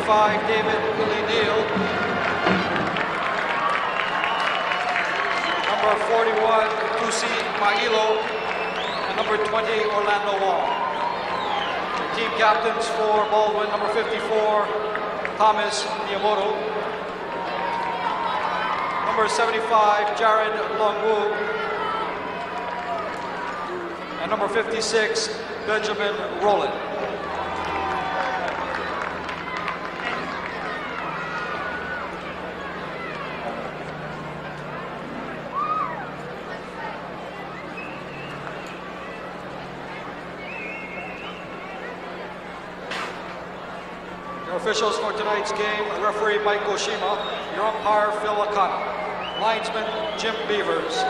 25, David Willie Neal. Number 41, Tusi Mailo. And number 20, Orlando Wong. The team captains for Baldwin, number 54, Thomas Miyamoto. Number 75, Jared Longwu. And number 56, Benjamin Rowland. Your officials for tonight's game, referee Mike Oshima, your umpire Phil Akana, linesman Jim Beavers,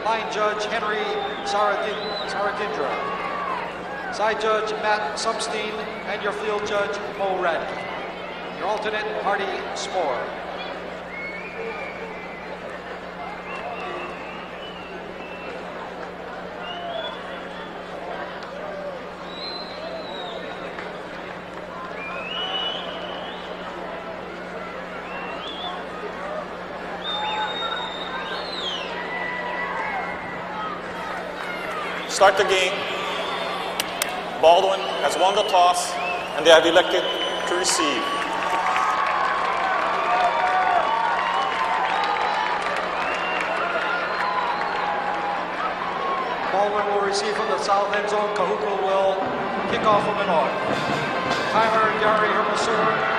line judge Henry Saratindra, side judge Matt Sumstein, and your field judge Mo Radke. Your alternate Hardy Spore. Start the game. Baldwin has won the toss, and they have elected to receive. Baldwin will receive from the south end zone. Kahuku will kick off from the north. Timer, Gary Hermosur.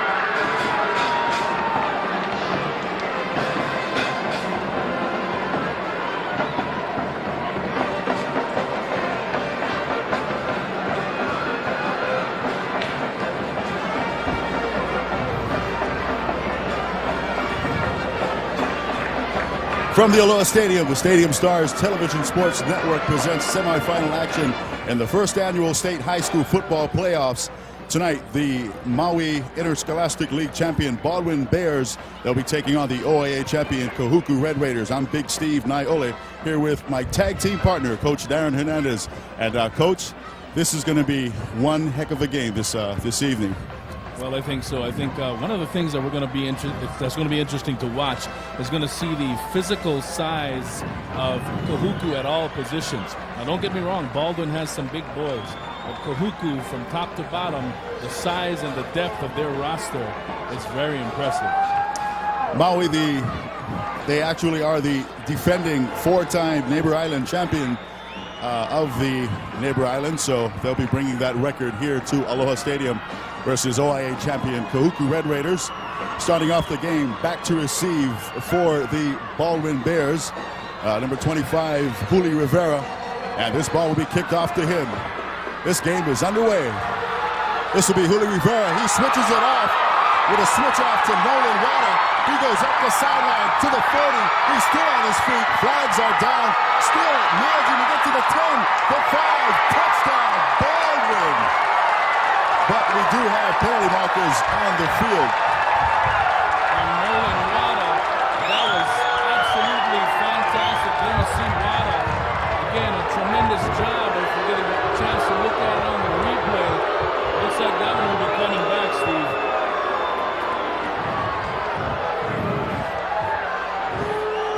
From the Aloha Stadium, the Stadium Stars Television Sports Network presents semifinal action in the first annual state high school football playoffs. Tonight, the Maui Interscholastic League champion Baldwin Bears, they'll be taking on the OIA champion Kahuku Red Raiders. I'm Big Steve Naiole here with my tag team partner, Coach Darren Hernandez. And Coach, this is going to be one heck of a game this evening. Well, I think so. I think one of the things that that's going to be interesting to watch is going to see the physical size of Kahuku at all positions. Now, don't get me wrong, Baldwin has some big boys, but Kahuku, from top to bottom, the size and the depth of their roster is very impressive. Maui, they actually are the defending four-time Neighbor Island champion of the Neighbor Island, so they'll be bringing that record here to Aloha Stadium versus OIA champion Kahuku Red Raiders. Starting off the game, back to receive for the Baldwin Bears, number 25, Juli Rivera, and this ball will be kicked off to him. This game is underway. This will be Juli Rivera. He switches it off with a switch off to Nolan Water. He goes up the sideline to the 40. He's still on his feet. Flags are down. Still managing to get to the 10, the 5, touchdown, Baldwin. But we do have penalty markers on the field. And Nolan Wada, that was absolutely fantastic. Let me see Wada. Again, a tremendous job. If we're getting a chance to look at it on the replay, looks like that one will be coming back, Steve.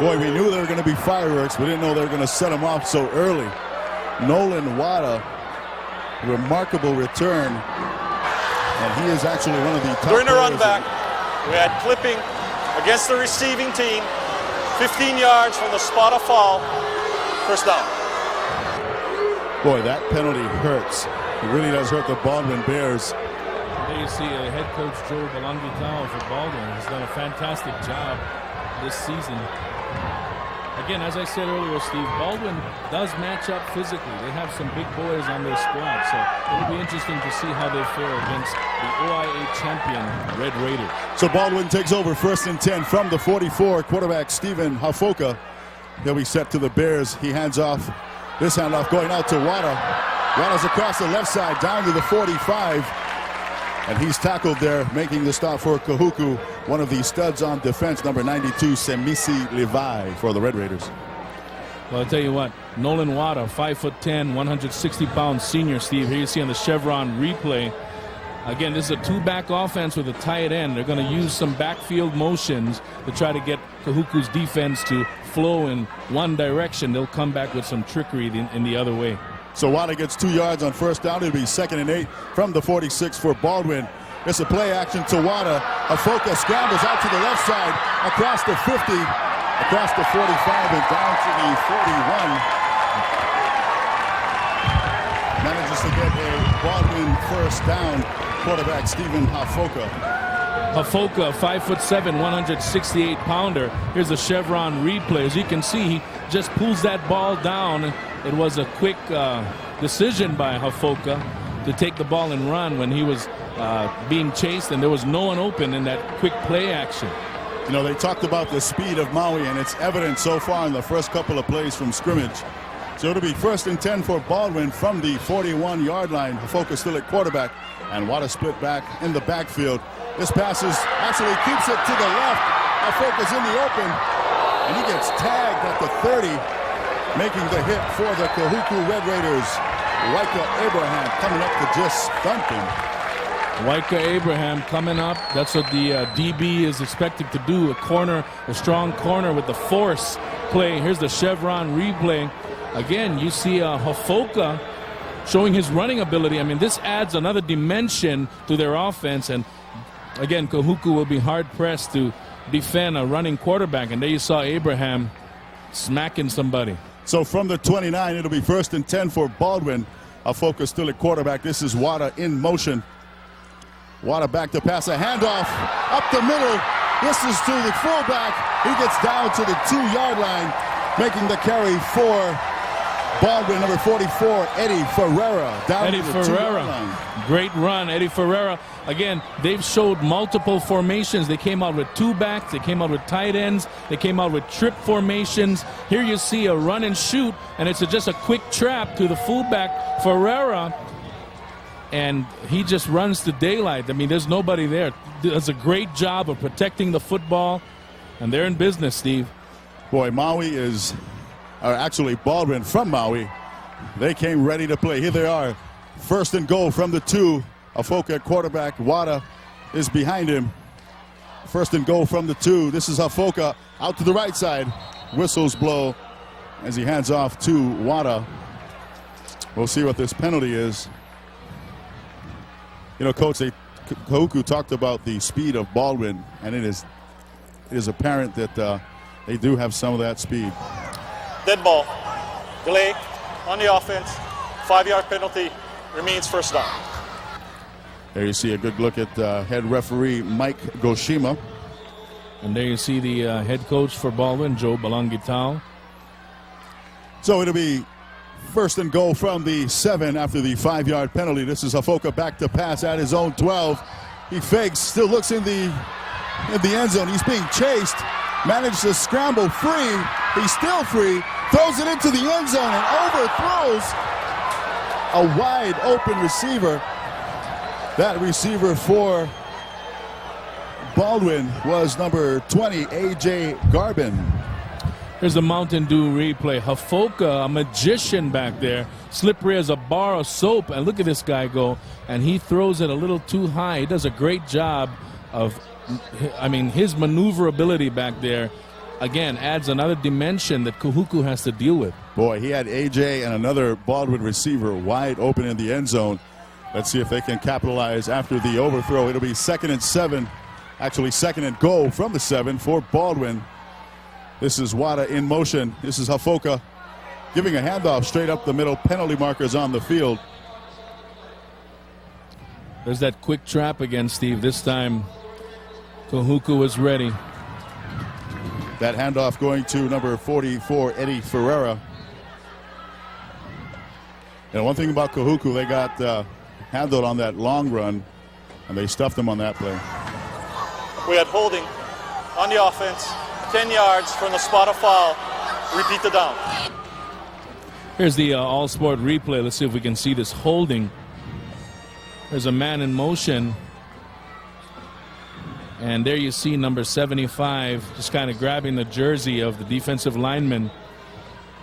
Boy, we knew there were going to be fireworks. We didn't know they were going to set them off so early. Nolan Wada, remarkable return. And he is actually one of the top During the run players back, we had clipping against the receiving team, 15 yards from the spot of foul, first down. Boy, that penalty hurts. It really does hurt the Baldwin Bears. There you see head coach Joe Balangitao for Baldwin. He's done a fantastic job this season. Again, as I said earlier, Steve, Baldwin does match up physically. They have some big boys on their squad, so it'll be interesting to see how they fare against the OIA champion Red Raiders. So Baldwin takes over 1st and 10 from the 44. Quarterback Stephen Hafoka. He'll be set to the Bears. He hands off. This handoff going out to Wada. Wada's across the left side down to the 45. And he's tackled there, making the stop for Kahuku. One of the studs on defense, number 92, Semisi Levi for the Red Raiders. Well, I'll tell you what, Nolan Wada, 5'10", 160-pound senior, Steve. Here you see on the Chevron replay, Again, this is a two-back offense with a tight end. They're going to use some backfield motions to try to get Kahuku's defense to flow in one direction. They'll come back with some trickery in the other way. So Wada gets 2 yards on first down. It'll be 2nd and 8 from the 46 for Baldwin. It's a play action to Wada. Afoka scrambles out to the left side, across the 50, across the 45, and down to the 41. Manages to get a Baldwin first down. Quarterback Stephen Afoka. Afoka, 5'7", 168-pounder. Here's a chevron replay. As you can see, he just pulls that ball down. It was a quick decision by Afoka to take the ball and run when he was being chased, and there was no one open in that quick play action. You know, they talked about the speed of Maui, and it's evident so far in the first couple of plays from scrimmage. So it'll be 1st and 10 for Baldwin from the 41-yard line. Afoka still at quarterback, and Wada split back in the backfield. This passes actually keeps it to the left. Afoka's in the open, and he gets tagged at the 30, making the hit for the Kahuku Red Raiders. Waika Abraham coming up to just stump him. Waika Abraham coming up. That's what the DB is expected to do. A strong corner with the force play. Here's the chevron replay. Again, you see Afoka showing his running ability. I mean, this adds another dimension to their offense. And again, Kahuku will be hard-pressed to defend a running quarterback. And there you saw Abraham smacking somebody. So from the 29, it'll be 1st and 10 for Baldwin. Afoka still at quarterback. This is Wada in motion. Wada back to pass, a handoff up the middle. This is to the fullback. He gets down to the 2-yard line, making the carry for Baldwin, number 44, Eddie Ferreira. Down Eddie to the Ferreira. 2-yard line. Great run, Eddie Ferreira. Again, they've showed multiple formations. They came out with 2 backs. They came out with tight ends. They came out with trip formations. Here you see a run and shoot, and it's just a quick trap to the fullback, Ferreira. And he just runs to daylight. I mean, there's nobody there. Does a great job of protecting the football, and they're in business, Steve. Boy, actually Baldwin from Maui, they came ready to play. Here they are, 1st and goal from the 2. Afoka at quarterback. Wada is behind him. 1st and goal from the 2. This is Afoka out to the right side. Whistles blow as he hands off to Wada. We'll see what this penalty is. You know, Coach, Kahuku talked about the speed of Baldwin, and it is apparent that they do have some of that speed. Dead ball. Delay on the offense. 5-yard penalty. Remains first down. There you see a good look at head referee Mike Goshima. And there you see the head coach for Baldwin, Joe Balangitao. So it'll be 1st and goal from the 7 after the 5-yard penalty. This is Afoka back to pass at his own 12. He fakes, still looks in the end zone. He's being chased. Managed to scramble free. He's still free. Throws it into the end zone and overthrows a wide open receiver. That receiver for Baldwin was number 20, A.J. Garbin. Here's the Mountain Dew replay. Afoka, a magician back there, slippery as a bar of soap. And look at this guy go. And he throws it a little too high. He does a great job of, his maneuverability back there, again, adds another dimension that Kahuku has to deal with. Boy, he had A.J. and another Baldwin receiver wide open in the end zone. Let's see if they can capitalize after the overthrow. It'll be 2nd and 7. Actually, 2nd and goal from the 7 for Baldwin. This is Wada in motion. This is Afoka giving a handoff straight up the middle. Penalty markers on the field. There's that quick trap again, Steve. This time, Kahuku was ready. That handoff going to number 44, Eddie Ferreira. And one thing about Kahuku, they got handled on that long run, and they stuffed them on that play. We had holding on the offense, 10 yards from the spot of foul. Repeat the down. Here's the all-sport replay. Let's see if we can see this holding. There's a man in motion. And there you see number 75 just kind of grabbing the jersey of the defensive lineman.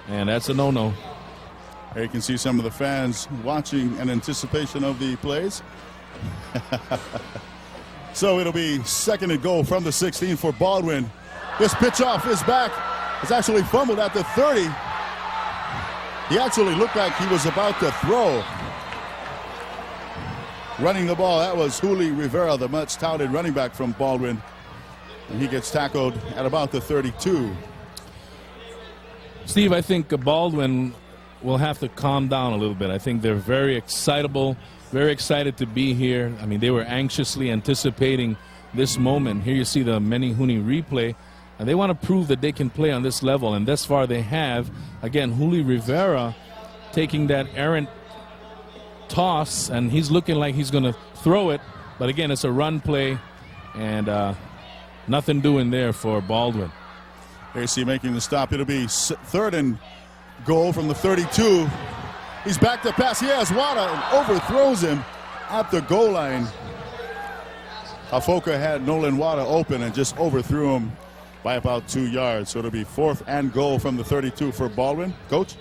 And that's a no-no. Here you can see some of the fans watching in anticipation of the plays. So it'll be second and goal from the 16 for Baldwin. This pitch off his back is actually fumbled at the 30. He actually looked like he was about to throw. Running the ball, that was Julio Rivera, the much touted running back from Baldwin. And he gets tackled at about the 32. Steve, I think Baldwin will have to calm down a little bit. I think they're very excitable, very excited to be here. I mean, they were anxiously anticipating this moment. Here you see the Menihuni replay, and they want to prove that they can play on this level, and thus far they have. Again, Julio Rivera taking that errant toss, and he's looking like he's going to throw it, but again, it's a run play, and nothing doing there for Baldwin. AC making the stop. It'll be third and goal from the 32. He's back to pass. He has Wada and overthrows him at the goal line. Afoka had Nolan Wada open and just overthrew him by about 2 yards. So it'll be fourth and goal from the 32 for Baldwin. Coach?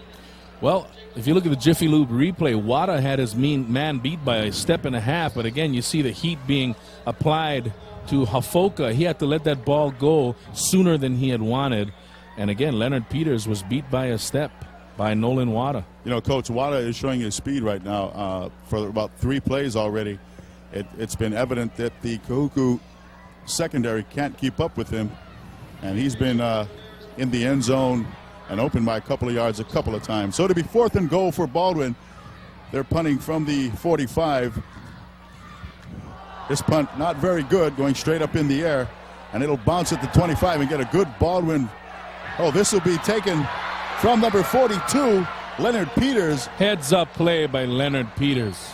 Well, if you look at the Jiffy Lube replay, Wada had his man beat by a step and a half, but again, you see the heat being applied to Hafoka. He had to let that ball go sooner than he had wanted. And again, Leonard Peters was beat by a step by Nolan Wada. You know, Coach, Wada is showing his speed right now for about 3 plays already. It's been evident that the Kahuku secondary can't keep up with him. And he's been in the end zone and open by a couple of yards a couple of times. So it'll be fourth and goal for Baldwin. They're punting from the 45. This punt not very good, going straight up in the air, and it'll bounce at the 25 and get a good Baldwin. Oh, this will be taken from number 42, Leonard Peters. Heads up play by Leonard Peters.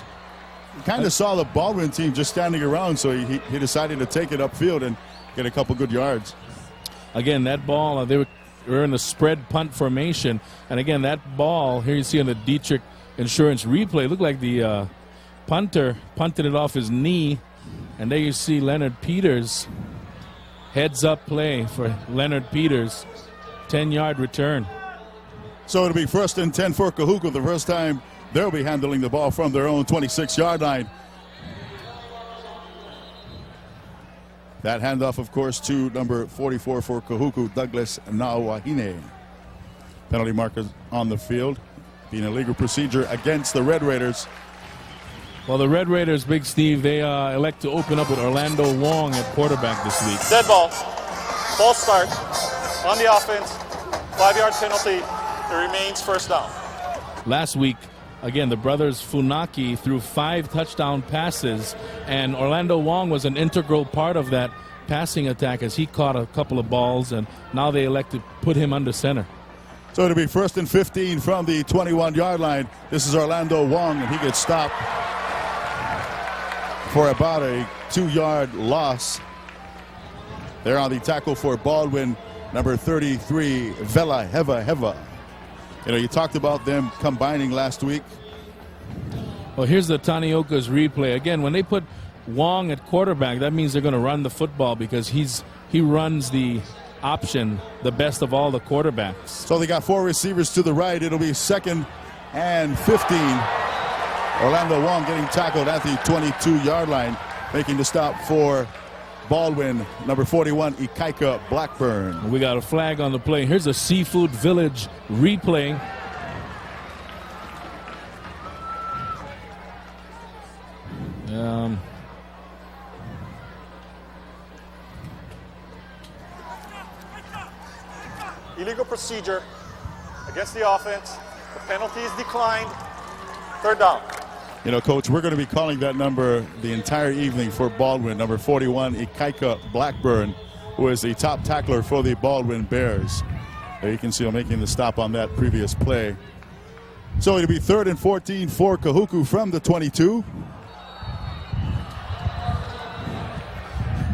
Kind of saw the Baldwin team just standing around, so he decided to take it upfield and get a couple good yards. Again, that ball, they were in a spread punt formation, and again, that ball, here you see on the Dietrich Insurance replay, looked like the punter punted it off his knee. And there you see Leonard Peters. Heads up play for Leonard Peters. 10-yard return. So it'll be first and 10 for Kahuku. The first time they'll be handling the ball from their own 26-yard line. That handoff, of course, to number 44 for Kahuku, Douglas Nawahine. Penalty markers on the field. Being a legal procedure against the Red Raiders. Well, the Red Raiders, Big Steve, they elect to open up with Orlando Wong at quarterback this week. Dead ball. False start. On the offense. 5-yard penalty. It remains first down. Last week, again, the brothers Funaki threw 5 touchdown passes, and Orlando Wong was an integral part of that passing attack as he caught a couple of balls, and now they elect to put him under center. So it'll be first and 15 from the 21-yard line. This is Orlando Wong, and he gets stopped for about a 2-yard loss. There on the tackle for Baldwin, number 33, Vela Heva. You know, you talked about them combining last week. Well, here's the Tanioka's replay. Again, when they put Wong at quarterback, that means they're going to run the football because he runs the option the best of all the quarterbacks. So they got 4 receivers to the right. It'll be second and 15. Orlando Wong getting tackled at the 22-yard line, making the stop for Baldwin, number 41, Ikaika Blackburn. We got a flag on the play. Here's a Seafood Village replay. Illegal procedure against the offense. The penalty is declined. Third down. You know, Coach, we're going to be calling that number the entire evening for Baldwin, number 41, Ikaika Blackburn, who is the top tackler for the Baldwin Bears. There you can see him making the stop on that previous play. So it'll be third and 14 for Kahuku from the 22.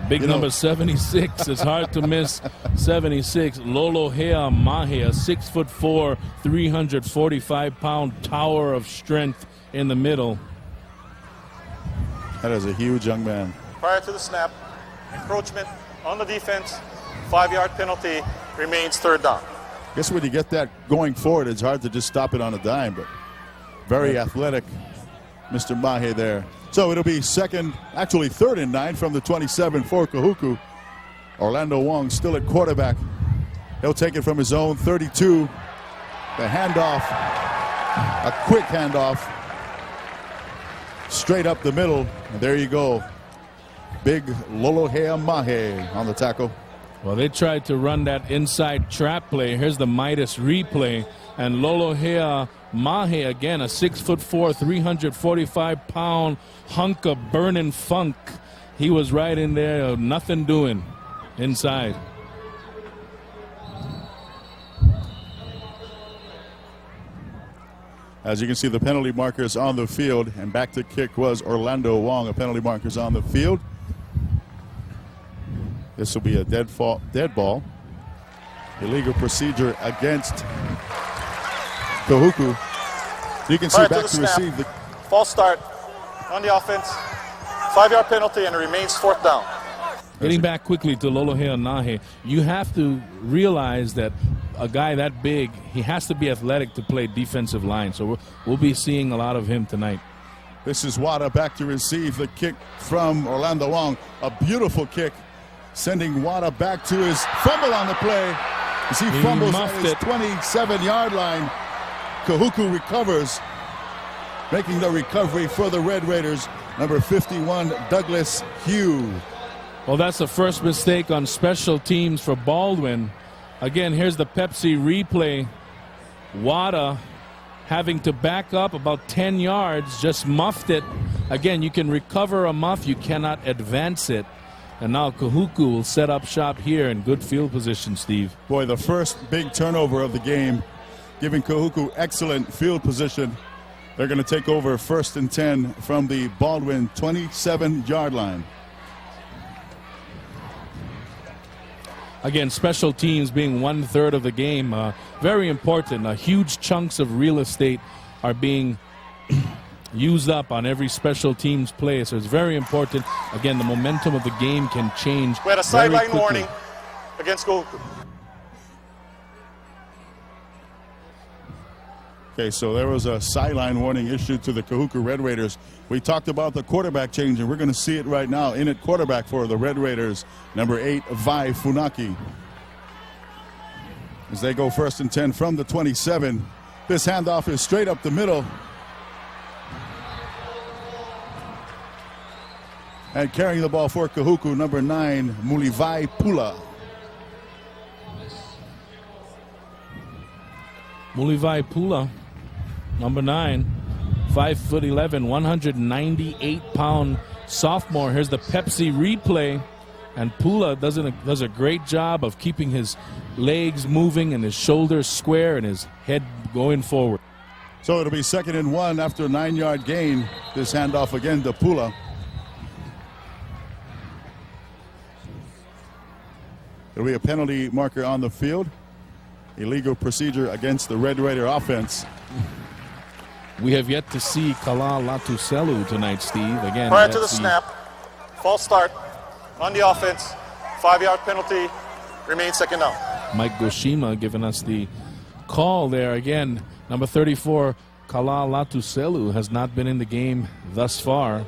Big number 76. It's hard to miss 76. Lolohea Mahe, a 6'4", 345-pound tower of strength in the middle. That is a huge young man. Prior to the snap, encroachment on the defense, 5-yard penalty, remains third down. I guess when you get that going forward, it's hard to just stop it on a dime, but very athletic Mr. Mahe there. So it'll be third and 9 from the 27 for Kahuku. Orlando Wong still at quarterback. He'll take it from his own 32. The handoff, a quick handoff, straight up the middle. And there you go. Big Lolohea Mahe on the tackle. Well, they tried to run that inside trap play. Here's the Midas replay. And Lolohea Mahe, again, a 6'4", 345-pound hunk of burning funk. He was right in there, nothing doing inside. As you can see, the penalty markers on the field, and back to kick was Orlando Wong. The penalty markers on the field. This will be a dead ball. Illegal procedure against Kahuku. You can see back to receive the false start on the offense. 5-yard penalty, and it remains 4th down. Getting back quickly to Lolohea Nahe, you have to realize that a guy that big, he has to be athletic to play defensive line. So we'll be seeing a lot of him tonight. This is Wada back to receive the kick from Orlando Wong. A beautiful kick, sending Wada back to his fumble on the play. As he fumbles at his 27-yard line, Kahuku recovers, making the recovery for the Red Raiders. Number 51, Douglas Hugh. Well, that's the first mistake on special teams for Baldwin. Again, here's the Pepsi replay. Wada having to back up about 10 yards, just muffed it. Again, you can recover a muff, you cannot advance it. And now Kahuku will set up shop here in good field position, Steve. Boy, the first big turnover of the game, giving Kahuku excellent field position. They're going to take over 1st and 10 from the Baldwin 27-yard line. Again, special teams being 1/3 of the game, very important. Huge chunks of real estate are being used up on every special teams play, so it's very important. Again, the momentum of the game can change. We had a sideline warning against Kahuku. Okay, so there was a sideline warning issued to the Kahuku Red Raiders. We talked about the quarterback change, and we're going to see it right now. In at quarterback for the Red Raiders, number 8, Vai Funaki. As they go 1st and 10 from the 27. This handoff is straight up the middle. And carrying the ball for Kahuku, number 9, Mulivai Pula. Mulivai Pula, number 9, 5'11", 198-pound sophomore. Here's the Pepsi replay, and Pula does a great job of keeping his legs moving and his shoulders square and his head going forward. So it'll be 2nd and 1 after a 9-yard gain. This handoff again to Pula. It'll be a penalty marker on the field. Illegal procedure against the Red Raider offense. We have yet to see Kala Latuselu tonight, Steve. Again, prior to the snap, false start on the offense, 5-yard penalty, remains 2nd down. Mike Goshima giving us the call there. Again, number 34, Kala Latuselu, has not been in the game thus far,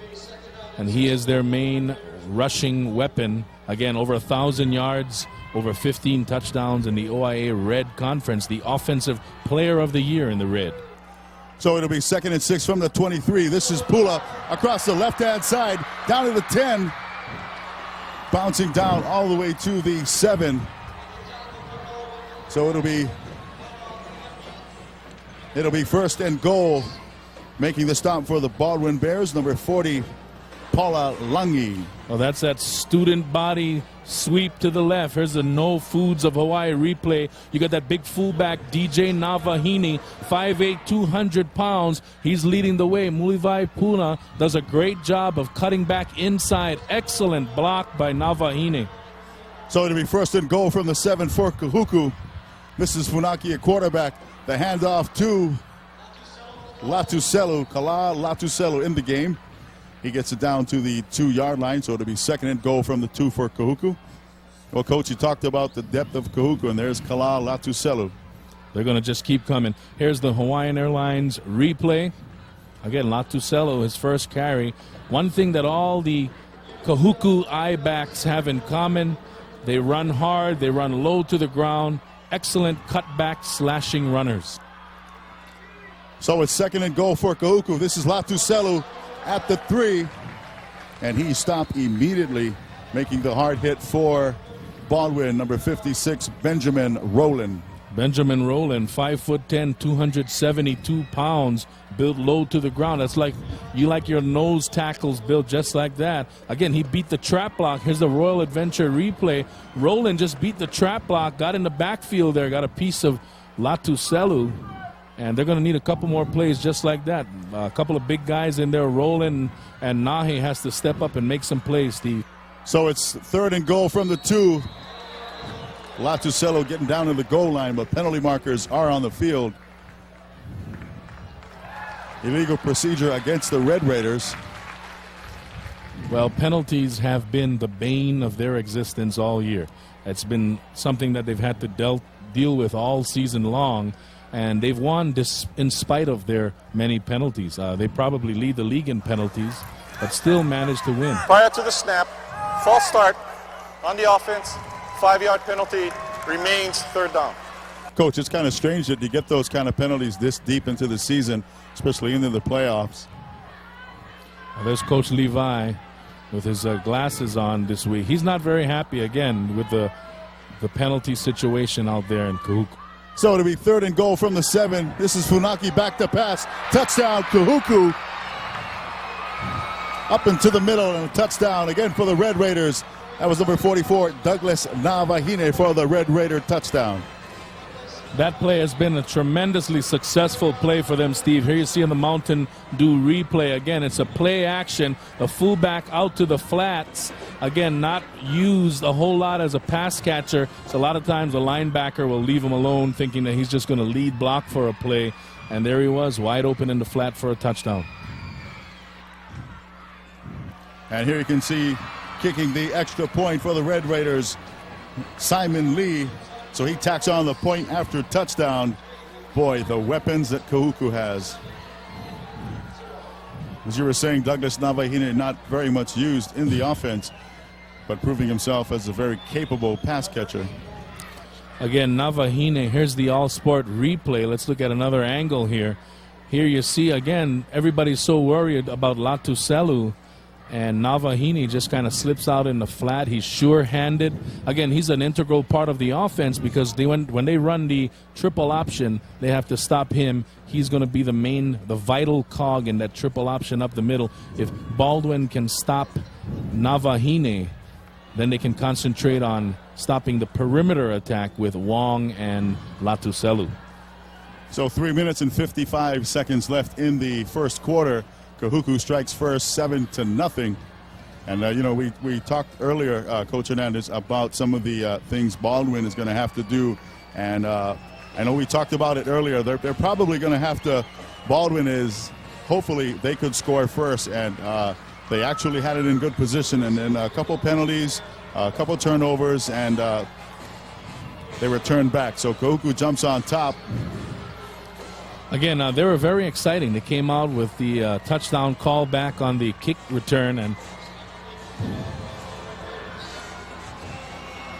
and he is their main rushing weapon. Again, over 1,000 yards, over 15 touchdowns in the OIA Red Conference, the Offensive Player of the Year in the Red. So it'll be 2nd and 6 from the 23. This is Pula across the left-hand side, down to the 10. Bouncing down all the way to the 7. So it'll be 1st and goal. Making the stop for the Baldwin Bears, number 40, Paula Langi. Well, that's that student body sweep to the left. Here's the No Foods of Hawaii replay. You got that big fullback, DJ Navahini, 5'8", 200 pounds. He's leading the way. Mulivai Pula does a great job of cutting back inside. Excellent block by Navahini. So it'll be 1st and goal from the 7 for Kahuku. This is Funaki at quarterback. The handoff to Latuselu, Kala Latuselu in the game. He gets it down to the 2-yard line, so it'll be 2nd and goal from the 2 for Kahuku. Well, Coach, you talked about the depth of Kahuku, and there's Kala Latuselu. They're going to just keep coming. Here's the Hawaiian Airlines replay. Again, Latuselo, his first carry. One thing that all the Kahuku I-backs have in common, they run hard, they run low to the ground. Excellent cutback slashing runners. So it's 2nd and goal for Kahuku. This is Latuselo at the 3. And he stopped immediately, making the hard hit for Baldwin, number 56, Benjamin Rowland. Benjamin Rowland, 5'10", 272 pounds, built low to the ground. That's like you like your nose tackles built just like that. Again, he beat the trap block. Here's the Royal Adventure replay. Rowland just beat the trap block, got in the backfield there, got a piece of Latuselu, and they're going to need a couple more plays just like that. A couple of big guys in there. Rowland and Nahe has to step up and make some plays, Steve. So it's 3rd and goal from the 2. Latuselo getting down to the goal line, but penalty markers are on the field. Illegal procedure against the Red Raiders. Well, penalties have been the bane of their existence all year. It's been something that they've had to deal with all season long, and they've won in spite of their many penalties. They probably lead the league in penalties, but still managed to win. Prior to the snap, false start on the offense, 5-yard penalty, remains 3rd down. Coach, it's kind of strange that you get those kind of penalties this deep into the season, especially into the playoffs. Well, there's Coach Levi with his glasses on this week. He's not very happy, again, with the penalty situation out there in Kahuku. So it'll be 3rd and goal from the 7. This is Funaki back to pass. Touchdown, Kahuku. Up into the middle and a touchdown again for the Red Raiders. That was number 44, Douglas Navahine, for the Red Raider touchdown. That play has been a tremendously successful play for them, Steve. Here you see in the Mountain Dew replay. Again, it's a play action. The fullback out to the flats. Again, not used a whole lot as a pass catcher. So a lot of times the linebacker will leave him alone thinking that he's just going to lead block for a play. And there he was, wide open in the flat for a touchdown. And here you can see kicking the extra point for the Red Raiders, Simon Lee. So he tacks on the point after touchdown. Boy, the weapons that Kahuku has. As you were saying, Douglas Navahine not very much used in the offense, but proving himself as a very capable pass catcher. Again, Navahine, here's the all-sport replay. Let's look at another angle here. Here you see, again, everybody's so worried about Latuselu, and Navahine just kind of slips out in the flat. He's sure-handed. Again, he's an integral part of the offense because when they run the triple option, they have to stop him. He's going to be the vital cog in that triple option up the middle. If Baldwin can stop Navahine, then they can concentrate on stopping the perimeter attack with Wong and Latuselu. So 3 minutes and 55 seconds left in the first quarter. Kahuku strikes first, 7-0. And, we talked earlier, Coach Hernandez, about some of the things Baldwin is going to have to do. And I know we talked about it earlier. They're probably going to have to, Baldwin is, hopefully they could score first. And they actually had it in good position. And then a couple penalties, a couple turnovers, and they returned back. So Kahuku jumps on top. Again, they were very exciting. They came out with the touchdown call back on the kick return. And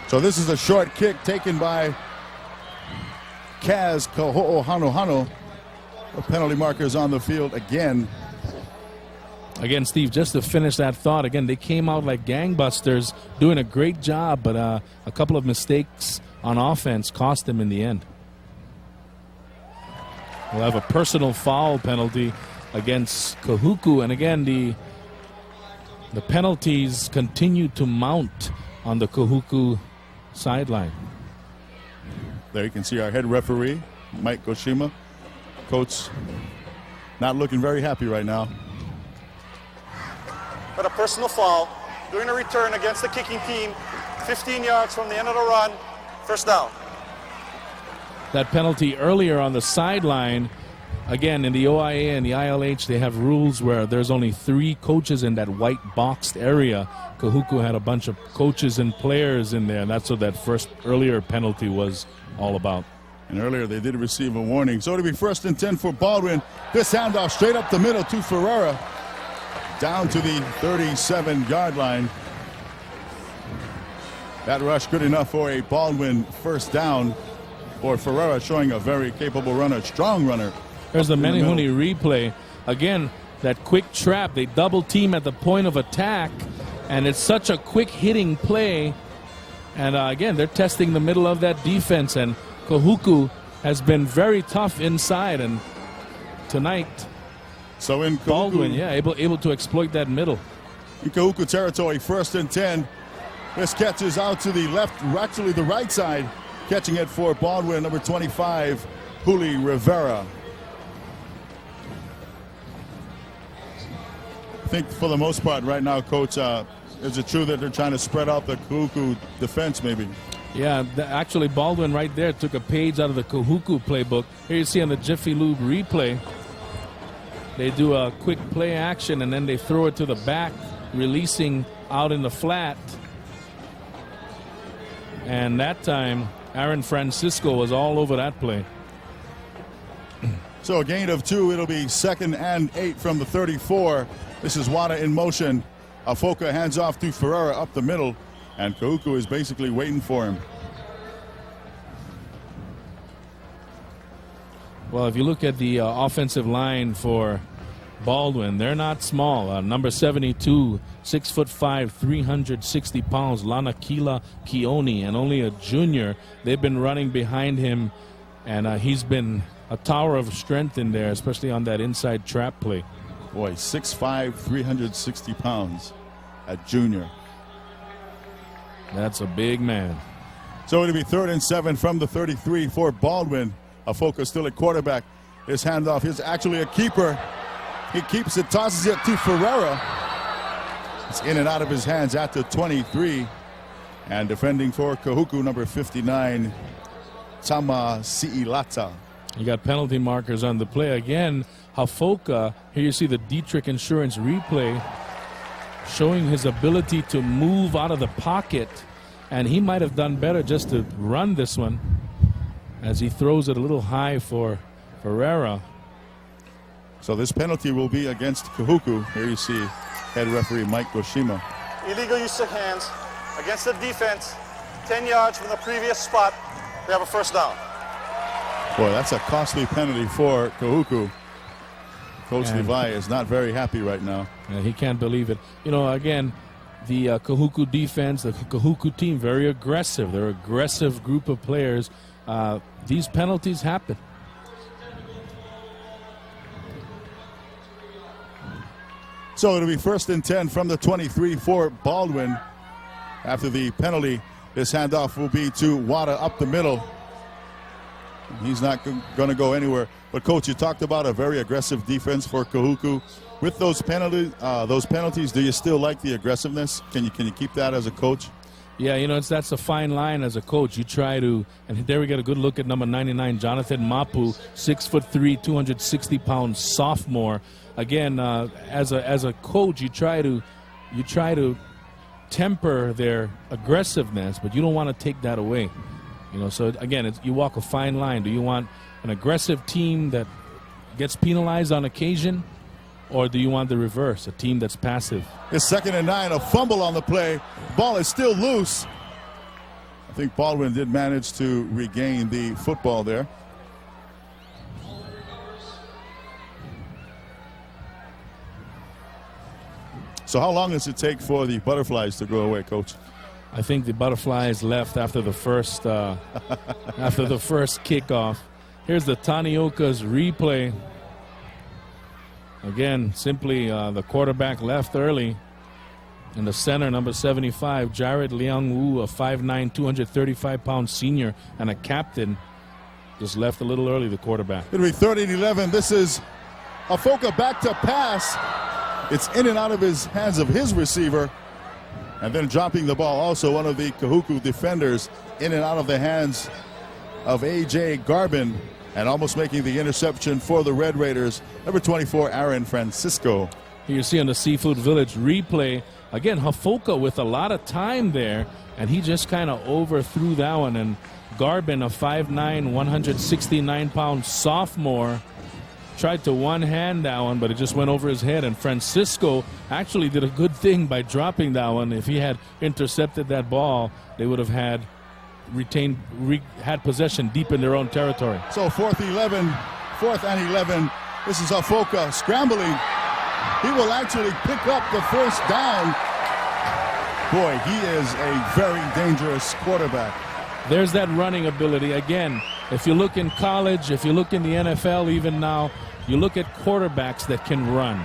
so this is a short kick taken by Kaz Kaho'ohanohano. The penalty markers on the field again. Again, Steve, just to finish that thought, again, they came out like gangbusters, doing a great job, but a couple of mistakes on offense cost them in the end. We'll have a personal foul penalty against Kahuku. And again, the penalties continue to mount on the Kahuku sideline. There you can see our head referee, Mike Goshima. Coach not looking very happy right now. But a personal foul during a return against the kicking team, 15 yards from the end of the run, 1st down. That penalty earlier on the sideline, again, in the OIA and the ILH, they have rules where there's only 3 coaches in that white boxed area. Kahuku had a bunch of coaches and players in there, and that's what that first earlier penalty was all about. And earlier they did receive a warning. So it'll be 1st and 10 for Baldwin. This handoff straight up the middle to Ferreira. Down to the 37-yard line. That rush good enough for a Baldwin first down. For Ferreira, showing a very capable runner, strong runner. There's the Menihuni replay. Again, that quick trap. They double team at the point of attack. And it's such a quick hitting play. And again, they're testing the middle of that defense. And Kahuku has been very tough inside. And tonight, so in Kahuku, Baldwin, able to exploit that middle. In Kahuku territory, 1st and 10. This catch is out to the left, actually the right side. Catching it for Baldwin, number 25, Juli Rivera. I think for the most part right now, Coach, is it true that they're trying to spread out the Kahuku defense maybe? Yeah, actually Baldwin right there took a page out of the Kahuku playbook. Here you see on the Jiffy Lube replay, they do a quick play action and then they throw it to the back, releasing out in the flat. And that time, Aaron Francisco was all over that play. So a gain of 2. It'll be 2nd and 8 from the 34. This is Wada in motion. Afoka hands off to Ferreira up the middle. And Kahuku is basically waiting for him. Well, if you look at the offensive line for Baldwin, they're not small. Number 72, 6'5", 360 pounds, Lanakila Kioni, and only a junior. They've been running behind him, and he's been a tower of strength in there, especially on that inside trap play. Boy, 6'5", 360 pounds at junior. That's a big man. So it'll be 3rd and 7 from the 33 for Baldwin. Afoka still at quarterback. His handoff is actually a keeper. He keeps it, tosses it to Ferreira. It's in and out of his hands at the 23. And defending for Kahuku, number 59, Tama Siilata. You got penalty markers on the play. Again, Hafoka, here you see the Dietrich Insurance replay, showing his ability to move out of the pocket. And he might have done better just to run this one as he throws it a little high for Ferreira. So this penalty will be against Kahuku. Here you see head referee Mike Goshima. Illegal use of hands against the defense, 10 yards from the previous spot. They have a first down. Boy, that's a costly penalty for Kahuku. Coach Levi is not very happy right now. He can't believe it. You know, again, the Kahuku defense, the Kahuku team, very aggressive. They're an aggressive group of players. These penalties happen. So it'll be 1st and 10 from the 23 for Baldwin. After the penalty, this handoff will be to Wada up the middle. He's not going to go anywhere. But, Coach, you talked about a very aggressive defense for Kahuku. With those penalties, do you still like the aggressiveness? Can you keep that as a coach? Yeah, you know, that's a fine line as a coach. You try to, and there we get a good look at number 99, Jonathan Mapu, 6'3", 260 pounds sophomore. Again, as a coach, you try to temper their aggressiveness, but you don't want to take that away. You know, so again, you walk a fine line. Do you want an aggressive team that gets penalized on occasion, or do you want the reverse, a team that's passive? It's 2nd and 9, a fumble on the play. Ball is still loose. I think Baldwin did manage to regain the football there. So how long does it take for the butterflies to go away, Coach? I think the butterflies left after the first kickoff. Here's the Tanioka's replay. Again, simply the quarterback left early. In the center, number 75, Jared Liang Wu, a 5'9", 235-pound senior and a captain, just left a little early, the quarterback. It'll be 3rd and 11. This is Afoka back to pass. It's in and out of his hands of his receiver. And then dropping the ball, also one of the Kahuku defenders, in and out of the hands of A.J. Garbin, and almost making the interception for the Red Raiders, number 24, Aaron Francisco. Here you see on the Seafood Village replay, again, Hafoka with a lot of time there, and he just kind of overthrew that one. And Garbin, a 5'9", 169-pound sophomore, tried to one-hand that one, but it just went over his head. And Francisco actually did a good thing by dropping that one. If he had intercepted that ball, they would have had possession deep in their own territory. So fourth and 11. This is Hafoka scrambling. He will actually pick up the first down. Boy, he is a very dangerous quarterback. There's that running ability. Again, if you look in college, if you look in the NFL even now, you look at quarterbacks that can run.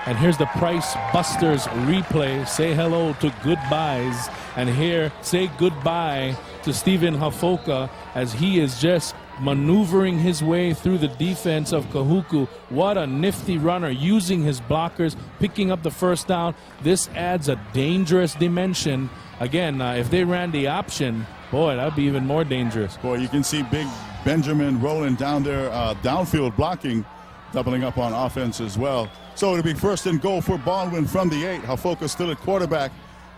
And here's the Price Busters replay. Say hello to goodbyes. And here, say goodbye to Stephen Hafoka as he is just maneuvering his way through the defense of Kahuku. What a nifty runner, using his blockers, picking up the first down. This adds a dangerous dimension. Again, if they ran the option, boy, that would be even more dangerous. Boy, you can see big Benjamin rolling down there, downfield blocking, doubling up on offense as well. So it'll be first and goal for Baldwin from the 8. Hafoka still at quarterback.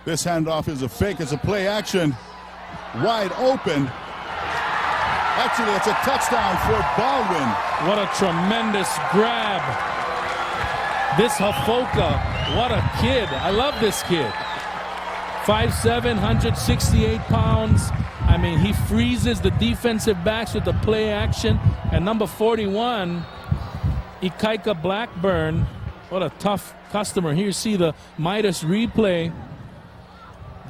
This handoff is a fake. It's a play action. Wide open. Actually, it's a touchdown for Baldwin. What a tremendous grab. This Hafoka, what a kid. I love this kid. 5'7", 168 pounds. I mean, he freezes the defensive backs with the play action. And number 41, Ikaika Blackburn. What a tough customer. Here you see the Midas replay.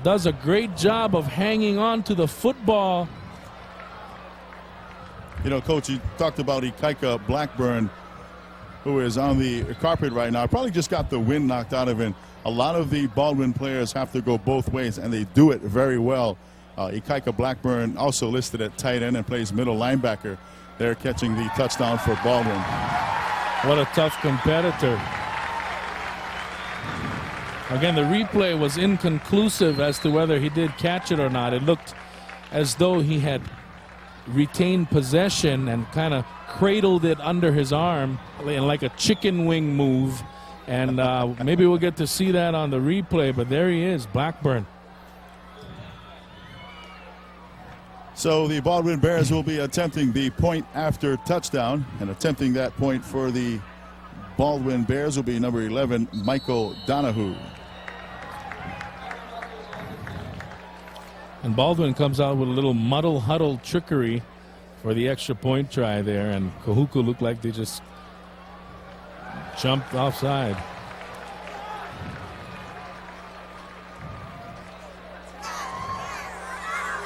Does a great job of hanging on to the football. You know, Coach, you talked about Ikaika Blackburn, who is on the carpet right now. Probably just got the wind knocked out of him. A lot of the Baldwin players have to go both ways, and they do it very well. Ikaika Blackburn also listed at tight end and plays middle linebacker. They're catching the touchdown for Baldwin. What a tough competitor. Again, the replay was inconclusive as to whether he did catch it or not. It looked as though he had retained possession and kind of cradled it under his arm like a chicken wing move. And maybe we'll get to see that on the replay, but there he is, Blackburn. So the Baldwin Bears will be attempting the point after touchdown, and attempting that point for the Baldwin Bears will be number 11, Michael Donahue. And Baldwin comes out with a little muddle huddle trickery for the extra point try there, and Kahuku looked like they just jumped offside.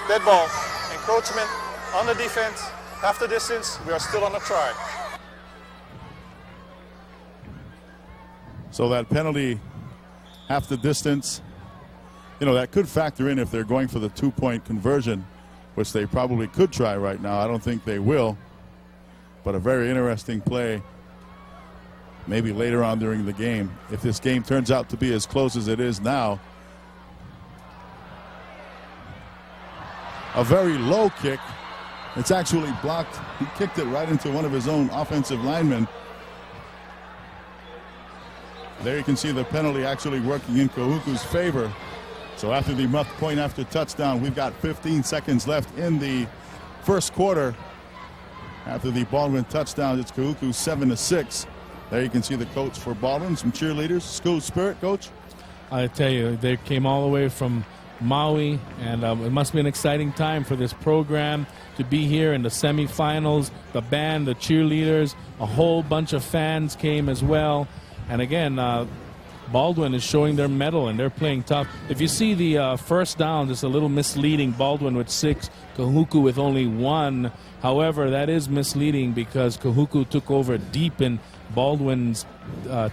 Dead ball. Encroachment on the defense. Half the distance. We are still on the try. So that penalty, half the distance, you know, that could factor in if they're going for the 2-point conversion, which they probably could try right now. I don't think they will. But a very interesting play maybe later on during the game. If this game turns out to be as close as it is now. A very low kick. It's actually blocked. He kicked it right into one of his own offensive linemen. There you can see the penalty actually working in Kahuku's favor. So after the muff point after touchdown, we've got 15 seconds left in the first quarter. After the Baldwin touchdown, it's Kahuku 7-6. There you can see the coach for Baldwin, some cheerleaders, school spirit, Coach. I tell you, they came all the way from Maui, and it must be an exciting time for this program to be here in the semifinals. The band, the cheerleaders, a whole bunch of fans came as well. And again, Baldwin is showing their mettle, and they're playing tough. If you see the first down, it's a little misleading. Baldwin with 6, Kahuku with only 1. However, that is misleading because Kahuku took over deep in Baldwin's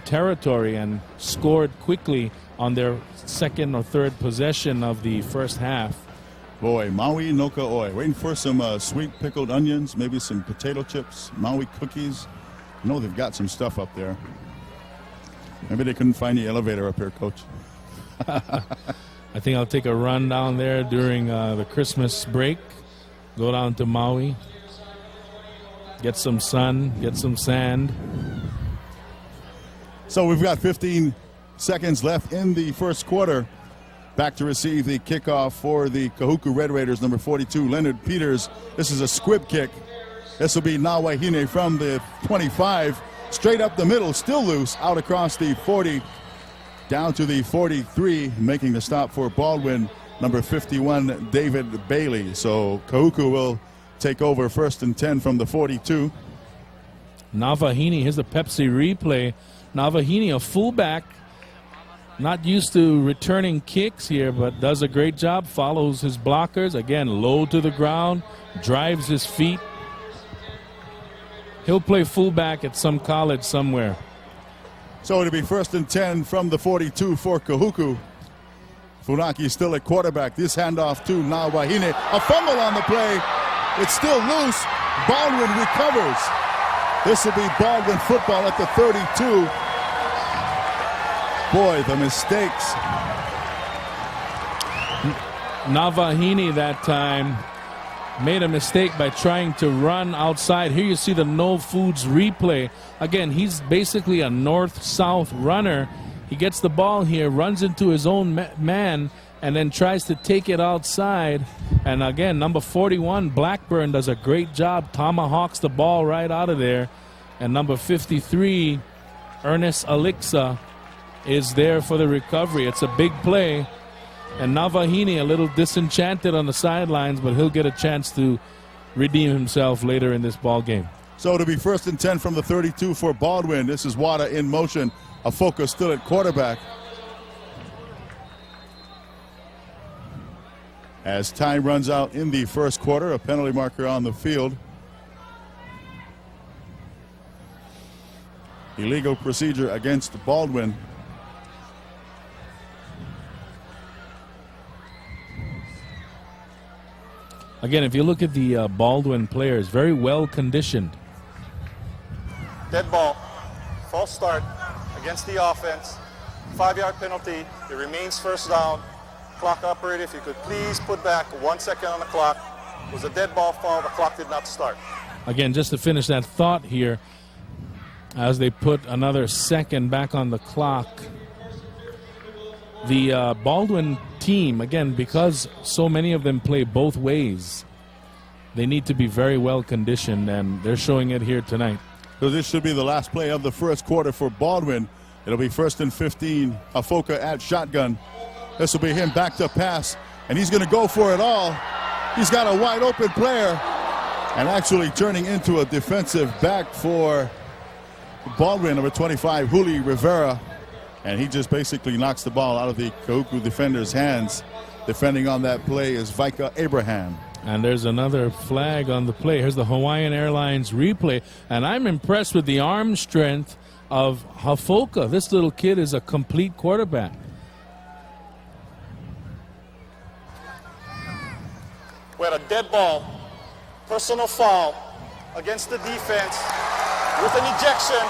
territory and scored quickly on their second or third possession of the first half. Boy, Maui no Ka'oi. Waiting for some sweet pickled onions, maybe some potato chips, Maui cookies. I know they've got some stuff up there. Maybe they couldn't find the elevator up here, Coach. I think I'll take a run down there during the Christmas break. Go down to Maui. Get some sun, get some sand. So we've got 15 seconds left in the first quarter. Back to receive the kickoff for the Kahuku Red Raiders, number 42, Leonard Peters. This is a squib kick. This will be Nawahine from the 25. Straight up the middle, still loose, out across the 40, down to the 43, making the stop for Baldwin, number 51, David Bailey. So Kahuku will take over 1st and 10 from the 42. Nawahine, here's the Pepsi replay. Nawahine, a fullback, not used to returning kicks here, but does a great job, follows his blockers. Again, low to the ground, drives his feet. He'll play fullback at some college somewhere. So it'll be 1st and 10 from the 42 for Kahuku. Funaki still at quarterback. This handoff to Nawahine. A fumble on the play. It's still loose. Baldwin recovers. This will be Baldwin football at the 32. Boy, the mistakes. Nawahine that time made a mistake by trying to run outside. Here you see the No Foods replay. Again, he's basically a north-south runner. He gets the ball here, runs into his own man, and then tries to take it outside. And again, number 41, Blackburn, does a great job. Tomahawks the ball right out of there. And number 53, Ernest Alixa, is there for the recovery. It's a big play. And Nawahine a little disenchanted on the sidelines, but he'll get a chance to redeem himself later in this ball game. So it'll be 1st and 10 from the 32 for Baldwin. This is Wada in motion. Afoka still at quarterback. As time runs out in the first quarter, a penalty marker on the field. Illegal procedure against Baldwin. Again, if you look at the Baldwin players, very well conditioned. Dead ball, false start against the offense, 5-yard penalty. It remains first down. Clock operator, if you could please put back 1 second on the clock. It was a dead ball fall. The clock did not start. Again, just to finish that thought here, as they put another second back on the clock, the Baldwin team, again, because so many of them play both ways, they need to be very well conditioned, and they're showing it here tonight. So this should be the last play of the first quarter for Baldwin. It'll be 1st and 15. Afoka at shotgun. This will be him back to pass, and he's going to go for it all. He's got a wide open player, and actually turning into a defensive back for Baldwin, number 25, Juli Rivera. And he just basically knocks the ball out of the Kahuku defender's hands. Defending on that play is Vika Abraham. And there's another flag on the play. Here's the Hawaiian Airlines replay. And I'm impressed with the arm strength of Hafoka. This little kid is a complete quarterback. We had a dead ball, personal foul against the defense with an ejection.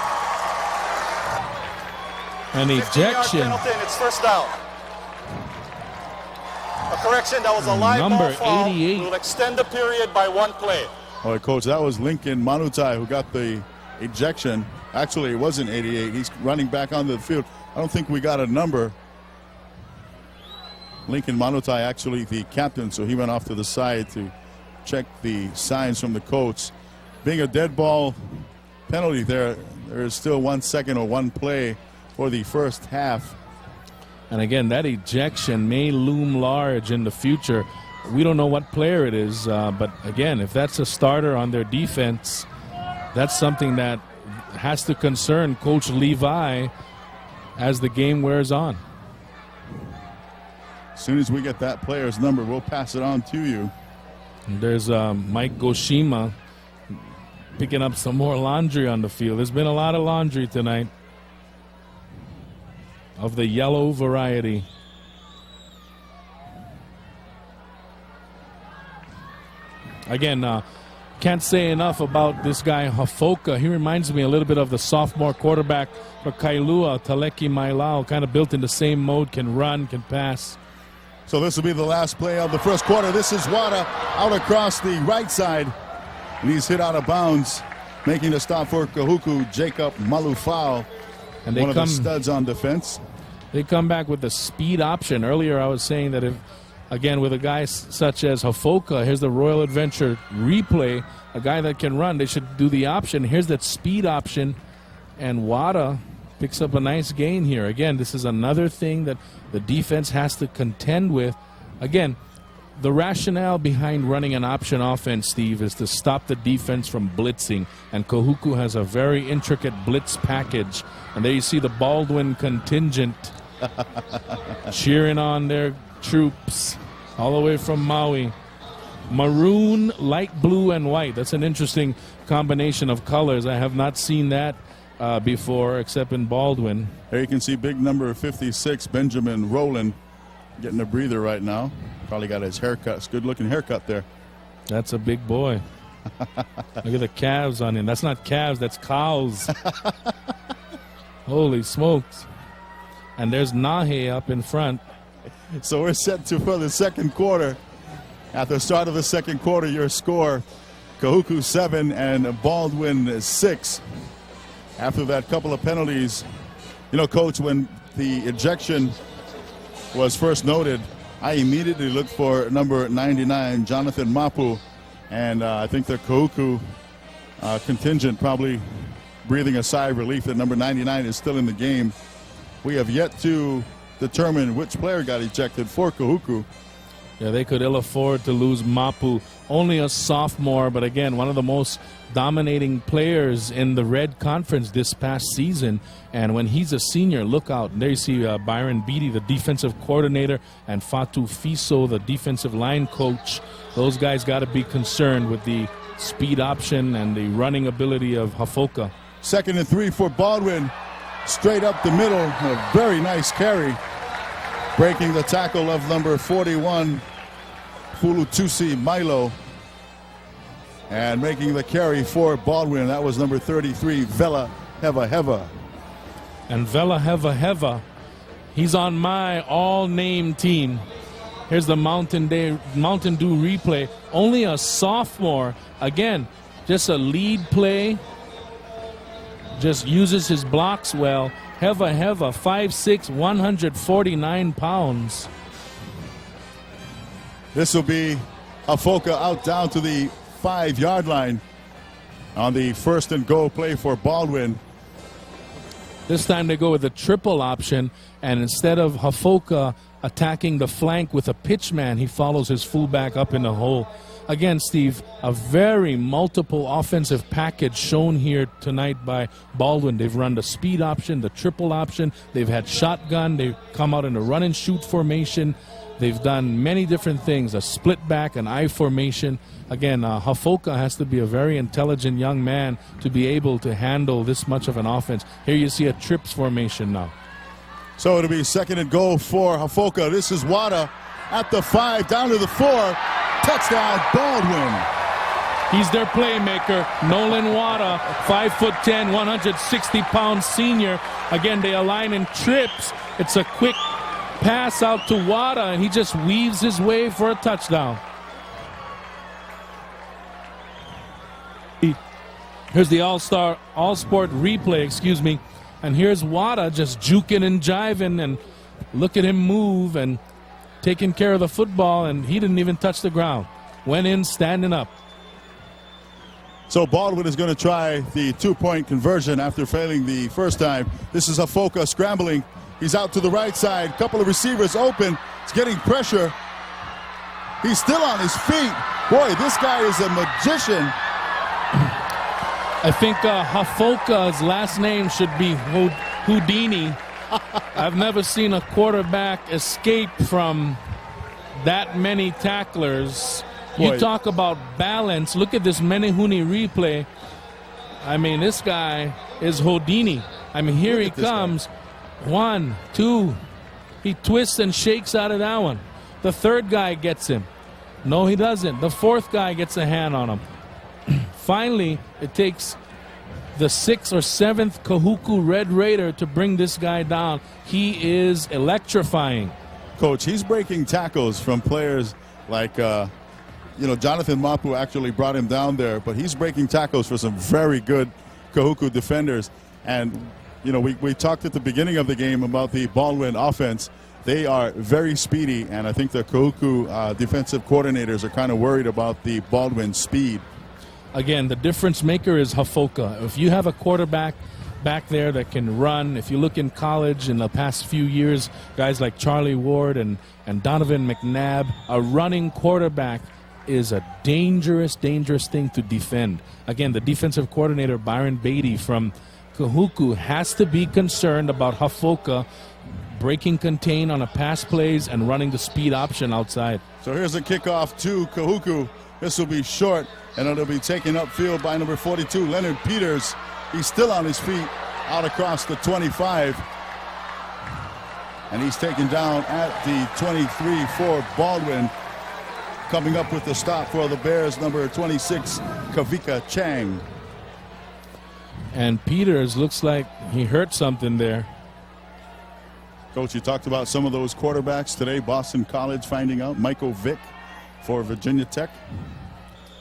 An ejection. Penalty, and it's first down. A correction, that was a live Number ball foul. 88. We'll extend the period by 1 play. All right, Coach, that was Lincoln Manutai who got the ejection. Actually, it wasn't 88. He's running back onto the field. I don't think we got a number. Lincoln Manutai, actually the captain, so he went off to the side to check the signs from the coach. Being a dead ball penalty there is still 1 second or 1 play for the first half. And again, that ejection may loom large in the future. We don't know what player it is, but again, if that's a starter on their defense, that's something that has to concern Coach Levi as the game wears on. As soon as we get that player's number, we'll pass it on to you. And there's Mike Goshima picking up some more laundry on the field. There's been a lot of laundry tonight of the yellow variety. Again, can't say enough about this guy Hafoka. He reminds me a little bit of the sophomore quarterback for Kailua, Taleki Mailao, kind of built in the same mode, can run, can pass. So this will be the last play of the first quarter. This is Wada out across the right side. And he's hit out of bounds, making the stop for Kahuku, Jacob Malufao. And one of the studs on defense. They come back with the speed option. Earlier I was saying that if, again, with a guy such as Hafoka, here's the Royal Adventure replay, a guy that can run, they should do the option. Here's that speed option, and Wada picks up a nice gain here. Again, this is another thing that the defense has to contend with. Again, the rationale behind running an option offense, Steve, is to stop the defense from blitzing. And Kahuku has a very intricate blitz package. And there you see the Baldwin contingent cheering on their troops all the way from Maui. Maroon, light blue, and white. That's an interesting combination of colors. I have not seen that before, except in Baldwin. There you can see big number 56, Benjamin Rowland, getting a breather right now. Probably got his haircut. It's a good-looking haircut there. That's a big boy. Look at the calves on him. That's not calves, that's cows. Holy smokes. And there's Nahe up in front. So we're set for the second quarter. At the start of the second quarter, your score, Kahuku 7 and Baldwin 6. After that couple of penalties, you know, Coach, when the ejection was first noted, I immediately looked for number 99, Jonathan Mapu, and I think the Kahuku contingent probably breathing a sigh of relief that number 99 is still in the game. We have yet to determine which player got ejected for Kahuku. Yeah, they could ill afford to lose Mapu. Only a sophomore, but again, one of the most dominating players in the Red Conference this past season. And when he's a senior, look out. And there you see Byron Beatty, the defensive coordinator, and Fatu Fiso, the defensive line coach. Those guys got to be concerned with the speed option and the running ability of Hafoka. 2nd and 3 for Baldwin. Straight up the middle. A very nice carry. Breaking the tackle of number 41, Fulutusi Milo. And making the carry for Baldwin. That was number 33, Vela Heva Heva. And Vela Heva Heva, he's on my all-name team. Here's the Mountain Dew replay. Only a sophomore. Again, just a lead play. Just uses his blocks well. Heva Heva, 5'6", 149 pounds. This will be Hafoka out down to the 5-yard line on the 1st and goal play for Baldwin. This time they go with a triple option, and instead of Hafoka attacking the flank with a pitch man, he follows his fullback up in the hole. Again, Steve, a very multiple offensive package shown here tonight by Baldwin. They've run the speed option, the triple option. They've had shotgun. They've come out in a run and shoot formation. They've done many different things, a split back, an I formation. Again, Hafoka has to be a very intelligent young man to be able to handle this much of an offense. Here you see a trips formation now. So it'll be 2nd and goal for Hafoka. This is Wada at the 5, down to the 4. Touchdown, Baldwin. He's their playmaker, Nolan Wada, 5'10", 160-pound senior. Again, they align in trips. It's a quick pass out to Wada, and he just weaves his way for a touchdown. Here's the all-sport replay, and here's Wada just juking and jiving, and look at him move and taking care of the football, and he didn't even touch the ground. Went in standing up. So Baldwin is going to try the 2-point conversion after failing the first time. This is Hafoka scrambling. He's out to the right side. Couple of receivers open. He's getting pressure. He's still on his feet. Boy, this guy is a magician. I think Hafoka's last name should be Houdini. I've never seen a quarterback escape from that many tacklers. Boy. You talk about balance. Look at this Menehune replay. I mean, this guy is Houdini. I mean, here he comes. 1, 2. He twists and shakes out of that one. The third guy gets him. No, he doesn't. The fourth guy gets a hand on him. Finally, it takes the 6th or 7th Kahuku Red Raider to bring this guy down. He is electrifying. Coach, he's breaking tackles from players like, Jonathan Mapu actually brought him down there, but he's breaking tackles for some very good Kahuku defenders. And we talked at the beginning of the game about the Baldwin offense. They are very speedy, and I think the Kahuku defensive coordinators are kind of worried about the Baldwin speed. Again, the difference maker is Hafoka. If you have a quarterback back there that can run, if you look in college in the past few years, guys like Charlie Ward and Donovan McNabb, a running quarterback is a dangerous thing to defend. Again, the defensive coordinator, Byron Beatty from Kahuku, has to be concerned about Hafoka breaking contain on a pass plays and running the speed option outside. So here's a kickoff to Kahuku. This will be short, and it'll be taken upfield by number 42, Leonard Peters. He's still on his feet out across the 25. And he's taken down at the 23 for Baldwin. Coming up with the stop for the Bears, number 26, Kavika Chang. And Peters looks like he hurt something there. Coach, you talked about some of those quarterbacks today. Boston College finding out. Michael Vick for Virginia Tech.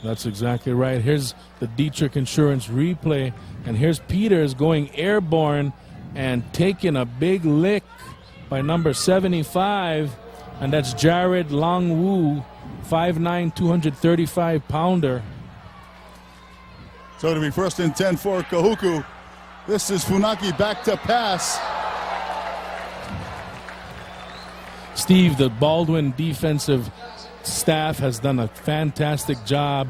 That's exactly right. Here's the Dietrich Insurance replay. And here's Peters going airborne and taking a big lick by number 75. And that's Jared Longwu, 5'9", 235-pounder. So it'll be 1st and 10 for Kahuku. This is Funaki back to pass. Steve, the Baldwin defensive staff has done a fantastic job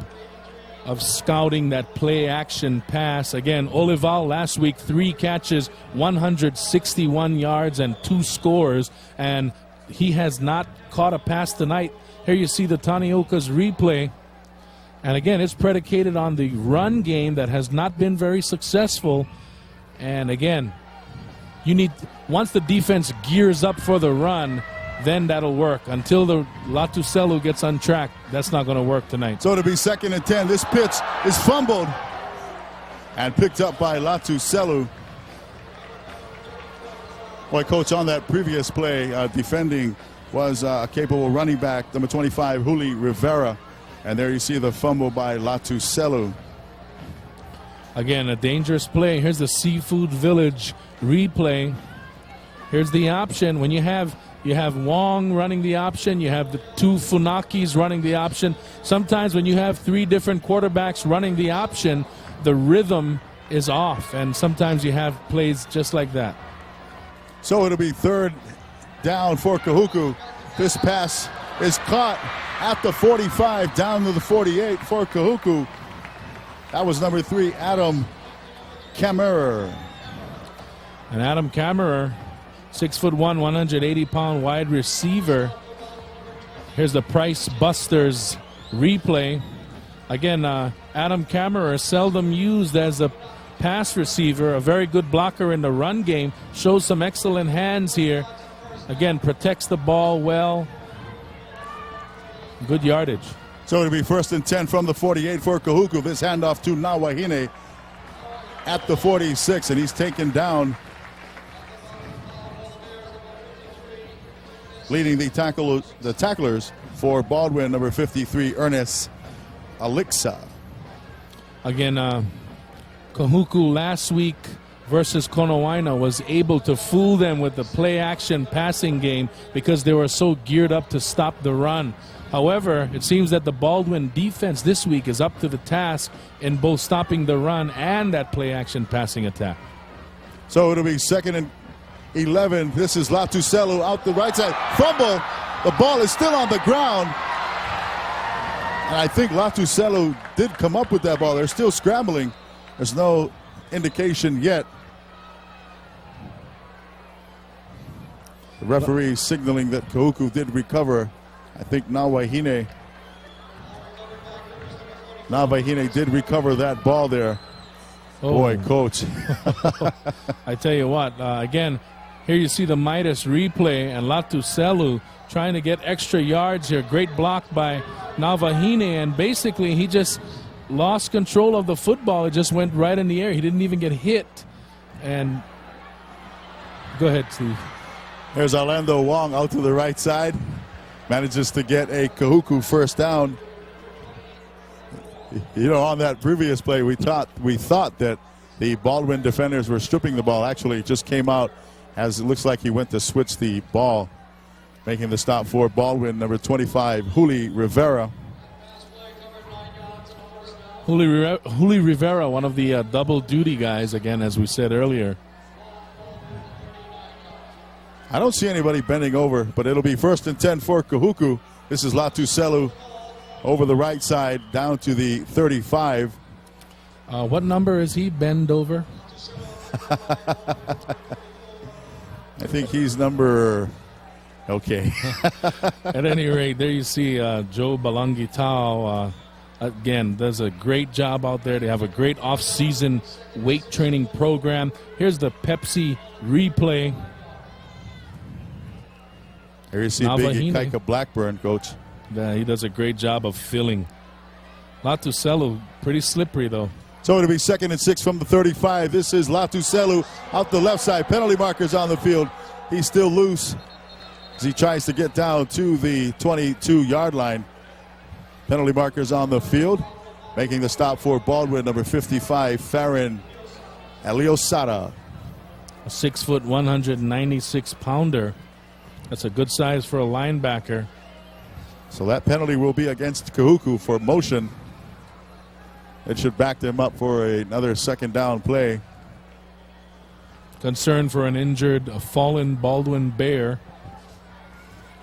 of scouting that play action pass. Again, Olival last week, 3 catches, 161 yards and 2 scores, and he has not caught a pass tonight. Here you see the Tanioka's replay. And again, it's predicated on the run game that has not been very successful. And again, you need, once the defense gears up for the run, then that'll work. Until the Latuselu gets on track, that's not going to work tonight. So it'll be 2nd and 10. This pitch is fumbled and picked up by Latuselu. Boy, Coach, on that previous play, defending was a capable running back, number 25, Juli Rivera. And there you see the fumble by Latuselu. Again, a dangerous play. Here's the Seafood Village replay. Here's the option. When you have Wong running the option, you have the 2 Funakis running the option. Sometimes when you have 3 different quarterbacks running the option, the rhythm is off, and sometimes you have plays just like that. So it'll be 3rd down for Kahuku. This pass is caught at the 45, down to the 48 for Kahuku. That was number 3, Adam Kammerer. And Adam Kammerer, 6'1", 180-pound wide receiver. Here's the Price Busters replay. Again, Adam Kammerer, seldom used as a pass receiver, a very good blocker in the run game, shows some excellent hands here. Again, protects the ball well. Good yardage. So it'll be 1st and 10 from the 48 for Kahuku. This handoff to Nawahine at the 46, and he's taken down. Leading the tacklers for Baldwin, number 53, Ernest Alixa. Again, Kahuku last week versus Konowaina was able to fool them with the play-action passing game because they were so geared up to stop the run. However, it seems that the Baldwin defense this week is up to the task in both stopping the run and that play-action passing attack. So it'll be 2nd and 11. This is Latuselu out the right side. Fumble. The ball is still on the ground. And I think Latuselu did come up with that ball. They're still scrambling. There's no indication yet. The referee signaling that Kahuku did recover. I think Nawahine did recover that ball there. Oh. Boy, Coach. I tell you what, again, here you see the Midas replay and Latuselu trying to get extra yards here. Great block by Nawahine, and basically he just lost control of the football. It just went right in the air. He didn't even get hit. And go ahead, Steve. There's Orlando Wong out to the right side. Manages to get a Kahuku 1st down. You know, on that previous play, we thought that the Baldwin defenders were stripping the ball. Actually, it just came out as it looks like he went to switch the ball, making the stop for Baldwin, number 25, Juli Rivera. Juli Rivera, one of the double duty guys, again, as we said earlier. I don't see anybody bending over, but it'll be 1st and 10 for Kahuku. This is Latuselu over the right side down to the 35. What number is he bend over? I think he's number... Okay. At any rate, there you see Joe Balangitao. Again, does a great job out there. They have a great off-season weight training program. Here's the Pepsi replay. Here you see Big Ikaika Blackburn, Coach. Yeah, he does a great job of filling. Latuselu, pretty slippery, though. So it'll be 2nd and 6 from the 35. This is Latuselu out the left side. Penalty markers on the field. He's still loose as he tries to get down to the 22-yard line. Penalty markers on the field. Making the stop for Baldwin, number 55, Farron Eliosada. A 6-foot, 196-pounder. That's a good size for a linebacker. So that penalty will be against Kahuku for motion. It should back them up for another 2nd down play. Concern for an injured, fallen Baldwin Bear.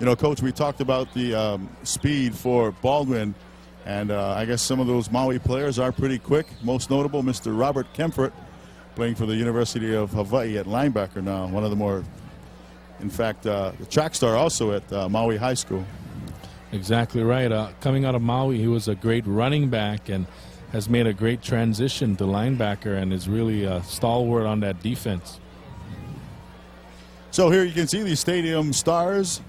You know, Coach, we talked about the speed for Baldwin, and I guess some of those Maui players are pretty quick. Most notable, Mr. Robert Kempfert, playing for the University of Hawaii at linebacker now. One of the more, in fact, the track star also at Maui High School. Exactly right. Coming out of Maui, he was a great running back and has made a great transition to linebacker and is really a stalwart on that defense. So here you can see the stadium stars.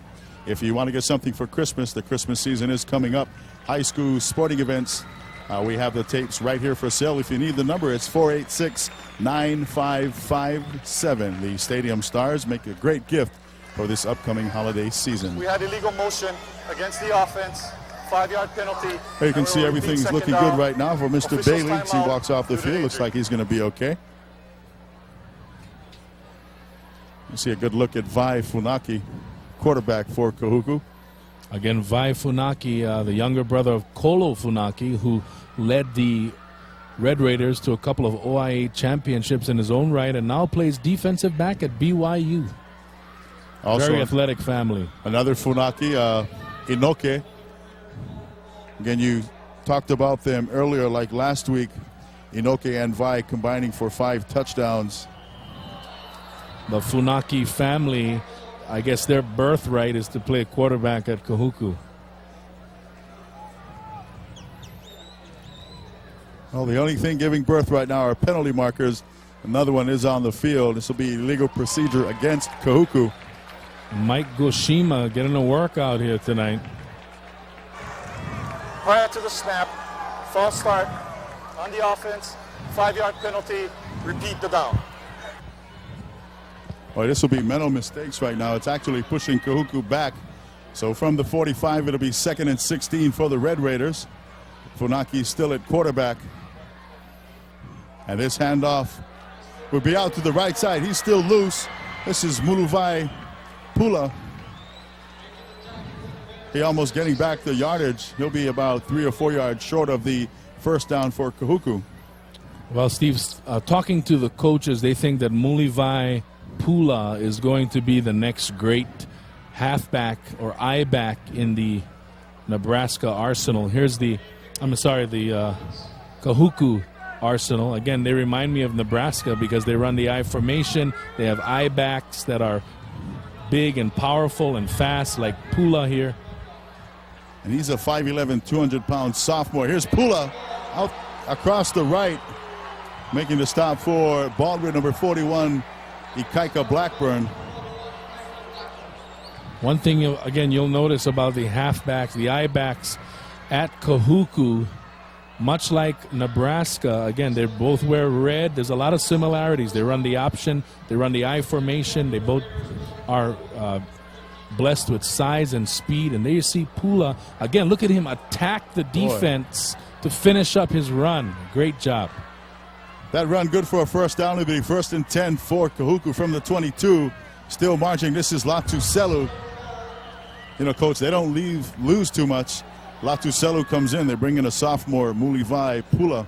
If you want to get something for Christmas, the Christmas season is coming up. High school sporting events. We have the tapes right here for sale. If you need the number, it's 486-9557. The stadium stars make a great gift for this upcoming holiday season. We had illegal motion against the offense. 5-yard penalty. Here you can see everything's looking good right now for Mr. Bailey as he walks off the field. Looks like he's going to be okay. You see a good look at Vai Funaki, quarterback for Kahuku. Again, Vai Funaki, the younger brother of Kolo Funaki, who led the Red Raiders to a couple of OIA championships in his own right and now plays defensive back at BYU. Also, very athletic family. Another Funaki, Inoke. Again, you talked about them earlier, like last week. Inoke and Vai combining for 5 touchdowns. The Funaki family, I guess their birthright is to play quarterback at Kahuku. Well, the only thing giving birth right now are penalty markers. Another one is on the field. This will be illegal procedure against Kahuku. Mike Goshima getting a workout here tonight. Prior to the snap, false start on the offense, 5-yard penalty, repeat the down. Well, this will be mental mistakes right now. It's actually pushing Kahuku back. So from the 45, it'll be 2nd and 16 for the Red Raiders. Funaki still at quarterback. And this handoff will be out to the right side. He's still loose. This is Muluvai Pula. He almost getting back the yardage. He'll be about 3 or 4 yards short of the 1st down for Kahuku. Well, Steve, talking to the coaches, they think that Muluvai Pula is going to be the next great halfback or I-back in the Nebraska arsenal. Here's the Kahuku arsenal. Again, they remind me of Nebraska because they run the I formation. They have I-backs that are big and powerful and fast like Pula here. And he's a 5'11", 200-pound sophomore. Here's Pula out across the right, making the stop for Baldwin, number 41, Ikaika Blackburn. One thing, again, you'll notice about the halfbacks, the I-backs at Kahuku, much like Nebraska, again, they both wear red. There's a lot of similarities. They run the option. They run the I formation. They both are blessed with size and speed. And there you see Pula. Again, look at him attack the defense to finish up his run. Great job. That run good for a first down. It'll be 1st and 10 for Kahuku from the 22. Still marching. This is Latuselu. You know, Coach, they don't lose too much. Latuselu comes in. They're bringing a sophomore, Mulivai Pula,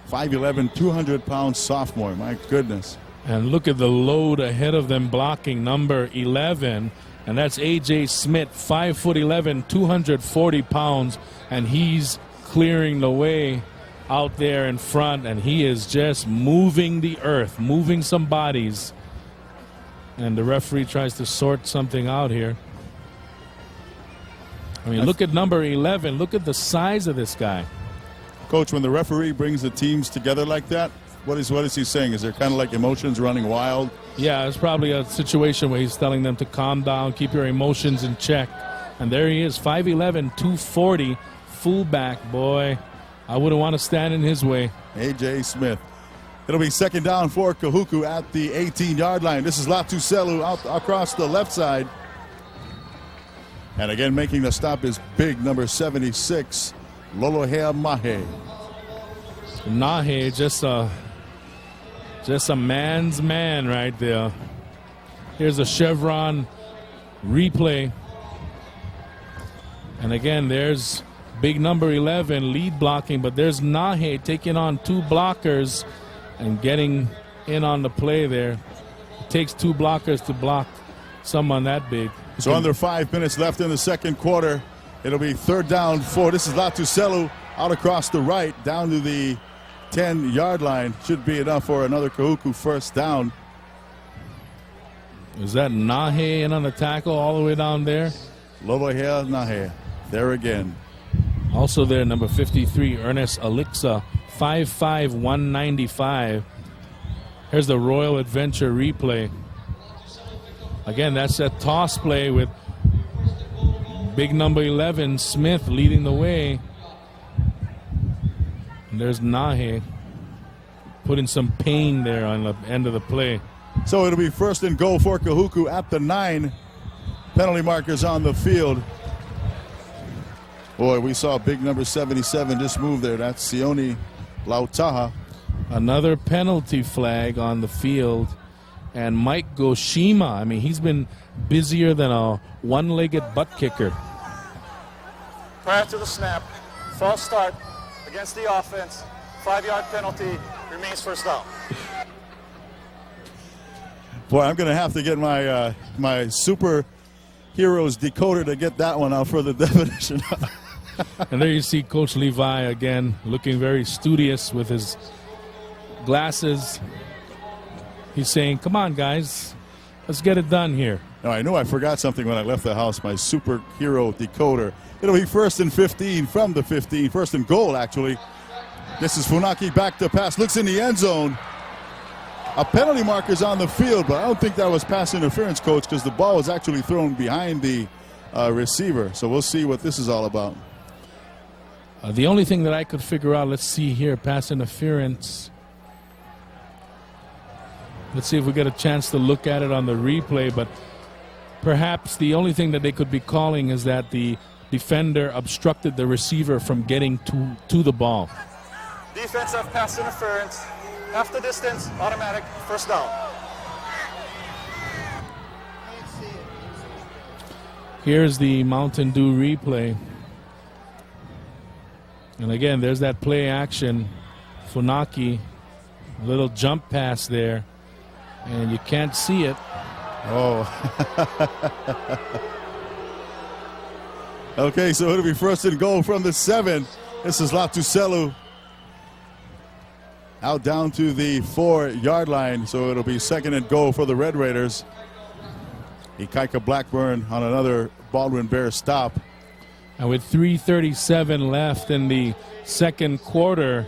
5'11", 200-pound sophomore. My goodness. And look at the load ahead of them blocking, number 11. And that's A.J. Smith, 5'11", 240 pounds. And he's clearing the way out there in front. And he is just moving the earth, moving some bodies. And the referee tries to sort something out here. I mean, look at number 11. Look at the size of this guy. Coach, when the referee brings the teams together like that, what is he saying? Is there kind of like emotions running wild? Yeah, it's probably a situation where he's telling them to calm down, keep your emotions in check. And there he is, 5'11", 240, fullback. Boy, I wouldn't want to stand in his way. A.J. Smith. It'll be 2nd down for Kahuku at the 18-yard line. This is Latuselu out across the left side. And again, making the stop is big, number 76, Lolohea Mahe. Nahe, just a man's man right there. Here's a chevron replay. And again, there's big number 11 lead blocking, but there's Nahe taking on 2 blockers and getting in on the play there. It takes 2 blockers to block someone that big. So under 5 minutes left in the second quarter. It'll be 3rd down for, this is Latuselu out across the right down to the 10-yard line. Should be enough for another Kahuku first down. Is that Nahe in on the tackle all the way down there? Lolohea Nahe there again. Also there, number 53, Ernest Alixa, 5'5", 195. Here's the Royal Adventure replay. Again, that's that toss play with big number 11, Smith, leading the way. And there's Nahe putting some pain there on the end of the play. So it'll be 1st and goal for Kahuku at the 9. Penalty markers on the field. Boy, we saw big number 77 just move there. That's Sione Lautaha. Another penalty flag on the field. And Mike Goshima, I mean, he's been busier than a one-legged butt kicker. Prior to the snap, false start against the offense, 5-yard penalty, remains first down. Boy, I'm going to have to get my my superheroes decoder to get that one out for the definition. And there you see Coach Levi again, looking very studious with his glasses. He's saying, come on, guys, let's get it done here. Now, I know I forgot something when I left the house, my superhero decoder. It'll be 1st and 15 from the 15, 1st and goal, actually. This is Funaki back to pass, looks in the end zone. A penalty marker's on the field, but I don't think that was pass interference, Coach, because the ball was actually thrown behind the receiver. So we'll see what this is all about. The only thing that I could figure out, let's see here, pass interference. Let's see if we get a chance to look at it on the replay, but perhaps the only thing that they could be calling is that the defender obstructed the receiver from getting to the ball. Defensive pass interference, half the distance, automatic, first down. Here's the Mountain Dew replay. And again, there's that play action. Funaki, a little jump pass there. And you can't see it. Oh. Okay, so it'll be 1st and goal from the 7. This is Latuselu out down to the 4-yard line. So it'll be 2nd and goal for the Red Raiders. Ikaika Blackburn on another Baldwin Bears stop. And with 3:37 left in the second quarter,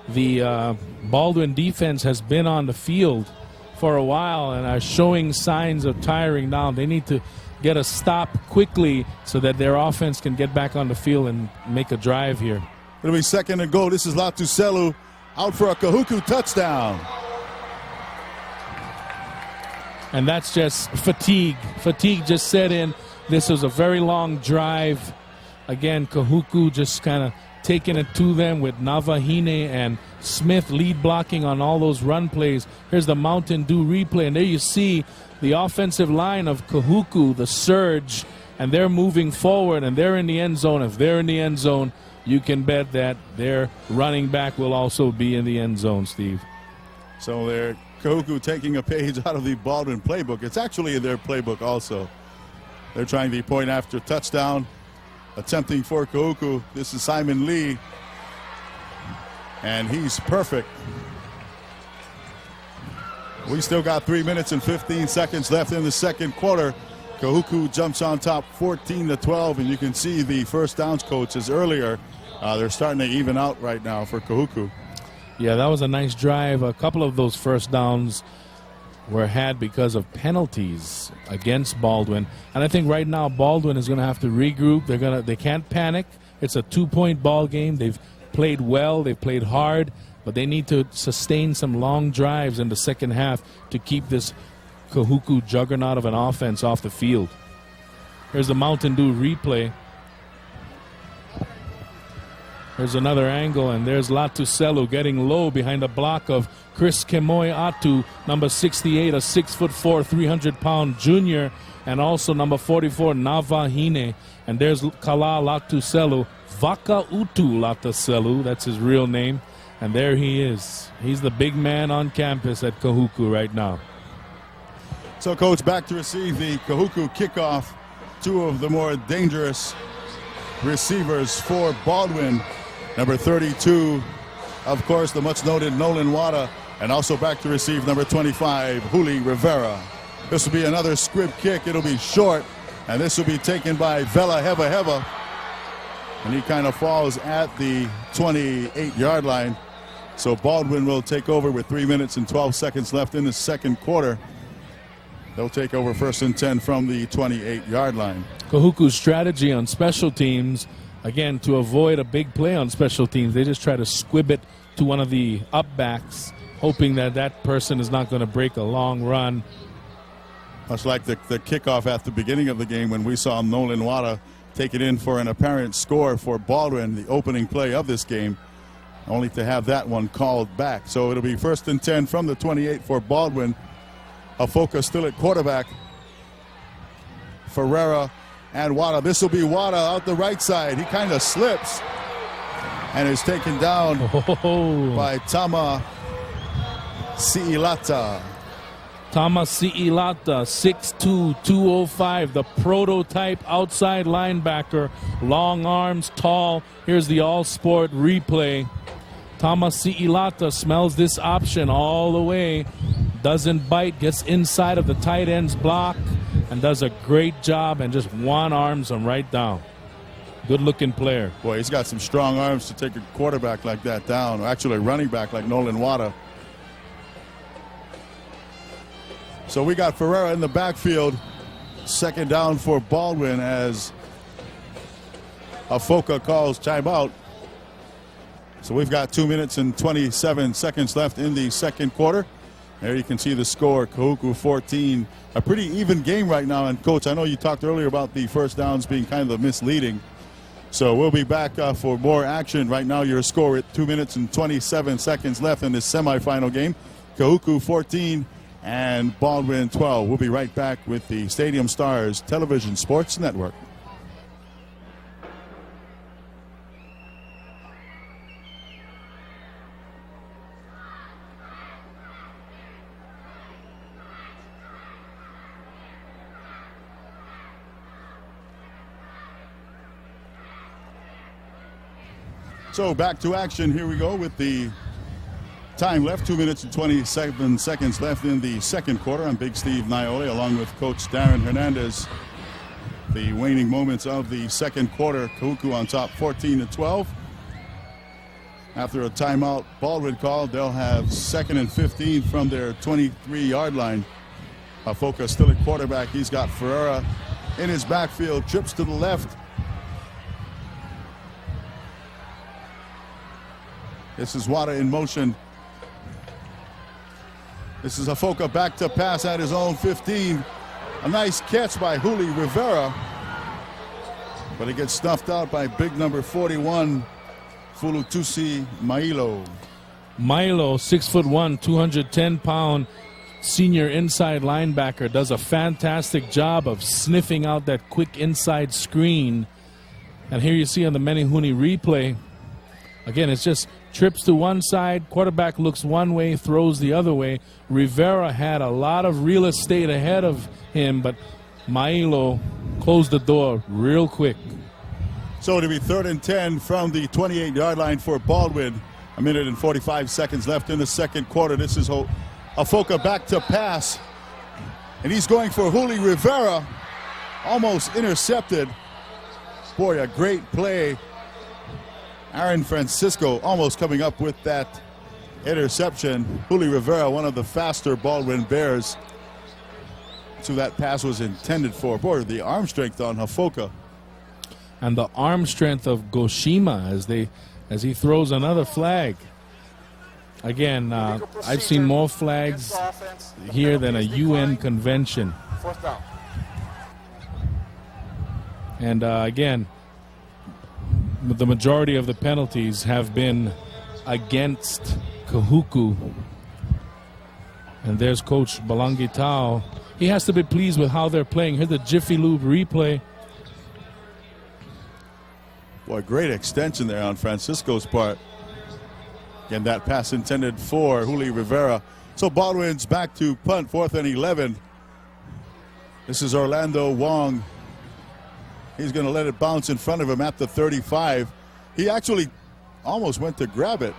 the Baldwin defense has been on the field for a while and are showing signs of tiring down. They need to get a stop quickly so that their offense can get back on the field and make a drive here. It'll be 2nd and goal. This is Latuselu out for a Kahuku touchdown. And that's just fatigue. Fatigue just set in. This was a very long drive. Again, Kahuku just kind of taking it to them with Navahine and Smith lead blocking on all those run plays. Here's the Mountain Dew replay, and there you see the offensive line of Kahuku, the surge, and they're moving forward, and they're in the end zone. If they're in the end zone, you can bet that their running back will also be in the end zone, Steve. So they're Kahuku taking a page out of the Baldwin playbook. It's actually in their playbook also. They're trying the point after touchdown, attempting for Kahuku. This is Simon Lee, and he's perfect. We still got 3 minutes and 15 seconds left in the second quarter. Kahuku jumps on top 14-12, and you can see the first downs coaches earlier. They're starting to even out right now for Kahuku. Yeah, that was a nice drive. A couple of those first downs were had because of penalties against Baldwin. And I think right now Baldwin is going to have to regroup. They can't panic. It's a 2-point ball game. They've played well. They've played hard. But they need to sustain some long drives in the second half to keep this Kahuku juggernaut of an offense off the field. Here's the Mountain Dew replay. There's another angle, and there's Latuselu getting low behind the block of Chris Kemoy Atu, number 68, a 6'4", 300-pound junior, and also number 44, Navahine. And there's Kala Latuselu, Vaka Utu Latuselu, that's his real name. And there he is. He's the big man on campus at Kahuku right now. So, Coach, back to receive the Kahuku kickoff. Two of the more dangerous receivers for Baldwin. Number 32, of course, the much-noted Nolan Wada, and also back to receive number 25, Huli Rivera. This will be another squib kick. It'll be short, and this will be taken by Vela Heva Heva. And he kind of falls at the 28-yard line. So Baldwin will take over with 3 minutes and 12 seconds left in the second quarter. They'll take over 1st and 10 from the 28-yard line. Kahuku's strategy on special teams, again, to avoid a big play on special teams, they just try to squib it to one of the up-backs, hoping that that person is not going to break a long run. Much like the kickoff at the beginning of the game when we saw Nolan Wada take it in for an apparent score for Baldwin, the opening play of this game, only to have that one called back. So it'll be 1st and 10 from the 28 for Baldwin. A focus still at quarterback. Ferreira and Wada. This will be Wada out the right side. He kind of slips and is taken down by Tama Siilata. Tama Siilata, 6'2", 205, the prototype outside linebacker. Long arms, tall. Here's the all-sport replay. Tama Siilata smells this option all the way. Doesn't bite, gets inside of the tight end's block, and does a great job and just one-arms him right down. Good-looking player. Boy, he's got some strong arms to take a quarterback like that down, or actually a running back like Nolan Wada. So we got Ferreira in the backfield. 2nd down for Baldwin as Afoka calls timeout. So we've got 2 minutes and 27 seconds left in the second quarter. There you can see the score, Kahuku 14. A pretty even game right now. And, Coach, I know you talked earlier about the first downs being kind of misleading. So we'll be back for more action. Right now your score at 2 minutes and 27 seconds left in this semifinal game. Kahuku 14 and Baldwin 12. We'll be right back with the Stadium Stars Television Sports Network. So back to action. Here we go with the time left. 2 minutes and 27 seconds left in the second quarter. I'm Big Steve Naiole along with Coach Darren Hernandez. The waning moments of the second quarter. Kahuku on top 14-12. After a timeout Baldwin called, they'll have 2nd and 15 from their 23-yard line. Afoka still at quarterback. He's got Ferreira in his backfield. Trips to the left. This is Wada in motion. This is Afoka back to pass at his own 15. A nice catch by Huli Rivera. But it gets snuffed out by big number 41, Fulutusi Mailo. Milo, 6'1", 210-pound senior inside linebacker, does a fantastic job of sniffing out that quick inside screen. And here you see on the Menehune replay, again, it's just trips to one side, quarterback looks one way, throws the other way. Rivera had a lot of real estate ahead of him, but Mailo closed the door real quick. So it'll be 3rd and 10 from the 28-yard line for Baldwin. A minute and 45 seconds left in the second quarter. This is Afoka back to pass. And he's going for Julio Rivera. Almost intercepted. Boy, a great play. Aaron Francisco almost coming up with that interception. Julio Rivera, one of the faster Baldwin Bears. So that pass was intended for. Boy, the arm strength on Afoka. And the arm strength of Goshima as he throws another flag. Again, I've seen more flags here than a UN convention. 4th down. And again, the majority of the penalties have been against Kahuku. And there's Coach Balangi Tao. He has to be pleased with how they're playing. Here's the Jiffy Lube replay. Boy, great extension there on Francisco's part. Again, that pass intended for Julio Rivera. So Baldwin's back to punt, 4th and 11. This is Orlando Wong. He's going to let it bounce in front of him at the 35. He actually almost went to grab it.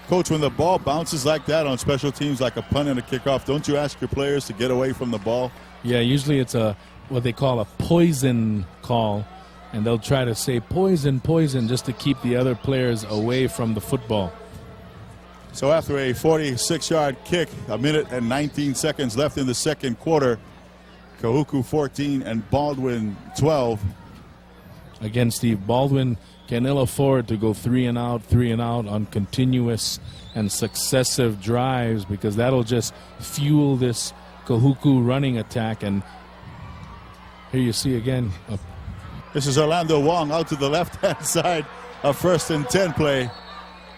Coach, when the ball bounces like that on special teams, like a punt and a kickoff, don't you ask your players to get away from the ball? Yeah, usually it's what they call a poison call, and they'll try to say poison, poison, just to keep the other players away from the football. So after a 46-yard kick, a minute and 19 seconds left in the second quarter, Kahuku 14 and Baldwin 12. Again, Steve, Baldwin can ill afford to go 3 and out on continuous and successive drives, because that'll just fuel this Kahuku running attack. And here you see again. This is Orlando Wong out to the left-hand side, a 1st and 10 play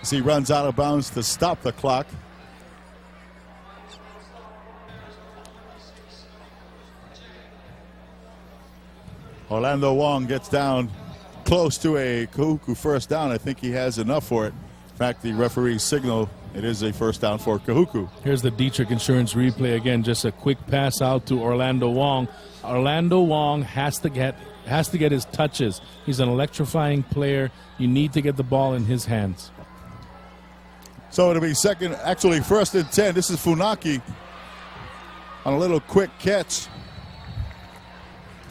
as he runs out of bounds to stop the clock. Orlando Wong gets down close to a Kahuku 1st down. I think he has enough for it. In fact, the referee signal it is a 1st down for Kahuku. Here's the Dietrich Insurance replay again. Just a quick pass out to Orlando Wong. Orlando Wong has to get his touches. He's an electrifying player. You need to get the ball in his hands. So it'll be 1st and 10. This is Funaki on a little quick catch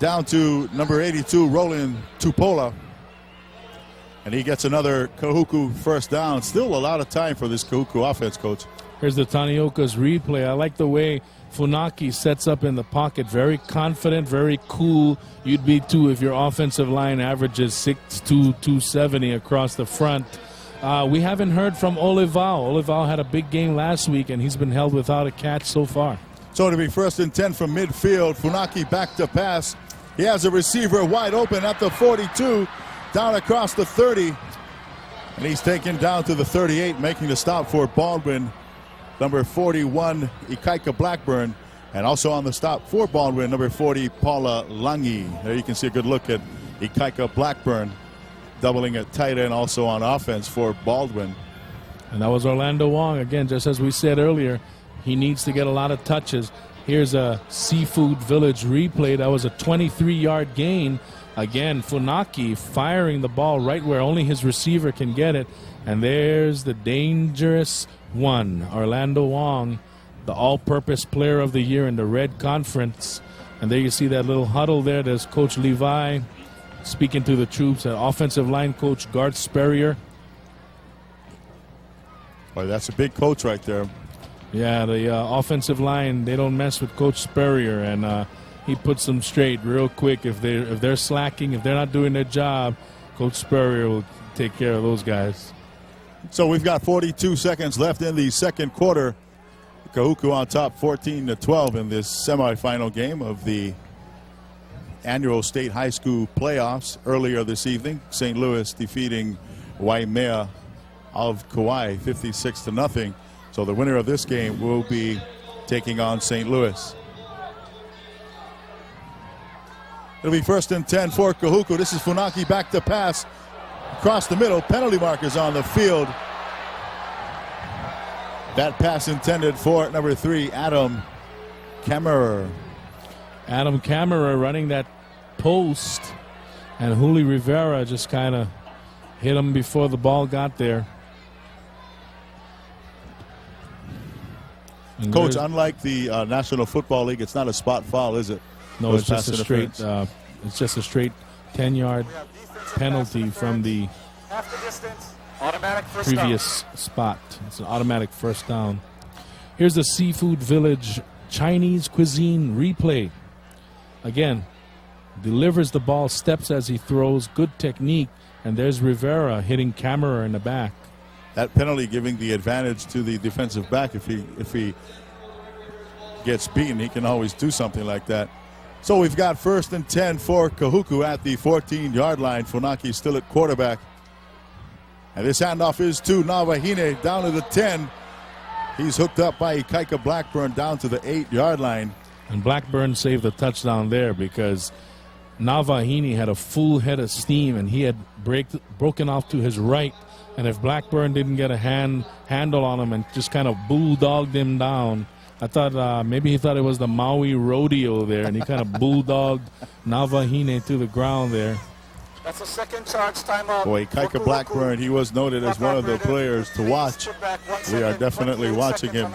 down to number 82, Roland Tupola. And he gets another Kahuku 1st down. Still a lot of time for this Kahuku offense, Coach. Here's the Tanioka's replay. I like the way Funaki sets up in the pocket. Very confident, very cool. You'd be too if your offensive line averages 6'2", 270 across the front. We haven't heard from Olival. Olival had a big game last week, and he's been held without a catch so far. So it'll be 1st and 10 from midfield. Funaki back to pass. He has a receiver wide open at the 42, down across the 30. And he's taken down to the 38, making the stop for Baldwin. Number 41, Ikaika Blackburn. And also on the stop for Baldwin, number 40, Paula Langi. There you can see a good look at Ikaika Blackburn, doubling at tight end also on offense for Baldwin. And that was Orlando Wong. Again, just as we said earlier, he needs to get a lot of touches. Here's a Seafood Village replay. That was a 23-yard gain. Again, Funaki firing the ball right where only his receiver can get it. And there's the dangerous one, Orlando Wong, the all-purpose player of the year in the Red Conference. And there you see that little huddle there. There's Coach Levi speaking to the troops. Offensive line coach Garth Spurrier. Boy, that's a big coach right there. Yeah, the offensive line, they don't mess with Coach Spurrier, and he puts them straight real quick. If they're slacking, if they're not doing their job, Coach Spurrier will take care of those guys. So we've got 42 seconds left in the second quarter. Kahuku on top 14-12 in this semifinal game of the annual state high school playoffs earlier this evening. St. Louis defeating Waimea of Kauai 56-0. So the winner of this game will be taking on St. Louis. It'll be 1st and 10 for Kahuku. This is Funaki back to pass across the middle. Penalty markers on the field. That pass intended for number 3, Adam Kammerer. Adam Kammerer running that post, and Juli Rivera just kind of hit him before the ball got there. And Coach, unlike the National Football League, it's not a spot foul, is it? No, it's just a straight. It's just a straight 10-yard penalty from the Half the distance, automatic first previous spot. It's an automatic first down. Here's the Seafood Village Chinese cuisine replay. Again, delivers the ball, steps as he throws, good technique, and there's Rivera hitting Kammerer in the back. That penalty giving the advantage to the defensive back. If he gets beaten, he can always do something like that. So we've got 1st and 10 for Kahuku at the 14-yard line. Funaki still at quarterback. And this handoff is to Navahine down to the 10. He's hooked up by Ikaika Blackburn down to the 8-yard line. And Blackburn saved the touchdown there because Navahine had a full head of steam and he had broken off to his right. And if Blackburn didn't get a handle on him and just kind of bulldogged him down, I thought maybe he thought it was the Maui rodeo there, and he kind of bulldogged Navahine to the ground there. That's a second charge timeout. Boy, Kaika Blackburn, he was noted as one of the players to watch. We are definitely watching him.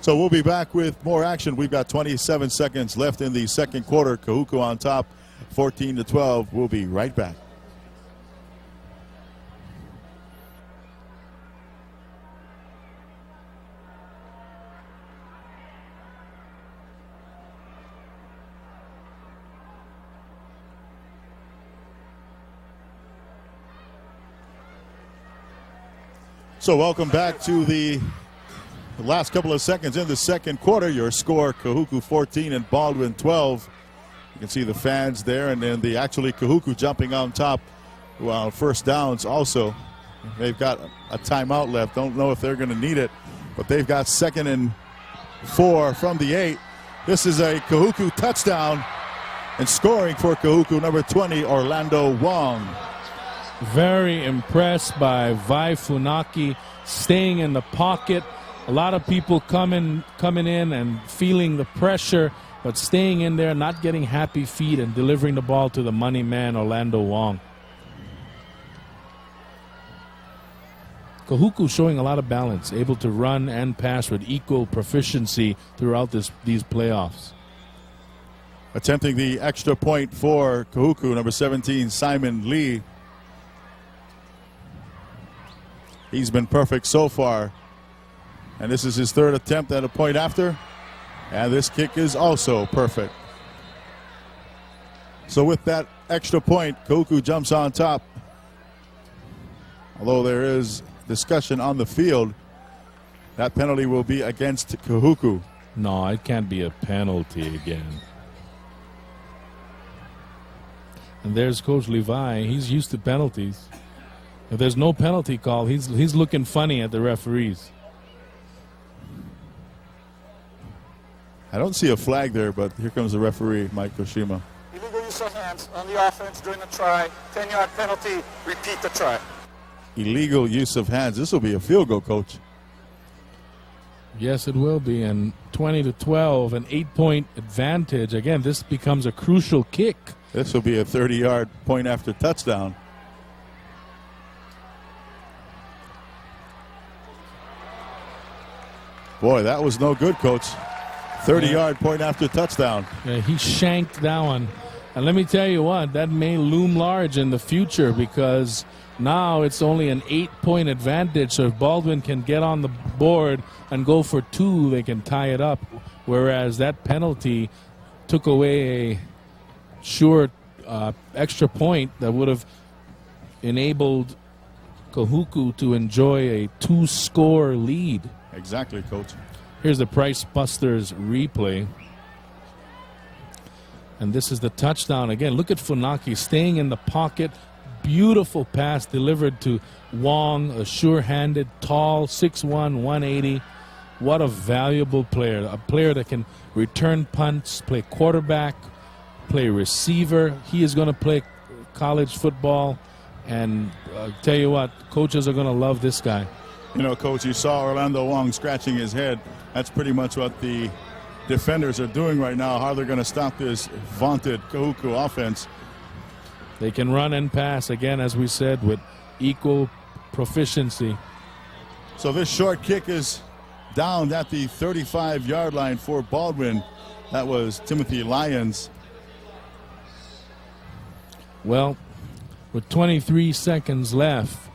So we'll be back with more action. We've got 27 seconds left in the second quarter. Kahuku on top, 14-12. We'll be right back. So welcome back to the last couple of seconds in the second quarter. Your score, Kahuku 14 and Baldwin 12. You can see the fans there, and then actually Kahuku jumping on top on first downs also. They've got a timeout left. Don't know if they're going to need it, but they've got 2nd and 4 from the 8. This is a Kahuku touchdown, and scoring for Kahuku, number 20, Orlando Wong. Very impressed by Vai Funaki staying in the pocket. A lot of people coming in and feeling the pressure, but staying in there, not getting happy feet, and delivering the ball to the money man, Orlando Wong. Kahuku showing a lot of balance, able to run and pass with equal proficiency throughout these playoffs. Attempting the extra point for Kahuku, number 17, Simon Lee. He's been perfect so far. And this is his 3rd attempt at a point after. And this kick is also perfect. So with that extra point, Kahuku jumps on top. Although there is discussion on the field, that penalty will be against Kahuku. No, it can't be a penalty again. And there's Coach Levi. He's used to penalties. If there's no penalty call, he's looking funny at the referees. I don't see a flag there, but here comes the referee, Mike Koshima. Illegal use of hands on the offense during the try. 10-yard penalty. Repeat the try. Illegal use of hands. This will be a field goal, Coach. Yes, it will be. And 20-12, an 8-point advantage. Again, this becomes a crucial kick. This will be a 30-yard point after touchdown. Boy, that was no good, Coach. 30-yard point after touchdown. Yeah, he shanked that one. And let me tell you what, that may loom large in the future because now it's only an 8-point advantage. So if Baldwin can get on the board and go for 2, they can tie it up. Whereas that penalty took away a sure extra point that would have enabled Kahuku to enjoy a 2-score lead. Exactly, Coach. Here's the Price Busters replay. And this is the touchdown. Again, look at Funaki staying in the pocket. Beautiful pass delivered to Wong, a sure-handed, tall, 6'1", 180. What a valuable player. A player that can return punts, play quarterback, play receiver. He is going to play college football. And tell you what, coaches are going to love this guy. You know, Coach, you saw Orlando Wong scratching his head. That's pretty much what the defenders are doing right now, how they're going to stop this vaunted Kahuku offense. They can run and pass, again, as we said, with equal proficiency. So this short kick is down at the 35-yard line for Baldwin. That was Timothy Lyons. Well, with 23 seconds left,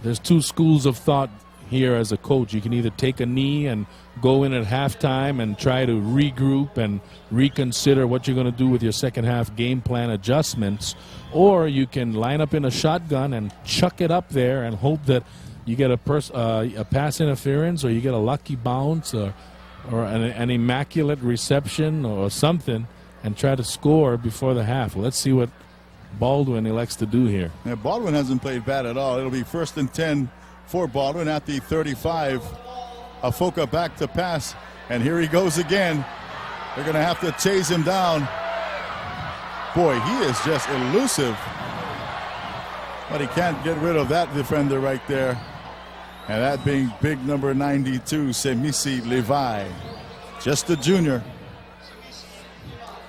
there's two schools of thought here as a coach. You can either take a knee and go in at halftime and try to regroup and reconsider what you're going to do with your second half game plan adjustments, or you can line up in a shotgun and chuck it up there and hope that you get a pass interference, or you get a lucky bounce, or an immaculate reception or something, and try to score before the half. Let's see what Baldwin elects to do here. Yeah, Baldwin hasn't played bad at all. It'll be 1st and 10 for Baldwin at the 35. Afoka back to pass, and here he goes again. They're going to have to chase him down. Boy, he is just elusive. But he can't get rid of that defender right there. And that being big number 92, Semisi Levi. Just a junior.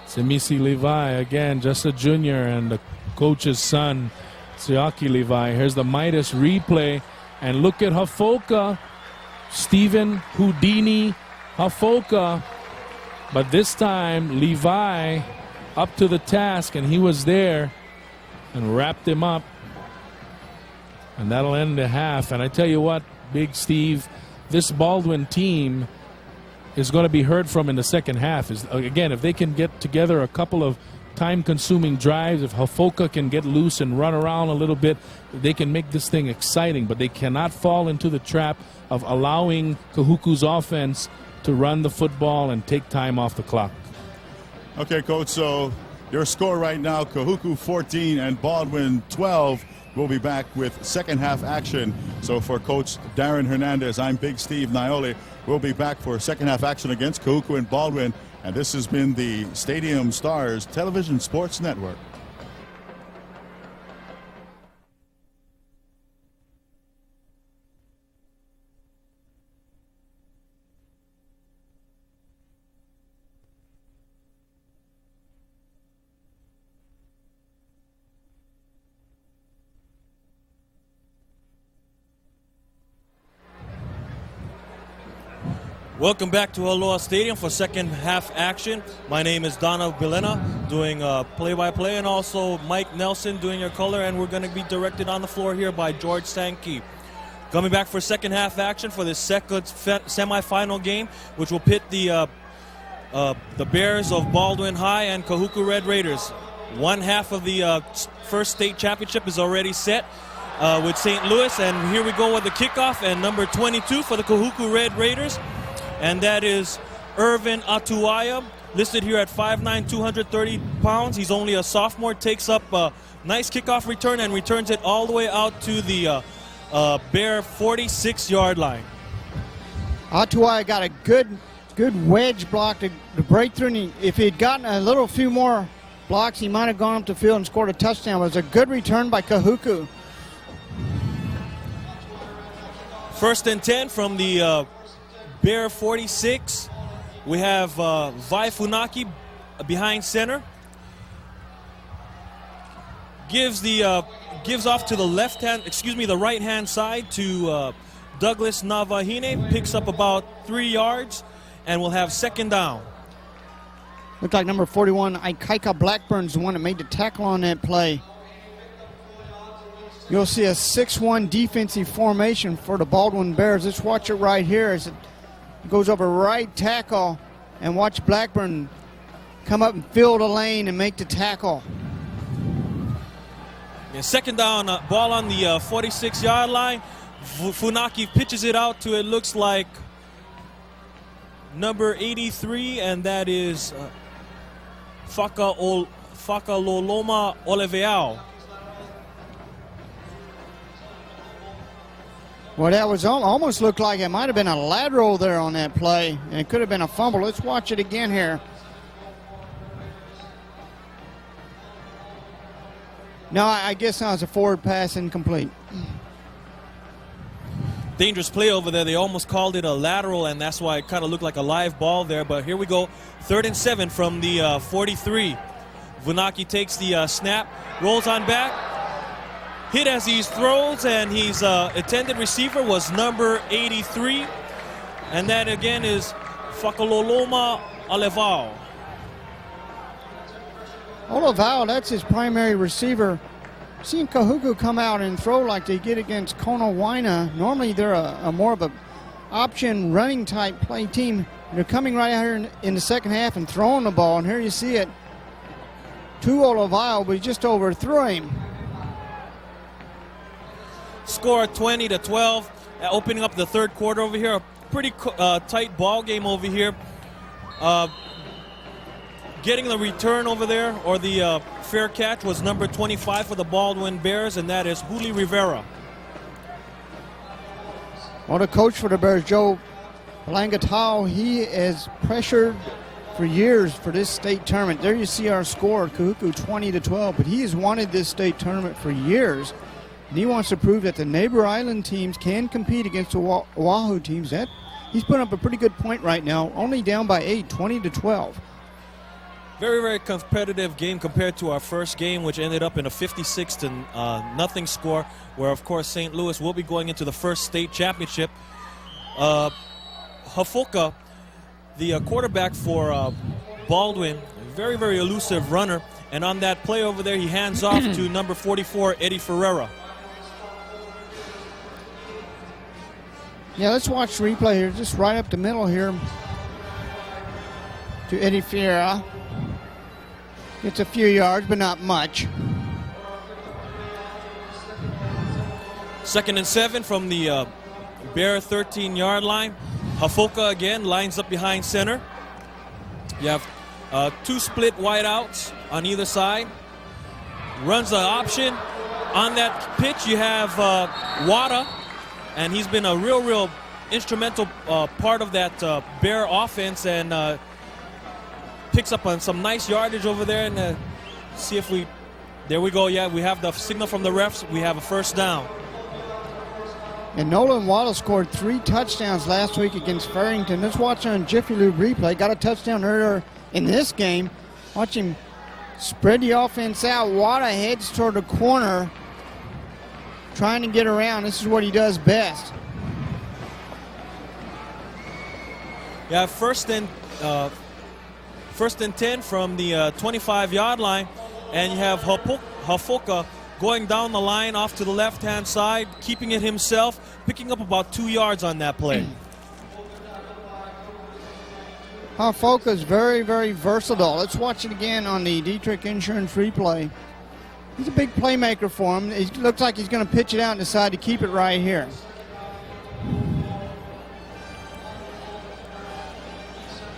Semisi Levi, again, just a junior, and the coach's son, Siaki Levi. Here's the Midas replay, and look at Hafoka. Stephen Houdini Hafoka. But this time, Levi up to the task, and he was there and wrapped him up. And that'll end the half. And I tell you what, Big Steve, this Baldwin team is going to be heard from in the second half. Again, if they can get together a couple of time-consuming drives, if Hafoka can get loose and run around a little bit, they can make this thing exciting. But they cannot fall into the trap of allowing Kahuku's offense to run the football and take time off the clock. Okay, Coach, so your score right now, Kahuku 14 and Baldwin 12. We'll be back with second half action. So for Coach Darren Hernandez, I'm Big Steve Naioli. We'll be back for second half action against Kahuku and Baldwin. And this has been the Stadium Stars Television Sports Network. Welcome back to Aloha Stadium for second half action. My name is Donna Bilena, doing play-by-play, and also Mike Nelson doing your color, and we're going to be directed on the floor here by George Sankey. Coming back for second half action for this second semifinal game, which will pit the Bears of Baldwin High and Kahuku Red Raiders. One half of the first state championship is already set with St. Louis, and here we go with the kickoff, and number 22 for the Kahuku Red Raiders. And that is Irvin Atuaya, listed here at 5'9", 230 pounds. He's only a sophomore, takes up a nice kickoff return and returns it all the way out to the Bear 46-yard line. Atuaya got a good wedge block to break through, and if he'd gotten a few more blocks, he might have gone up the field and scored a touchdown. It was a good return by Kahuku. 1st and 10 from the Bear 46. We have Vai Funaki behind center. Gives off to the right hand side to Douglas Navahine. Picks up about 3 yards, and we'll have second down. Looked like number 41, Ikaika Blackburn's the one that made the tackle on that play. You'll see a 6-1 defensive formation for the Baldwin Bears. Let's watch it right here as it goes over right tackle, and watch Blackburn come up and fill the lane and make the tackle. Yeah, second down, ball on the 46-yard line. Funaki pitches it out to, it looks like, number 83, and that is Fakaloloma Oleveao. Well, that was almost looked like it might have been a lateral there on that play, and it could have been a fumble. Let's watch it again here. No, I guess that was a forward pass incomplete. Dangerous play over there. They almost called it a lateral, and that's why it kind of looked like a live ball there. But here we go. 3rd and 7 from the 43. Vunaki takes the snap, rolls on back. Hit as he throws, and his intended receiver was number 83. And that again is Fakaloloma Olevao. Olevao, that's his primary receiver. Seeing Kahuku come out and throw like they did against Konawaina, normally they're a more of a option running type play team. They're coming right out here in the second half and throwing the ball, and here you see it to Olevao, but he just overthrew him. Score 20-12, opening up the third quarter over here. A pretty tight ball game over here. Getting the return over there, or the fair catch, was number 25 for the Baldwin Bears, and that is Juli Rivera. Well, the coach for the Bears, Joe Langatau, he has pressured for years for this state tournament. There you see our score, Kahuku 20-12, but he has wanted this state tournament for years. And he wants to prove that the neighbor island teams can compete against the Oahu teams. He's putting up a pretty good point right now, only down by 8, 20-12. Very, very competitive game compared to our first game, which ended up in a 56-0 score, where, of course, St. Louis will be going into the first state championship. Hafoka, the quarterback for Baldwin, very, very elusive runner, and on that play over there, he hands off to number 44, Eddie Ferreira. Yeah, let's watch the replay here, just right up the middle here to Eddie Ferreira. It's a few yards, but not much. 2nd and 7 from the Bear 13-yard line. Hafoka again lines up behind center. You have 2 split wideouts on either side. Runs the option. On that pitch, you have Wada, and he's been a real instrumental part of that Bear offense, and picks up on some nice yardage over there. And see if there we go. Yeah, we have the signal from the refs. We have a first down. And Nolan Waddle scored 3 touchdowns last week against Farrington. Let's watch on Jiffy Lube replay. Got a touchdown earlier in this game. Watch him spread the offense out. Wada heads toward the corner, trying to get around. This is what he does best. Yeah, first and 10 from the 25-yard line, and you have Hafoka going down the line off to the left-hand side, keeping it himself, picking up about 2 yards on that play. Hafoka is very, very versatile. Let's watch it again on the Dietrich Insurance replay. He's a big playmaker for him. He looks like he's going to pitch it out and decide to keep it right here.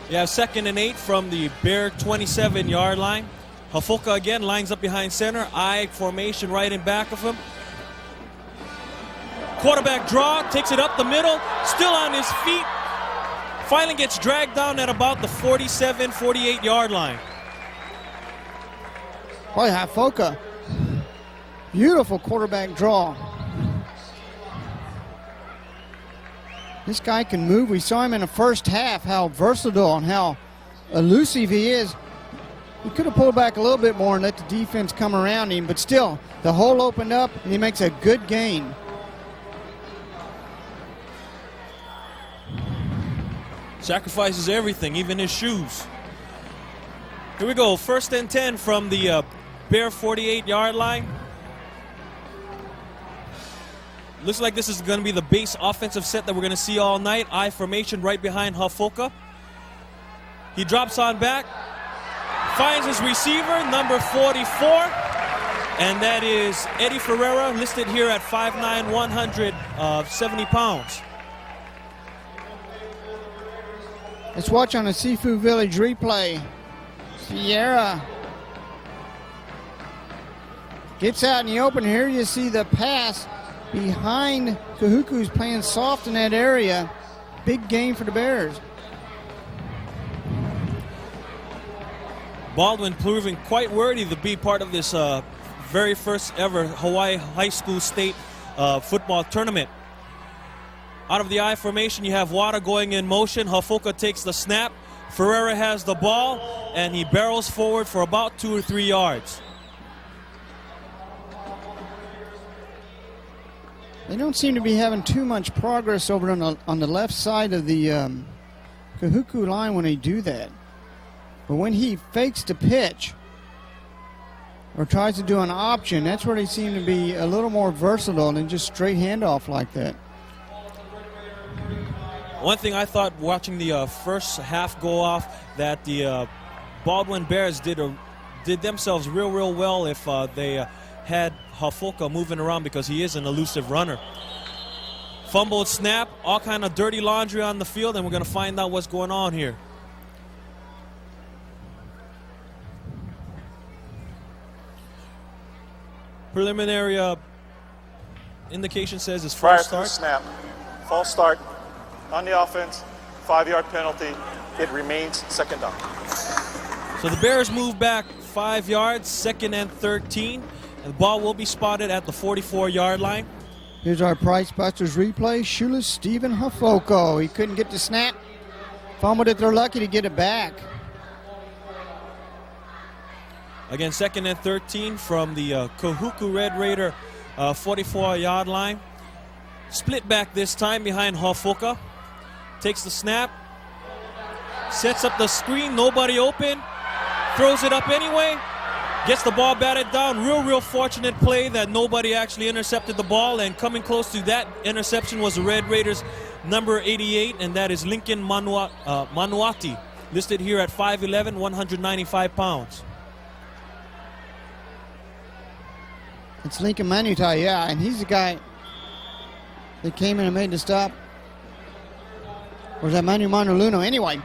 You have 2nd and 8 from the Bear 27-yard line. Hafoka again lines up behind center. I formation right in back of him. Quarterback draw, takes it up the middle, still on his feet. Finally gets dragged down at about the 47, 48-yard line. Boy, Hafoka, beautiful quarterback draw. This guy can move. We saw him in the first half, how versatile and how elusive he is. He could have pulled back a little bit more and let the defense come around him, but still, the hole opened up and he makes a good gain. Sacrifices everything, even his shoes. Here we go, 1st and 10 from the Bear 48-yard line. Looks like this is going to be the base offensive set that we're going to see all night. I formation right behind Hafoka. He drops on back, finds his receiver, number 44, and that is Eddie Ferreira, listed here at 5'9", 170 pounds. Let's watch on the Seafood Village replay. Sierra gets out in the open. Here you see the pass behind Kahuku, who's playing soft in that area. Big game for the Bears. Baldwin proving quite worthy to be part of this very first ever Hawaii High School State football tournament. Out of the I formation, you have Wada going in motion. Hafoka takes the snap. Ferreira has the ball, and he barrels forward for about 2 or 3 yards. They don't seem to be having too much progress over on the left side of the Kahuku line when they do that. But when he fakes the pitch or tries to do an option, that's where they seem to be a little more versatile than just straight handoff like that. One thing I thought watching the first half go off, that the Baldwin Bears did themselves real well if they had Hafoka moving around, because he is an elusive runner. Fumbled snap, all kind of dirty laundry on the field, and we're going to find out what's going on here. Preliminary indication says it's Prior false to the start. snap, false start on the offense, 5-yard penalty. It remains second down. So the Bears move back 5 yards, 2nd and 13. And the ball will be spotted at the 44-yard line. Here's our Price Busters replay. Shoeless Stephen Hafoko. He couldn't get the snap. Fumbled it. They're lucky to get it back. Again, 2nd and 13 from the Kahuku Red Raider 44-yard line. Split back this time behind Hafoka. Takes the snap. Sets up the screen. Nobody open. Throws it up anyway. Gets the ball batted down. Real fortunate play that nobody actually intercepted the ball. And coming close to that interception was the Red Raiders' number 88, and that is Lincoln Manuati, listed here at 5'11", 195 pounds. It's Lincoln Manutai, yeah, and he's the guy that came in and made the stop. Or was that Manu Manuluno? Anyway,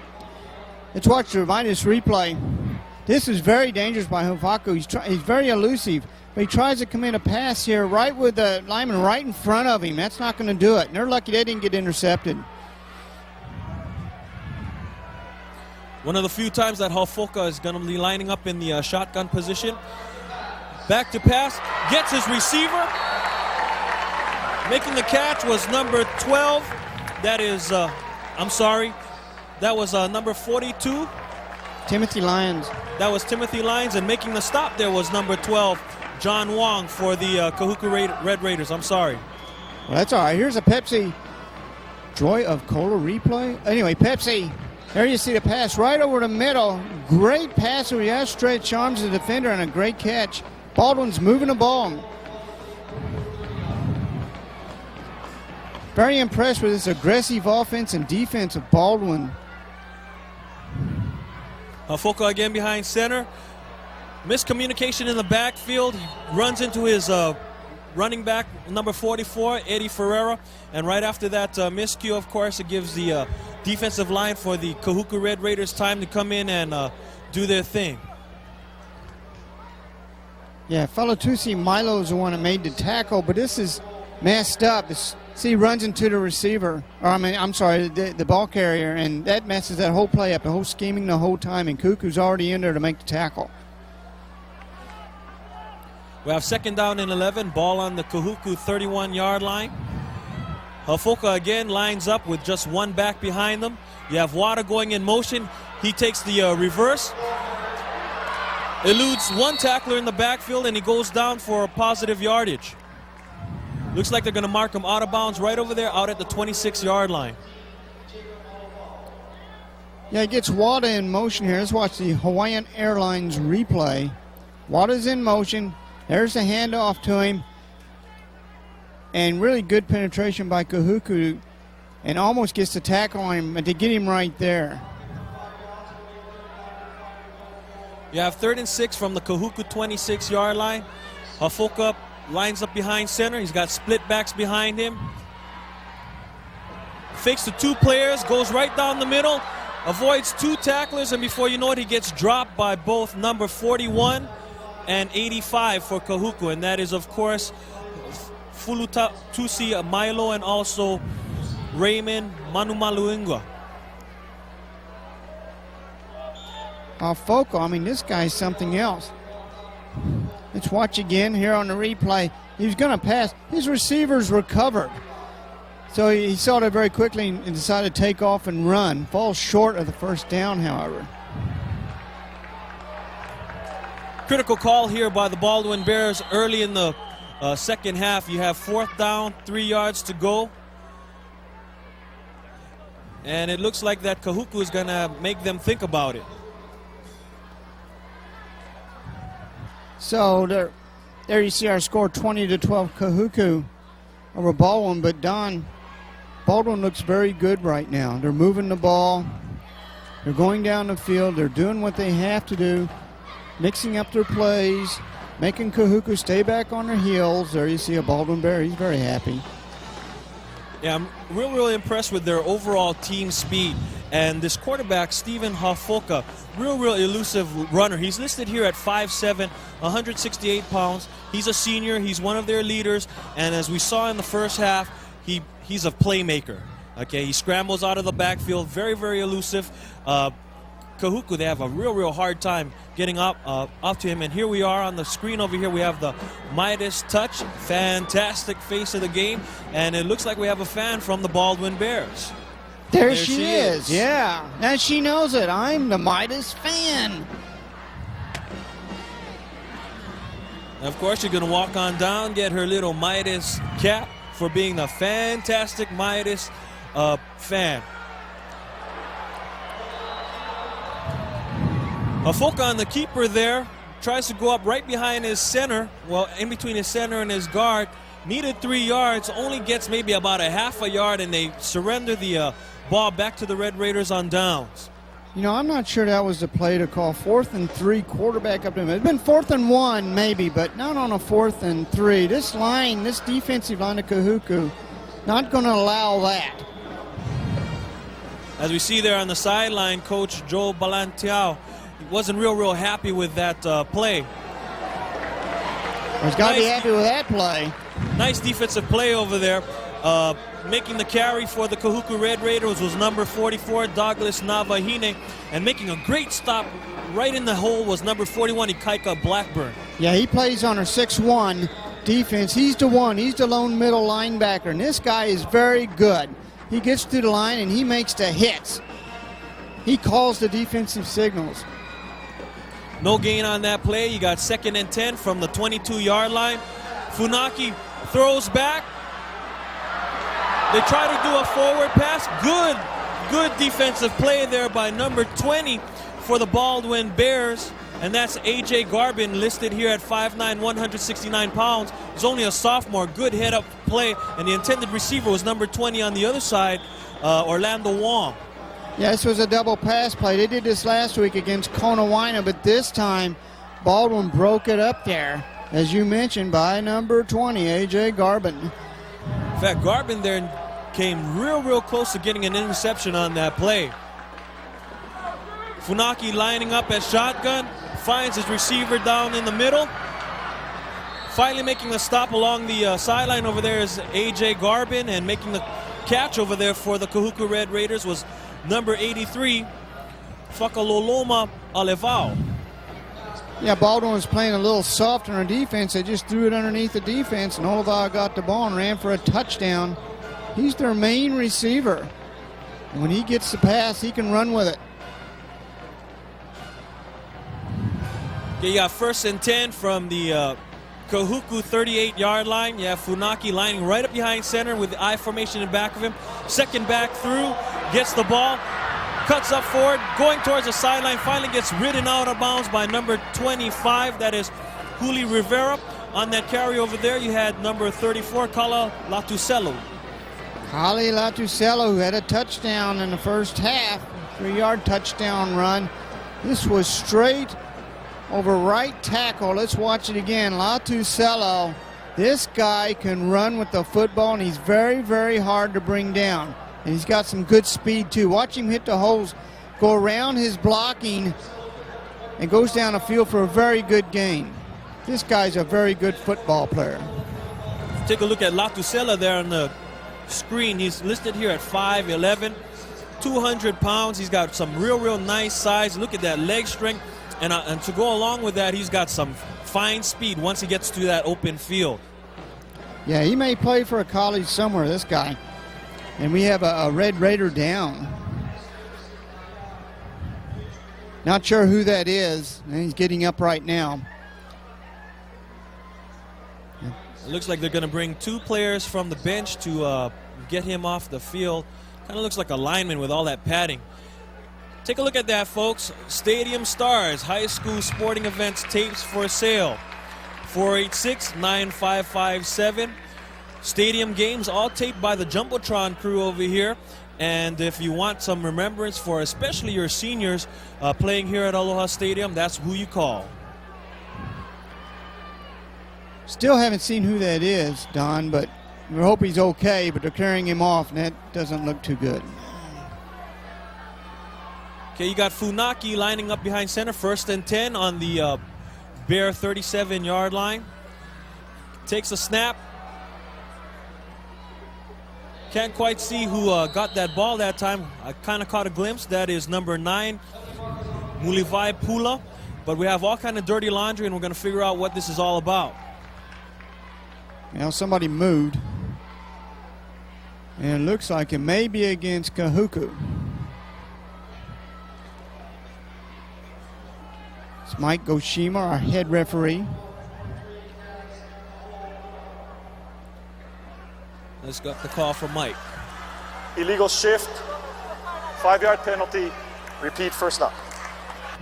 let's watch the Vitus replay. This is very dangerous by Hafoku. He's very elusive, but he tries to commit a pass here right with the lineman right in front of him. That's not going to do it. And they're lucky they didn't get intercepted. One of the few times that Hafoka is going to be lining up in the shotgun position. Back to pass, gets his receiver. Making the catch was number 12. That is, that was number 42. Timothy Lyons. That was Timothy Lyons, and making the stop there was number 12, John Wong, for the Kahuku Red Raiders. I'm sorry. Well, that's all right. Here's a Pepsi Joy of Cola replay. Anyway, Pepsi, there you see the pass right over the middle. Great pass where he has stretched arms to the defender and a great catch. Baldwin's moving the ball. Very impressed with this aggressive offense and defense of Baldwin. Hafoka again behind center. Miscommunication in the backfield. Runs into his running back, number 44, Eddie Ferreira. And right after that miscue, of course, it gives the defensive line for the Kahuku Red Raiders time to come in and do their thing. Yeah, Falatusi Milo is the one that made the tackle, but this is messed up. See, he runs into the receiver, or I'm sorry, the ball carrier, and that messes that whole play up, the whole scheming the whole time, and Kuku's already in there to make the tackle. We have 2nd down and 11, ball on the Kahuku 31-yard line. Hafoka again lines up with just one back behind them. You have Wada going in motion. He takes the reverse. Eludes one tackler in the backfield, and he goes down for a positive yardage. Looks like they're going to mark him out of bounds right over there, out at the 26-yard line. Yeah, he gets Wada in motion here. Let's watch the Hawaiian Airlines replay. Wada's in motion. There's the handoff to him. And really good penetration by Kahuku, and almost gets the tackle on him, but to get him right there. You have 3rd and 6 from the Kahuku 26-yard line. Hafoka lines up behind center. He's got split backs behind him. Fakes the 2 players, goes right down the middle. avoids 2 tacklers, and before you know it, he gets dropped by both number 41 and 85 for Kahuku, and that is, of course, Fulutatusi Milo and also Raymond Manumaluingwa. Foco, I mean, this guy's something else. Let's watch again here on the replay. He was going to pass. His receivers recovered. So he saw that very quickly and decided to take off and run. Falls short of the first down, however. Critical call here by the Baldwin Bears early in the second half. You have 4th down, 3 yards to go. And it looks like that Kahuku is going to make them think about it. So there you see our score, 20-12 Kahuku over Baldwin. But Don, Baldwin looks very good right now. They're moving the ball. They're going down the field. They're doing what they have to do, mixing up their plays, making Kahuku stay back on their heels. There you see a Baldwin Bear. He's very happy. Yeah, I'm really impressed with their overall team speed. And this quarterback, Stephen Hafoka, real elusive runner. He's listed here at 5'7", 168 pounds. He's a senior. He's one of their leaders. And as we saw in the first half, he's a playmaker. Okay, he scrambles out of the backfield, very elusive. Kahuku, they have a real hard time getting up to him. And here we are on the screen over here. We have the Midas touch, fantastic face of the game. And it looks like we have a fan from the Baldwin Bears. There she is, yeah. Now she knows it. I'm the Midas fan. Of course, you're going to walk on down, get her little Midas cap for being a fantastic Midas fan. Afoka on the keeper there, tries to go up right behind his center, well, in between his center and his guard. Needed 3 yards, only gets maybe about a half a yard, and they surrender the ball back to the Red Raiders on downs. You know, I'm not sure that was the play to call. 4th and 3, quarterback up to him. It'd been 4th and 1 maybe, but not on a 4th and 3. This line, this defensive line of Kahuku, not going to allow that. As we see there on the sideline, Coach Joe Balantiao wasn't real happy with that play. He's got to be happy with that play. Nice defensive play over there. Making the carry for the Kahuku Red Raiders was number 44, Douglas Navahine. And making a great stop right in the hole was number 41, Ikaika Blackburn. Yeah, he plays on our 6-1 defense. He's the one. He's the lone middle linebacker. And this guy is very good. He gets through the line and he makes the hits. He calls the defensive signals. No gain on that play. You got 2nd and 10 from the 22-yard line. Funaki throws back. They try to do a forward pass. Good defensive play there by number 20 for the Baldwin Bears. And that's A.J. Garbin, listed here at 5'9", 169 pounds. He's only a sophomore. Good head-up play. And the intended receiver was number 20 on the other side, Orlando Wong. Yeah, this was a double pass play. They did this last week against Conahuina, but this time Baldwin broke it up there, as you mentioned, by number 20, A.J. Garbin. In fact, Garbin there came real close to getting an interception on that play. Funaki lining up at shotgun, finds his receiver down in the middle. Finally making a stop along the sideline over there is A.J. Garbin, and making the catch over there for the Kahuku Red Raiders was number 83, Fakaloloma Alevao. Yeah, Baldwin was playing a little soft on our defense. They just threw it underneath the defense, and Olivao got the ball and ran for a touchdown. He's their main receiver. And when he gets the pass, he can run with it. Okay, you got 1st and 10 from the Kahuku 38-yard line. You have Funaki lining right up behind center with the I formation in back of him. 2nd back through, gets the ball, cuts up forward, going towards the sideline, finally gets ridden out of bounds by number 25. That is Juli Rivera. On that carry over there, you had number 34, Kala Latuselu. Kali Latuselu, who had a touchdown in the first half, 3-yard touchdown run. This was straight over right tackle. Let's watch it again. Latuselu, this guy can run with the football, and he's very hard to bring down. And he's got some good speed, too. Watch him hit the holes go around his blocking, and goes down the field for a very good gain. This guy's a very good football player. Take a look at Latusela there on the screen. He's listed here at 5'11", 200 pounds. He's got some real nice size. Look at that leg strength. And to go along with that, he's got some fine speed once he gets to that open field. Yeah, he may play for a college somewhere, this guy. And we have a Red Raider down. Not sure who that is. And he's getting up right now. It looks like they're going to bring 2 players from the bench to get him off the field. Kind of looks like a lineman with all that padding. Take a look at that, folks. Stadium Stars, high school sporting events tapes for sale. 486-9557. Stadium games all taped by the Jumbotron crew over here. And if you want some remembrance for especially your seniors playing here at Aloha Stadium, that's who you call. Still haven't seen who that is, Don, but we hope he's okay, but they're carrying him off, and that doesn't look too good. Okay, you got Funaki lining up behind center, 1st and 10 on the Bear 37-yard line. Takes a snap. Can't quite see who got that ball that time. I kind of caught a glimpse. That is number 9, Mulivai Pula. But we have all kind of dirty laundry, and we're going to figure out what this is all about. Now somebody moved. And it looks like it may be against Kahuku. It's Mike Goshima, our head referee. Let's get the call from Mike. Illegal shift, 5-yard penalty, repeat first down.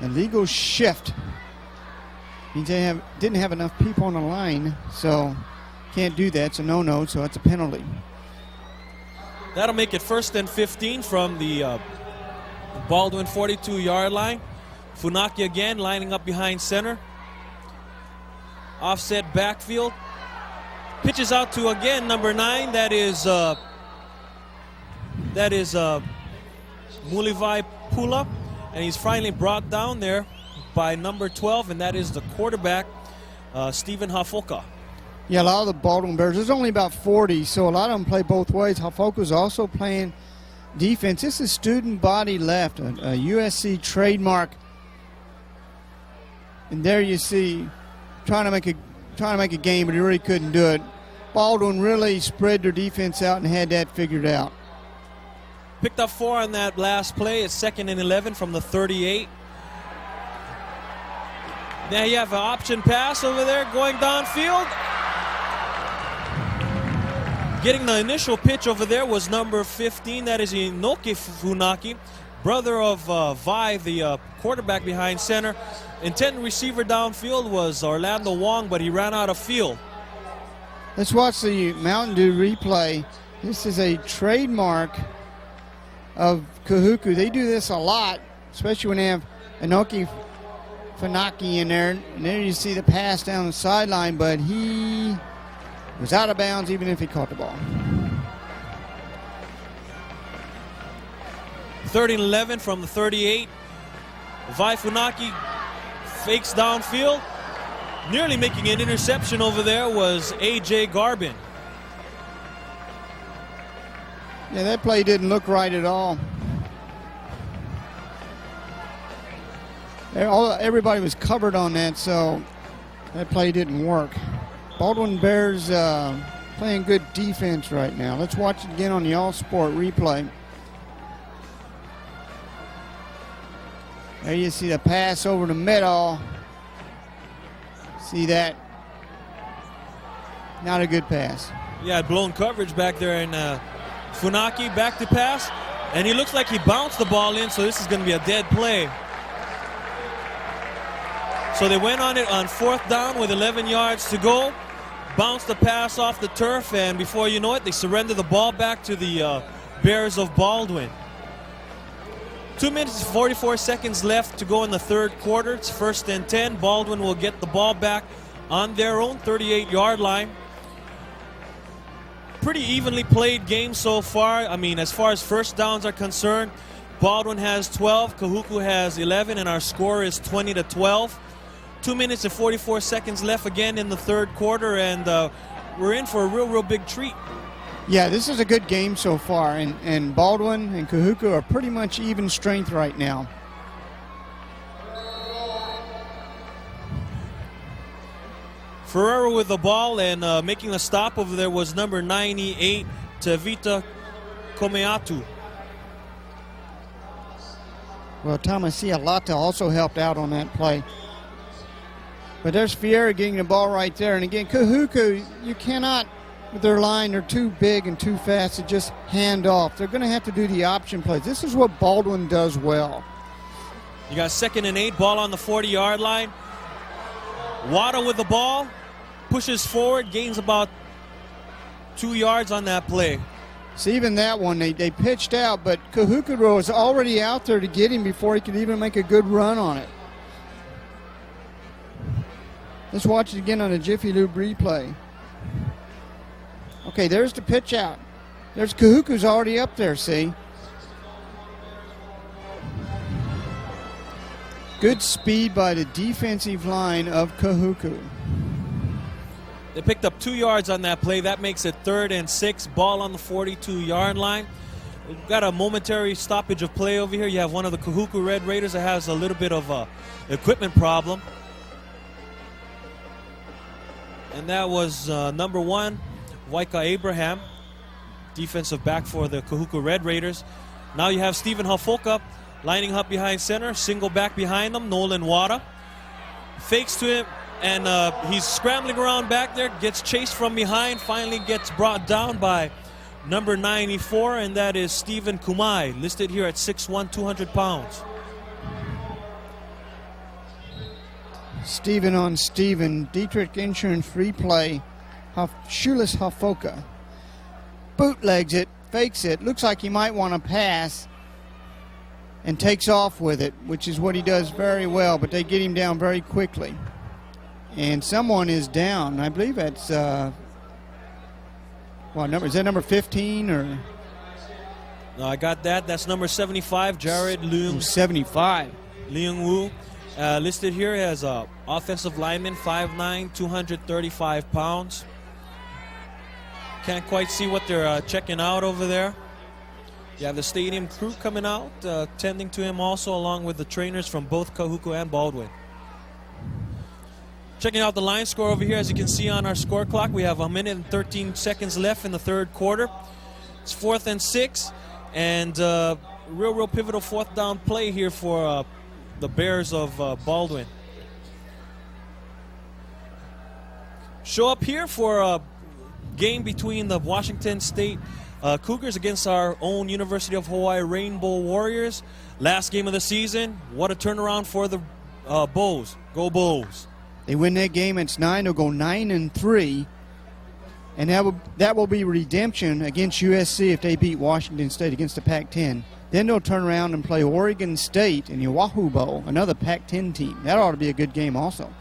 Illegal shift. Means they didn't have enough people on the line, so can't do that. It's a no-no, so it's a penalty. That'll make it 1st and 15 from the Baldwin 42-yard line. Funaki again lining up behind center. Offset backfield. Pitches out to again number 9. That is Mulivai Pula, and he's finally brought down there by number 12, and that is the quarterback, Stephen Hafoka. Yeah, a lot of the Baldwin Bears, there's only about 40, so a lot of them play both ways. Hafoka's also playing defense. This is student body left, a USC trademark. And there you see, trying to make a game, but he really couldn't do it. Baldwin really spread their defense out and had that figured out. Picked up 4 on that last play. It's 2nd and 11 from the 38. Now you have an option pass over there going downfield. Getting the initial pitch over there was number 15. That is Inoki Funaki, brother of Vi, the quarterback behind center. Intended receiver downfield was Orlando Wong, but he ran out of field. Let's watch the Mountain Dew replay. This is a trademark of Kahuku. They do this a lot, especially when they have Inoki Funaki in there. And there you see the pass down the sideline, but he was out of bounds even if he caught the ball. 3rd and 11 from the 38. Vi Funaki fakes downfield. Nearly making an interception over there was A.J. Garbin. Yeah, that play didn't look right at all. Everybody was covered on that, so that play didn't work. Baldwin Bears playing good defense right now. Let's watch it again on the All-Sport replay. There you see the pass over the middle. See that? Not a good pass. Yeah, blown coverage back there, and Funaki back to pass, and he looks like he bounced the ball in, so this is going to be a dead play. So they went on it on 4th down with 11 yards to go, bounced the pass off the turf, and before you know it, they surrender the ball back to the Bears of Baldwin. 2 minutes and 44 seconds left to go in the 3rd quarter. It's 1st and 10. Baldwin will get the ball back on their own 38-yard line. Pretty evenly played game so far. I mean, as far as first downs are concerned, Baldwin has 12, Kahuku has 11, and our score is 20-12. 2 minutes and 44 seconds left again in the third quarter, and we're in for a real big treat. Yeah, this is a good game so far, and Baldwin and Kahuku are pretty much even strength right now. Ferrero with the ball, and making a stop over there was number 98, Tevita Komeatu. Well, Thomasia Lata also helped out on that play. But there's Fiera getting the ball right there. And again, Kahuku, you cannot, with their line, they're too big and too fast to just hand off. They're going to have to do the option plays. This is what Baldwin does well. You got 2nd and 8, ball on the 40-yard line. Wada with the ball, pushes forward, gains about 2 yards on that play. See, even that one, they pitched out, but Kahuku was already out there to get him before he could even make a good run on it. Let's watch it again on a Jiffy Lube replay. Okay, there's the pitch out. There's Kahuku's already up there, see? Good speed by the defensive line of Kahuku. They picked up 2 yards on that play. That makes it 3rd and 6, ball on the 42-yard line. We've got a momentary stoppage of play over here. You have one of the Kahuku Red Raiders that has a little bit of a equipment problem. And that was number 1, Waika Abraham, defensive back for the Kahuku Red Raiders. Now you have Stephen Hafoka lining up behind center, single back behind them, Nolan Wada. Fakes to him, and he's scrambling around back there, gets chased from behind, finally gets brought down by number 94, and that is Stephen Kumai, listed here at 6'1", 200 pounds. Steven on Steven, Dietrich Insurance replay, Shulis Hafoka. Bootlegs it, fakes it, looks like he might want to pass, and takes off with it, which is what he does very well, but they get him down very quickly. And someone is down. I believe that's, what number? Is that number 15 or? No, I got that. That's number 75, Jared Leung. 75. Leung Wu. Listed here as a offensive lineman, 5'9", 235 pounds. Can't quite see what they're checking out over there. You have the stadium crew coming out, tending to him also, along with the trainers from both Kahuku and Baldwin. Checking out the line score over here, as you can see on our score clock, we have 1 minute and 13 seconds left in the third quarter. It's 4th and 6, and real pivotal 4th down play here for the Bears of Baldwin. Show up here for a game between the Washington State Cougars against our own University of Hawaii Rainbow Warriors. Last game of the season. What a turnaround for the Bows. Go Bows. They win that game, it's 9. They'll go 9-3, and that will be redemption against USC if they beat Washington State against the Pac-10. Then they'll turn around and play Oregon State in the Oahu Bowl, another Pac-10 team. That ought to be a good game also.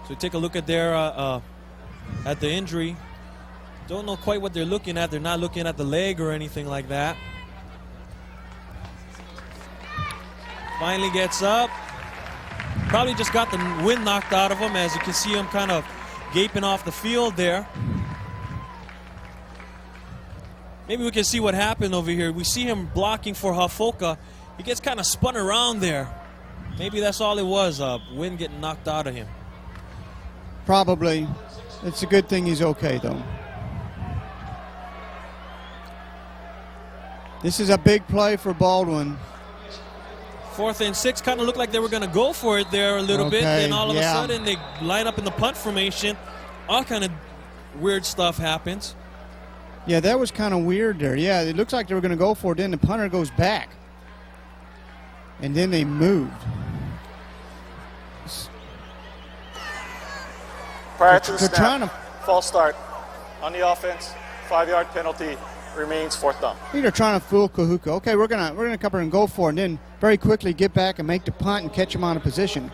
So take a look at their at the injury. Don't know quite what they're looking at. They're not looking at the leg or anything like that. Finally gets up. Probably just got the wind knocked out of him, as you can see him kind of gaping off the field there. Maybe we can see what happened over here. We see him blocking for Hafoka. He gets kind of spun around there. Maybe that's all it was, wind getting knocked out of him. Probably. It's a good thing he's okay, though. This is a big play for Baldwin. 4th and 6, kind of looked like they were going to go for it there a little bit. Then all of a sudden they line up in the punt formation. All kind of weird stuff happens. Yeah, that was kind of weird there. Yeah, it looks like they were going to go for it. Then the punter goes back. And then they moved. Prior to the They're trying snap, to- false start on the offense, 5-yard penalty, remains 4th down. I think they're trying to fool Kahuku. Okay, we're gonna come and go for it, and then very quickly get back and make the punt and catch him out of position.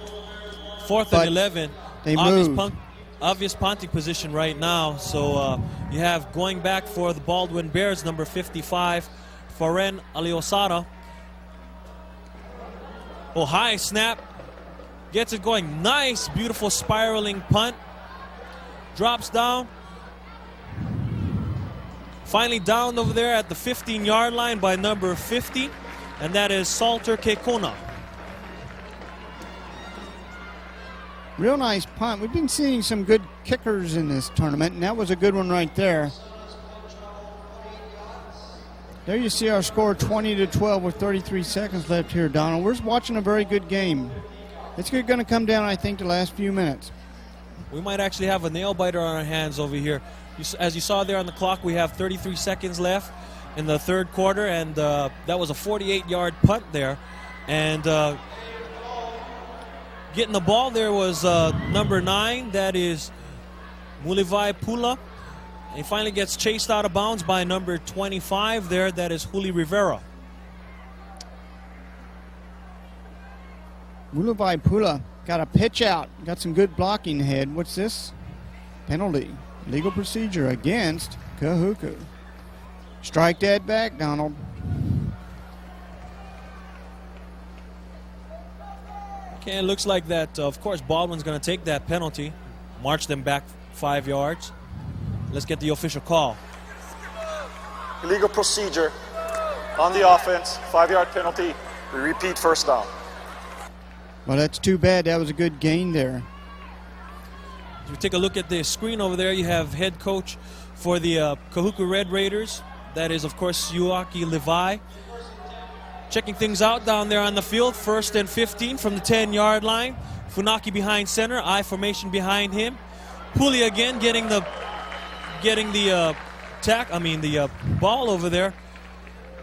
4th But and 11. they moved. Obvious punting position right now. So you have going back for the Baldwin Bears, number 55, Faren Aliosada. Oh, high snap. Gets it going. Nice, beautiful spiraling punt. Drops down. Finally down over there at the 15-yard line by number 50. And that is Salter Kekona. Real nice punt. We've been seeing some good kickers in this tournament, and that was a good one right there. There you see our score, 20-12 with 33 seconds left here, Donald. We're watching a very good game. It's going to come down, I think, the last few minutes. We might actually have a nail-biter on our hands over here. As you saw there on the clock, we have 33 seconds left in the third quarter, and that was a 48-yard punt there. And getting the ball there was number 9, that is Mulivai Pula. He finally gets chased out of bounds by number 25 there, that is Juli Rivera. Mulivai Pula got a pitch out, got some good blocking ahead. What's this? Penalty. Legal procedure against Kahuku. Strike that back, Donald. Okay, it looks like that, of course, Baldwin's going to take that penalty, march them back 5 yards. Let's get the official call. Illegal procedure on the offense, 5-yard penalty. We repeat, first down. Well, that's too bad. That was a good gain there. If you take a look at the screen over there, you have head coach for the Kahuku Red Raiders. That is, of course, Yuaki Levi. Checking things out down there on the field. 1st and 15 from the 10-yard line. Funaki behind center, I formation behind him. Puli again getting the ball over there,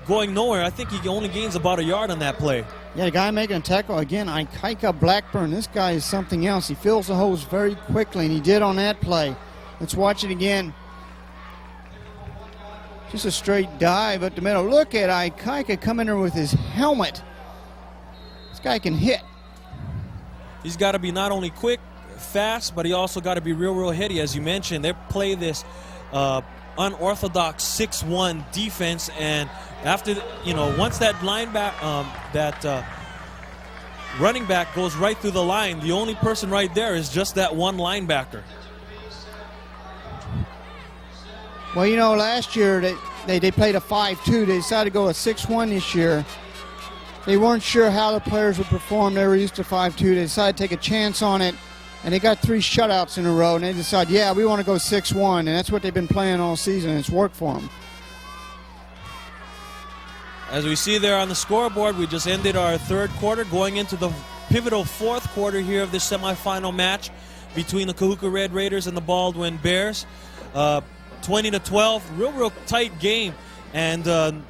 going nowhere. I think he only gains about a yard on that play. Yeah, the guy making a tackle again, Ikaika Blackburn. This guy is something else. He fills the holes very quickly, and he did on that play. Let's watch it again. Just a straight dive up the middle. Look at Ikaika coming there with his helmet. This guy can hit. He's got to be not only quick, fast, but he also got to be real heady. As you mentioned, they play this unorthodox 6-1 defense, and after, once that running back goes right through the line, the only person right there is just that one linebacker. Well, last year they played a 5-2. They decided to go a 6-1 this year. They weren't sure how the players would perform. They were used to 5-2. They decided to take a chance on it, and they got 3 shutouts in a row, and they decided, yeah, we want to go 6-1, and that's what they've been playing all season, and it's worked for them. As we see there on the scoreboard, we just ended our third quarter, going into the pivotal fourth quarter here of this semifinal match between the Kahuku Red Raiders and the Baldwin Bears. 20-12, real tight game, and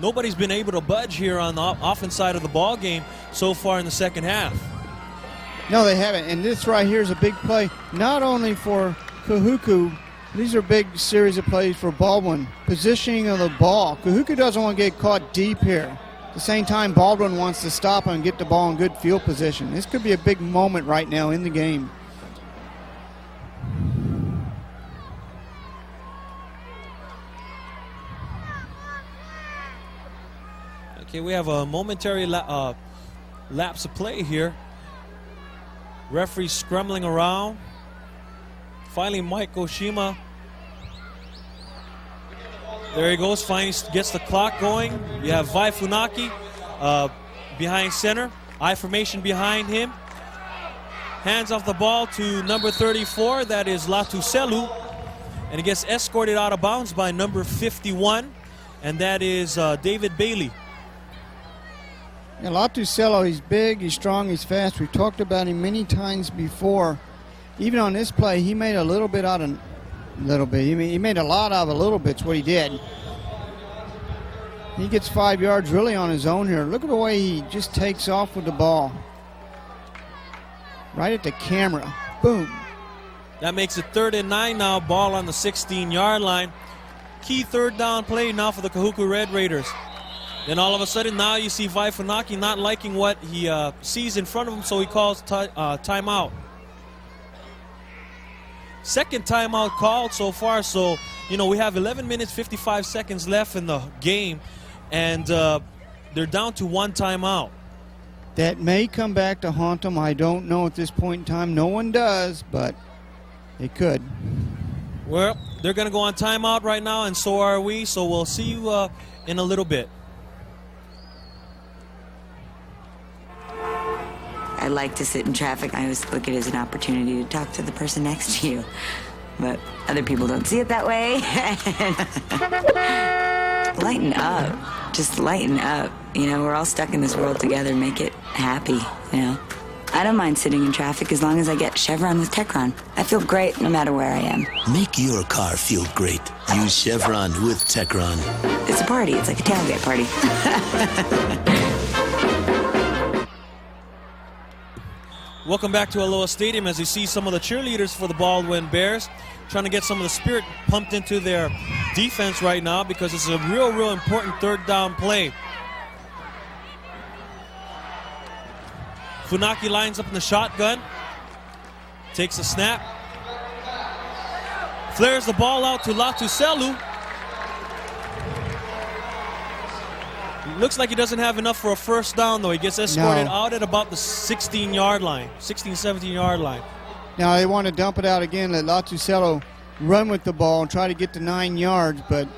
nobody's been able to budge here on the offense side of the ball game so far in the second half. No, they haven't, and this right here is a big play, not only for Kahuku. These are big series of plays for Baldwin. Positioning of the ball. Kahuku doesn't want to get caught deep here. At the same time, Baldwin wants to stop and get the ball in good field position. This could be a big moment right now in the game. Okay, we have a momentary lapse of play here. Referee scrambling around. Finally, Mike Oshima. There he goes. Finally gets the clock going. You have Vai Funaki behind center. I formation behind him. Hands off the ball to number 34. That is Latuselu. And he gets escorted out of bounds by number 51. And that is David Bailey. Yeah, Latuselu, he's big, he's strong, he's fast. We've talked about him many times before. Even on this play, he made a little bit out of he made a lot out of a little bit's what he did. He gets 5 yards really on his own here. Look at the way he just takes off with the ball. Right at the camera. Boom. That makes it 3rd and 9 now. Ball on the 16-yard line. Key third down play now for the Kahuku Red Raiders. Then all of a sudden now you see Vai Funaki not liking what he sees in front of him, so he calls timeout. Second timeout called so far, so we have 11 minutes 55 seconds left in the game, and they're down to one timeout. That may come back to haunt them. I don't know at this point in time. No one does, but it could. Well, they're going to go on timeout right now, and so are we. So we'll see you in a little bit. I like to sit in traffic. I always look at it as an opportunity to talk to the person next to you. But other people don't see it that way. Lighten up. Just lighten up. You know, we're all stuck in this world together. Make it happy, you know. I don't mind sitting in traffic as long as I get Chevron with Techron. I feel great no matter where I am. Make your car feel great. Use Chevron with Techron. It's a party. It's like a tailgate party. Welcome back to Aloha Stadium as you see some of the cheerleaders for the Baldwin Bears trying to get some of the spirit pumped into their defense right now because it's a real important third down play. Funaki lines up in the shotgun, takes a snap, flares the ball out to Latuselu. Looks like he doesn't have enough for a first down, though. He gets escorted out at about the 16-yard line, 17-yard line. Now they want to dump it out again, let Latuselu run with the ball and try to get to 9 yards, but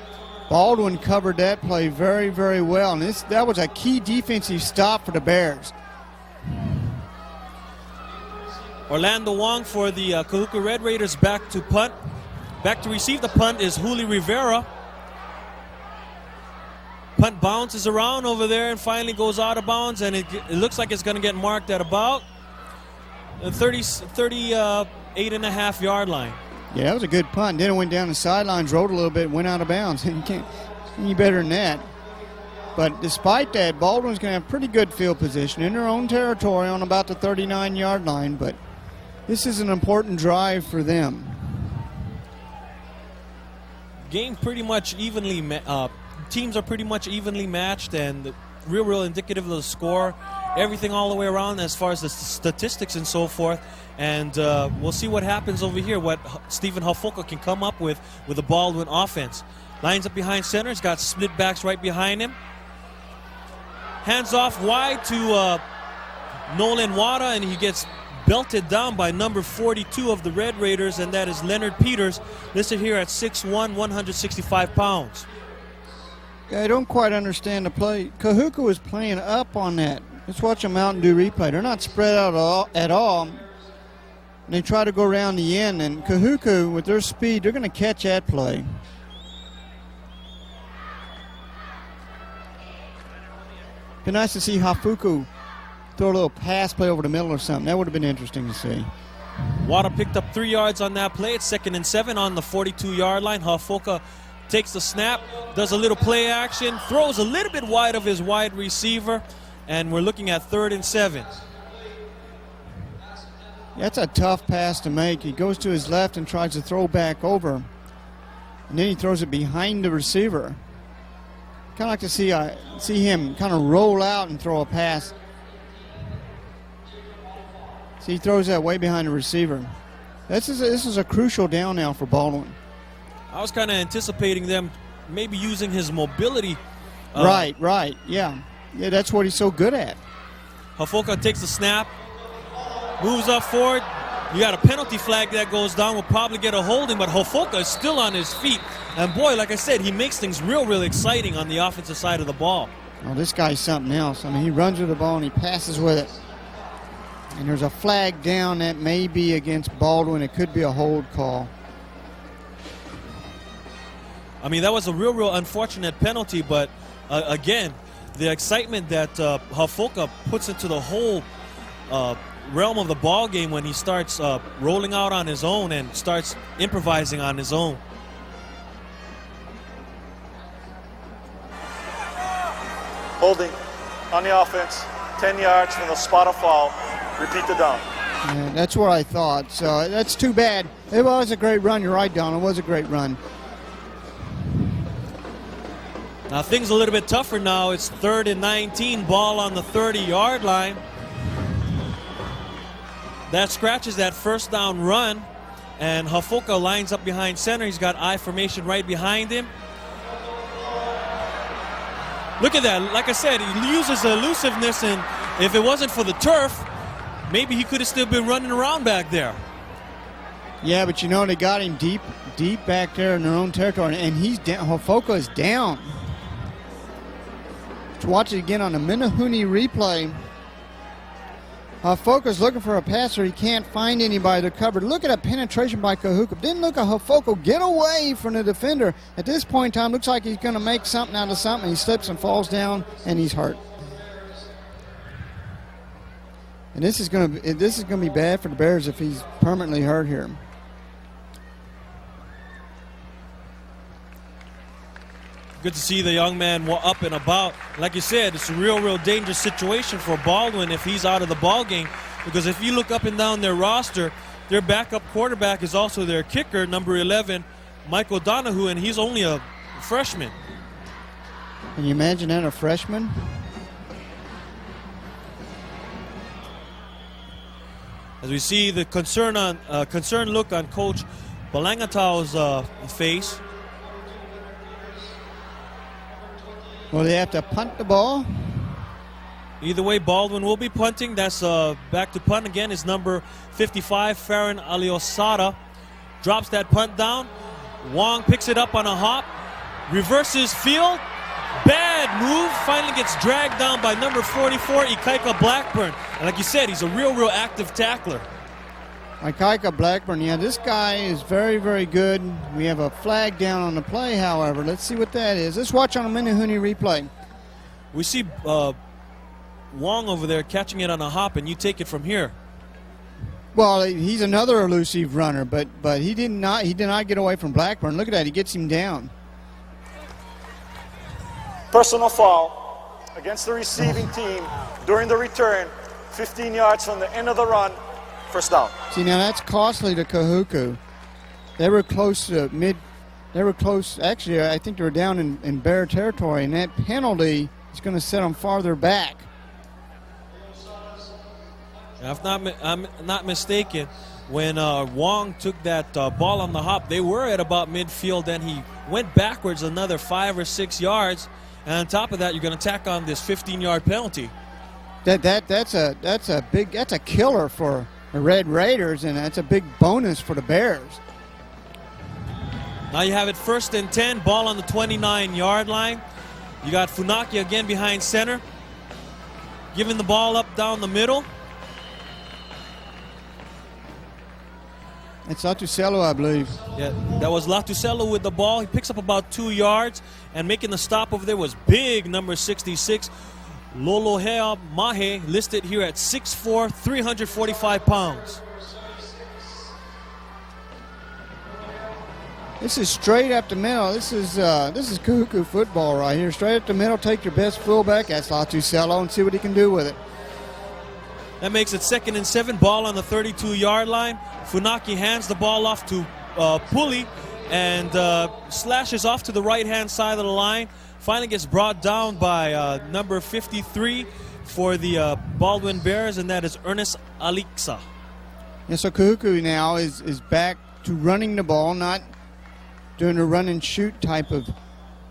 Baldwin covered that play very well. And that was a key defensive stop for the Bears. Orlando Wong for the Kahuku Red Raiders back to punt. Back to receive the punt is Juli Rivera. Punt bounces around over there and finally goes out of bounds, and it looks like it's going to get marked at about the 38.5-yard line. Yeah, that was a good punt. Then it went down the sidelines, rolled a little bit, went out of bounds. You can't any better than that. But despite that, Baldwin's going to have pretty good field position in their own territory on about the 39-yard line, but this is an important drive for them. Game pretty much evenly teams are pretty much evenly matched, and real indicative of the score, everything all the way around as far as the statistics and so forth. And we'll see what happens over here, what Stephen Hafoka can come up with the Baldwin offense. Lines up behind center, he's got split backs right behind him. Hands off wide to Nolan Wada, and he gets belted down by number 42 of the Red Raiders, and that is Leonard Peters, listed here at 6'1", 165 pounds. I don't quite understand the play. Kahuku was playing up on that. Let's watch a Mountain Dew replay. They're not spread out at all. And they try to go around the end, and Kahuku, with their speed, they're going to catch that play. Be nice to see Hafuku throw a little pass play over the middle or something. That would have been interesting to see. Wada picked up 3 yards on that play. It's 2nd and 7 on the 42-yard line. Hafoka takes the snap, does a little play action, throws a little bit wide of his wide receiver, and we're looking at 3rd and 7. That's a tough pass to make. He goes to his left and tries to throw back over, and then he throws it behind the receiver. Kind of like to see him kind of roll out and throw a pass. See, he throws that way behind the receiver. This is a crucial down now for Baldwin. I was kind of anticipating them maybe using his mobility. Right, yeah. Yeah, that's what he's so good at. Hafoka takes the snap, moves up forward. You got a penalty flag that goes down. We'll probably get a holding, but Hafoka is still on his feet. And boy, like I said, he makes things real exciting on the offensive side of the ball. Oh, this guy's something else. I mean, he runs with the ball and he passes with it. And there's a flag down that may be against Baldwin. It could be a hold call. I mean, that was a real unfortunate penalty, but again, the excitement that Hafoka puts into the whole realm of the ball game when he starts rolling out on his own and starts improvising on his own. Holding on the offense, 10 yards from the spot of foul. Repeat the down. Yeah, that's what I thought. So that's too bad. It was a great run. You're right, Don. It was a great run. Now things a little bit tougher now. It's 3rd and 19, ball on the 30-yard line. That scratches that first down run, and Hafoka lines up behind center. He's got I formation right behind him. Look at that. Like I said, he uses elusiveness, and if it wasn't for the turf, maybe he could have still been running around back there. Yeah, but you know, they got him deep back there in their own territory, and he's down. Hofoka is down. Let's watch it again on the Minahuni replay. Hofoka's looking for a passer. He can't find anybody to cover. Look at a penetration by Kahuku. Didn't look at Hofoka get away from the defender. At this point in time, looks like he's going to make something out of something. He slips and falls down, and he's hurt. And this is going to be bad for the Bears if he's permanently hurt here. Good to see the young man up and about. Like you said, it's a real dangerous situation for Baldwin if he's out of the ball game. Because if you look up and down their roster, their backup quarterback is also their kicker, number 11, Michael Donahue, and he's only a freshman. Can you imagine that, a freshman? As we see the concerned look on Coach Balangatao's face. Well, they have to punt the ball. Either way, Baldwin will be punting. That's back to punt again. Is number 55, Farron Aliosada. Drops that punt down. Wong picks it up on a hop. Reverses field. Bad move. Finally gets dragged down by number 44, Ikaika Blackburn. And like you said, he's a real active tackler. Ikaika Blackburn, yeah, this guy is very good. We have a flag down on the play, however. Let's see what that is. Let's watch on a Minahuni replay. We see Wong over there catching it on a hop, and you take it from here. Well, he's another elusive runner, but he did not get away from Blackburn. Look at that, he gets him down. Personal foul against the receiving team during the return, 15 yards from the end of the run, first down. See, now that's costly to Kahuku. They were close to they were close, actually I think they were down in Bear territory, and that penalty is going to set them farther back. If I'm not mistaken, when Wong took that ball on the hop, they were at about midfield, and he went backwards another 5 or 6 yards. And on top of that, you're going to tack on this 15-yard penalty. That's a killer for the Red Raiders, and that's a big bonus for the Bears. Now you have it 1st and 10, ball on the 29-yard line. You got Funaki again behind center, giving the ball up down the middle. It's Latusello, I believe. Yeah, that was Latusello with the ball. He picks up about 2 yards, and making the stop over there was big number 66, Lolohea Mahe, listed here at 6'4", 345 pounds. This is straight up the middle. This is Kahuku football right here. Straight up the middle, take your best fullback, that's Latusello, and see what he can do with it. That makes it 2nd and 7, ball on the 32-yard line. Funaki hands the ball off to Pulley and slashes off to the right-hand side of the line. Finally gets brought down by number 53 for the Baldwin Bears, and that is Ernest Alixa. Yeah, so Kahuku now is back to running the ball, not doing a run-and-shoot type of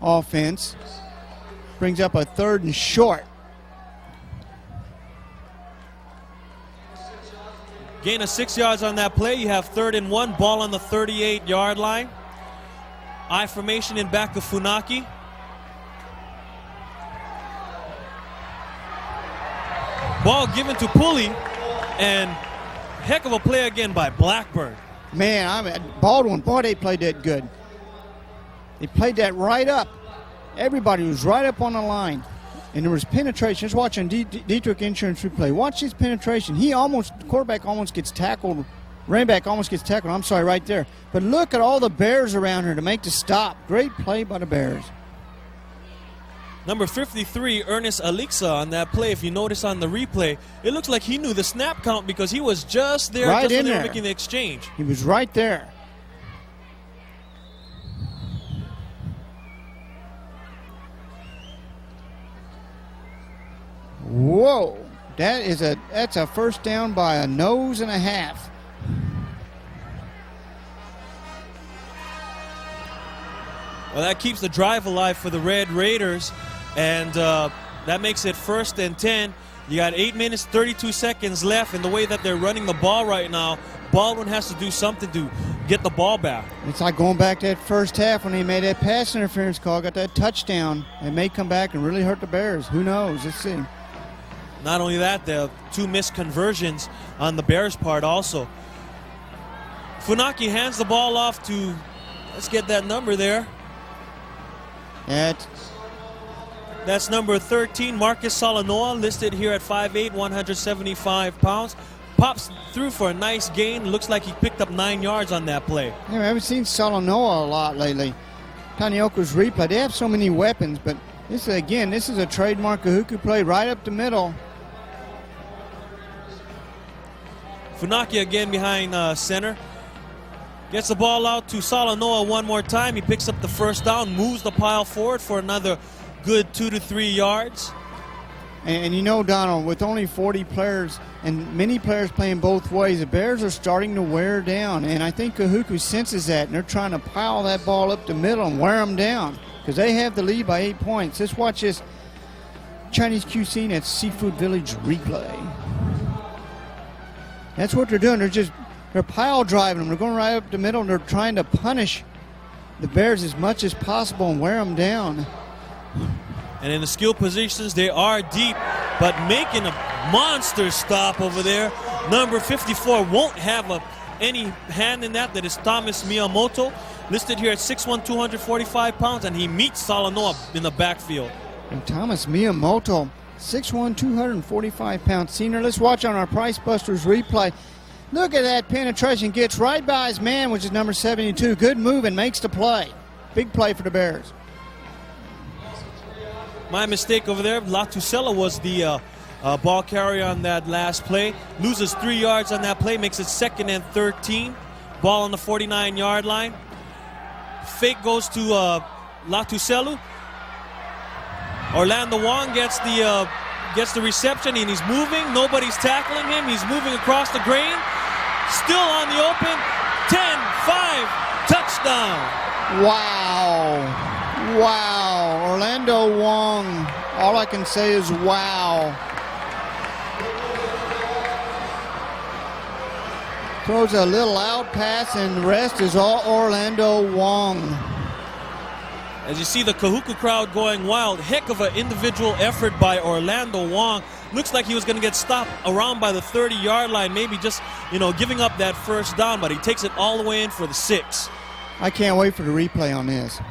offense. Brings up a 3rd and short. Gain of 6 yards on that play. You have 3rd and 1, ball on the 38-yard line. I formation in back of Funaki. Ball given to Pulley, and heck of a play again by Blackburn. Man, Baldwin, boy, they played that good. They played that right up. Everybody was right up on the line. And there was penetration. Just watching Dietrich Insurance replay. Watch his penetration. Quarterback almost gets tackled. Running back almost gets tackled. I'm sorry, right there. But look at all the Bears around here to make the stop. Great play by the Bears. Number 53, Ernest Alixa, on that play. If you notice on the replay, it looks like he knew the snap count because he was just there, right just when in they there. were making the exchange. He was right there. Whoa, that's a first down by a nose and a half. Well, that keeps the drive alive for the Red Raiders, and that makes it 1st and 10. You got 8 minutes, 32 seconds left, and the way that they're running the ball right now, Baldwin has to do something to get the ball back. It's like going back to that first half when he made that pass interference call, got that touchdown. It may come back and really hurt the Bears. Who knows? Let's see. Not only that, the 2 missed conversions on the Bears' part also. Funaki hands the ball off to, let's get that number there. That's number 13, Marcus Salanoa, listed here at 5'8", 175 pounds. Pops through for a nice gain. Looks like he picked up 9 yards on that play. Yeah, I haven't seen Salanoa a lot lately. Tanioko's replay, they have so many weapons, but this is a trademark Kahuku play right up the middle. Funaki again behind center. Gets the ball out to Salanoa one more time. He picks up the first down, moves the pile forward for another good 2 to 3 yards. And you know, Donald, with only 40 players and many players playing both ways, the Bears are starting to wear down. And I think Kahuku senses that, and they're trying to pile that ball up the middle and wear them down because they have the lead by 8 points. Let's watch this Chinese cuisine at Seafood Village replay. That's what they're doing. They're pile driving them. They're going right up the middle, and they're trying to punish the Bears as much as possible and wear them down. And in the skill positions, they are deep, but making a monster stop over there. Number 54 won't have any hand in that. That is Thomas Miyamoto, listed here at 6'1", 245 pounds, and he meets Salanoa in the backfield. And Thomas Miyamoto, 6'1", 245 pounds senior. Let's watch on our Price Busters replay. Look at that penetration. Gets right by his man, which is number 72. Good move and makes the play. Big play for the Bears. My mistake over there. Latusella was the ball carrier on that last play. Loses 3 yards on that play. Makes it 2nd and 13. Ball on the 49-yard line. Fake goes to Latuselu. Orlando Wong gets the reception, and he's moving. Nobody's tackling him. He's moving across the grain. Still on the open. 10-5. Touchdown. Wow. Wow. Orlando Wong. All I can say is wow. Throws a little out pass, and the rest is all Orlando Wong. As you see the Kahuku crowd going wild, heck of an individual effort by Orlando Wong. Looks like he was going to get stopped around by the 30-yard line, maybe just, giving up that first down, but he takes it all the way in for the 6. I can't wait for the replay on this.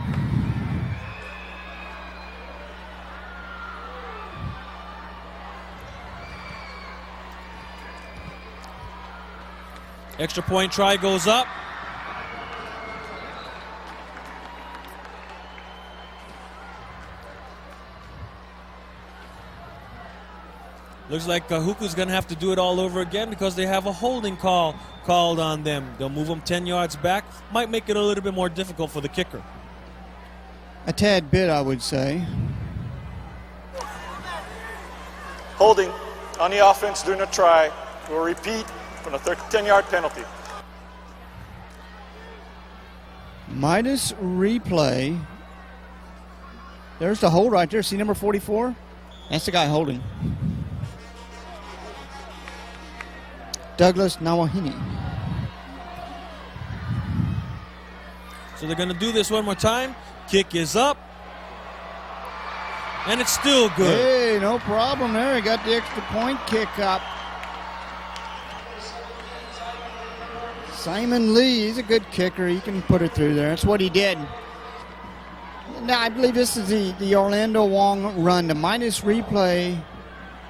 Extra point try goes up. Looks like Kahuku's going to have to do it all over again because they have a holding call called on them. They'll move them 10 yards back. Might make it a little bit more difficult for the kicker. A tad bit, I would say. Holding on the offense during the try. We'll repeat from the 10-yard penalty. Midas replay. There's the hold right there. See number 44? That's the guy holding. Douglas Nawahini. So they're going to do this one more time. Kick is up. And it's still good. Hey, no problem there. He got the extra point kick up. Simon Lee, he's a good kicker. He can put it through there. That's what he did. Now, I believe this is the Orlando Wong run. The Midas replay.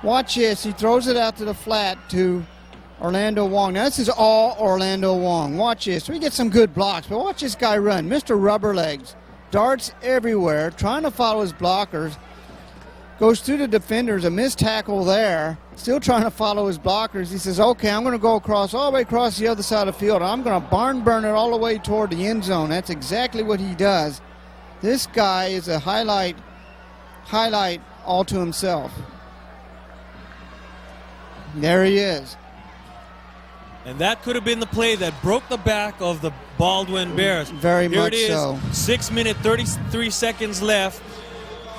Watch this. He throws it out to the flat to Orlando Wong. Now, this is all Orlando Wong. Watch this. We get some good blocks, but watch this guy run. Mr. Rubber Legs. Darts everywhere, trying to follow his blockers. Goes through the defenders, a missed tackle there. Still trying to follow his blockers. He says, okay, I'm going to go all the way across the other side of the field. I'm going to barn burn it all the way toward the end zone. That's exactly what he does. This guy is a highlight all to himself. There he is. And that could have been the play that broke the back of the Baldwin Bears. Very Here much it is, so. 6 minutes, 33 seconds left.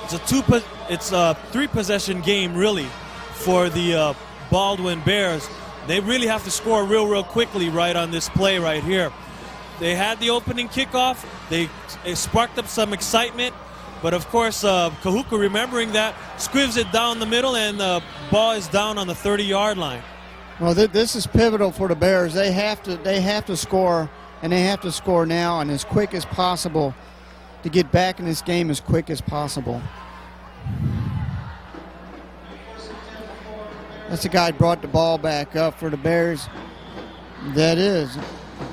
It's a it's a 3-possession game, really, for the Baldwin Bears. They really have to score real quickly right on this play right here. They had the opening kickoff. They sparked up some excitement. But, of course, Kahuku, remembering that, squibs it down the middle, and the ball is down on the 30-yard line. Well, this is pivotal for the Bears. They have to score, and they have to score now and as quick as possible to get back in this game as quick as possible. That's the guy who brought the ball back up for the Bears. That is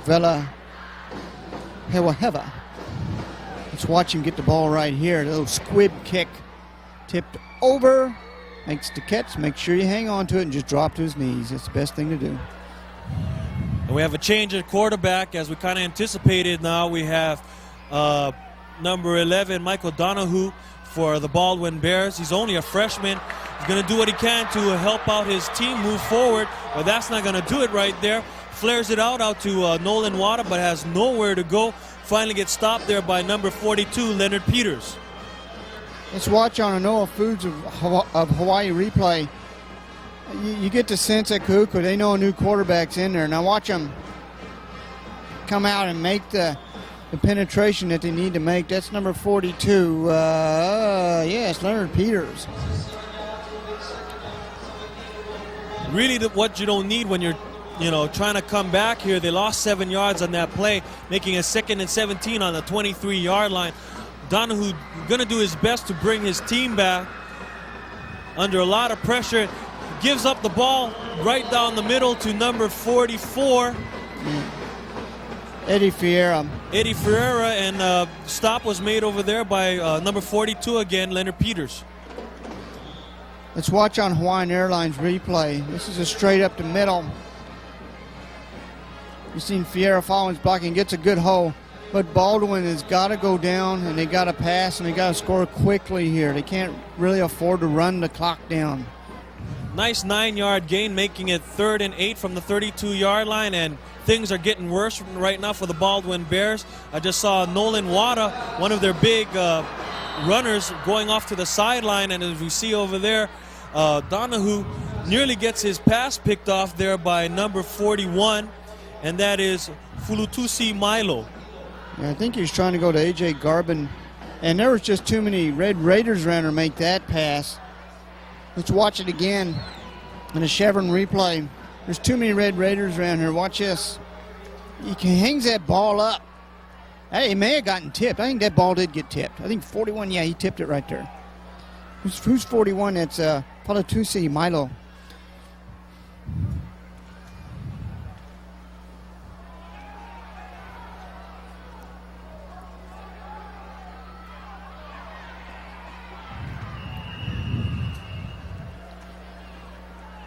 Vela Heva. Let's watch him get the ball right here. A little squib kick. Tipped over. Makes the catch. Make sure you hang on to it and just drop to his knees. That's the best thing to do. And we have a change at quarterback, as we kind of anticipated. Now we have number 11, Michael Donahue, for the Baldwin Bears. He's only a freshman. He's going to do what he can to help out his team move forward, but that's not going to do it right there. Flares it out to Nolan Wada, but has nowhere to go. Finally gets stopped there by number 42, Leonard Peters. Let's watch on Anoa Foods of Hawaii replay. You get the sense at Kahuku, they know a new quarterback's in there. Now watch them come out and make the penetration that they need to make. That's number 42. Yes, Leonard Peters. Really what you don't need when you're trying to come back here. They lost 7 yards on that play, making a 2nd and 17 on the 23-yard line. Donahue going to do his best to bring his team back under a lot of pressure. Gives up the ball right down the middle to number 44. Eddie Ferreira, and stop was made over there by number 42 again, Leonard Peters. Let's watch on Hawaiian Airlines replay. This is a straight up the middle. You've seen Ferreira following his blocking, gets a good hole. But Baldwin has got to go down, and they got to pass, and they got to score quickly here. They can't really afford to run the clock down. Nice 9-yard gain, making it 3rd and 8 from the 32-yard line, and things are getting worse right now for the Baldwin Bears. I just saw Nolan Wada, one of their big runners, going off to the sideline, and as we see over there, Donahue nearly gets his pass picked off there by number 41, and that is Fulutusi Milo. Yeah, I think he was trying to go to A.J. Garbin, and there was just too many Red Raiders around to make that pass. Let's watch it again in a Chevron replay. There's too many Red Raiders around here. Watch this. He hangs that ball up. Hey, he may have gotten tipped. I think that ball did get tipped. I think 41, yeah, he tipped it right there. Who's 41? That's Palatusi Milo.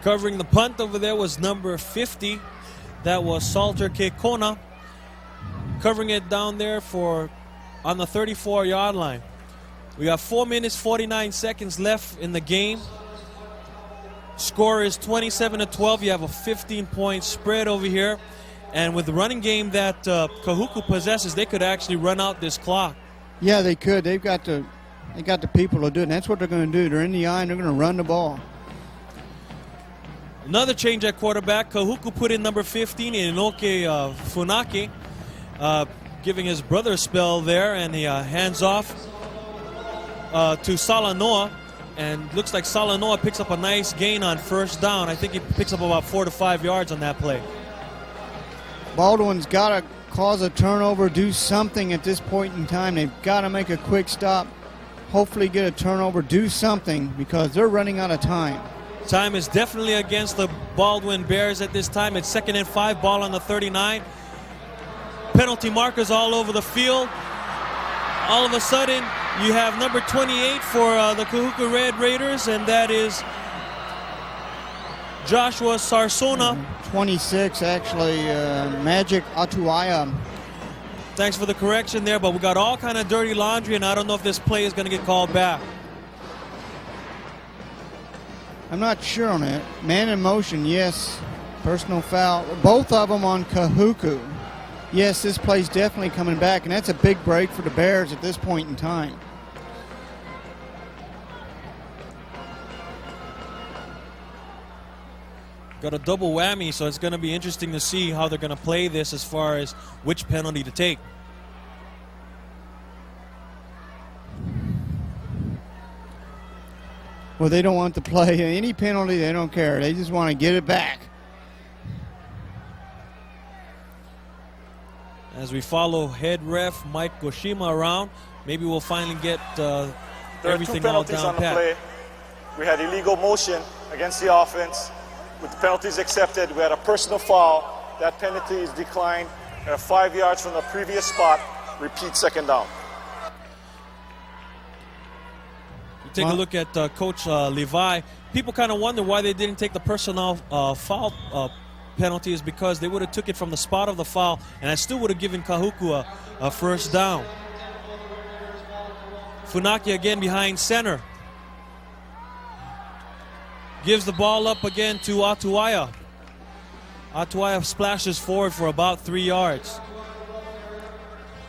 Covering the punt over there was number 50. That was Salter Kekona. Covering it down there on the 34-yard line. We got 4 minutes, 49 seconds left in the game. Score is 27-12. You have a 15-point spread over here. And with the running game that Kahuku possesses, they could actually run out this clock. Yeah, they could. They got the people to do it. And that's what they're going to do. They're in the eye and they're going to run the ball. Another change at quarterback. Kahuku put in number 15, Inoke Funake, giving his brother a spell there, and he hands off to Salanoa, and looks like Salanoa picks up a nice gain on 1st down. I think he picks up about 4 to 5 yards on that play. Baldwin's got to cause a turnover, do something at this point in time. They've got to make a quick stop, hopefully get a turnover, do something, because they're running out of time. Time is definitely against the Baldwin Bears at this time. It's 2nd and 5, ball on the 39. Penalty markers all over the field. All of a sudden, you have number 28 for the Kahuku Red Raiders, and that is Joshua Sarsona. 26, actually, Magic Atuaya. Thanks for the correction there, but we got all kind of dirty laundry, and I don't know if this play is going to get called back. I'm not sure on it. Man in motion, yes. Personal foul. Both of them on Kahuku. Yes, this play's definitely coming back, and that's a big break for the Bears at this point in time. got a double whammy, so it's going to be interesting to see how they're going to play this as far as which penalty to take. Well, they don't want to play any penalty. They don't care. They just want to get it back. As we follow head ref Mike Goshima around, maybe we'll finally get everything all There are 2 penalties down on the pat. play. We had illegal motion against the offense. With the penalties accepted, we had a personal foul. That penalty is declined. 5 yards from the previous spot. Repeat second down. You take a look at Coach Levi. People kind of wonder why they didn't take the personnel foul penalty, is because they would have took it from the spot of the foul, and I still would have given Kahuku a first down. Funaki again behind center. Gives the ball up again to Atuaya. Atuaya splashes forward for about 3 yards.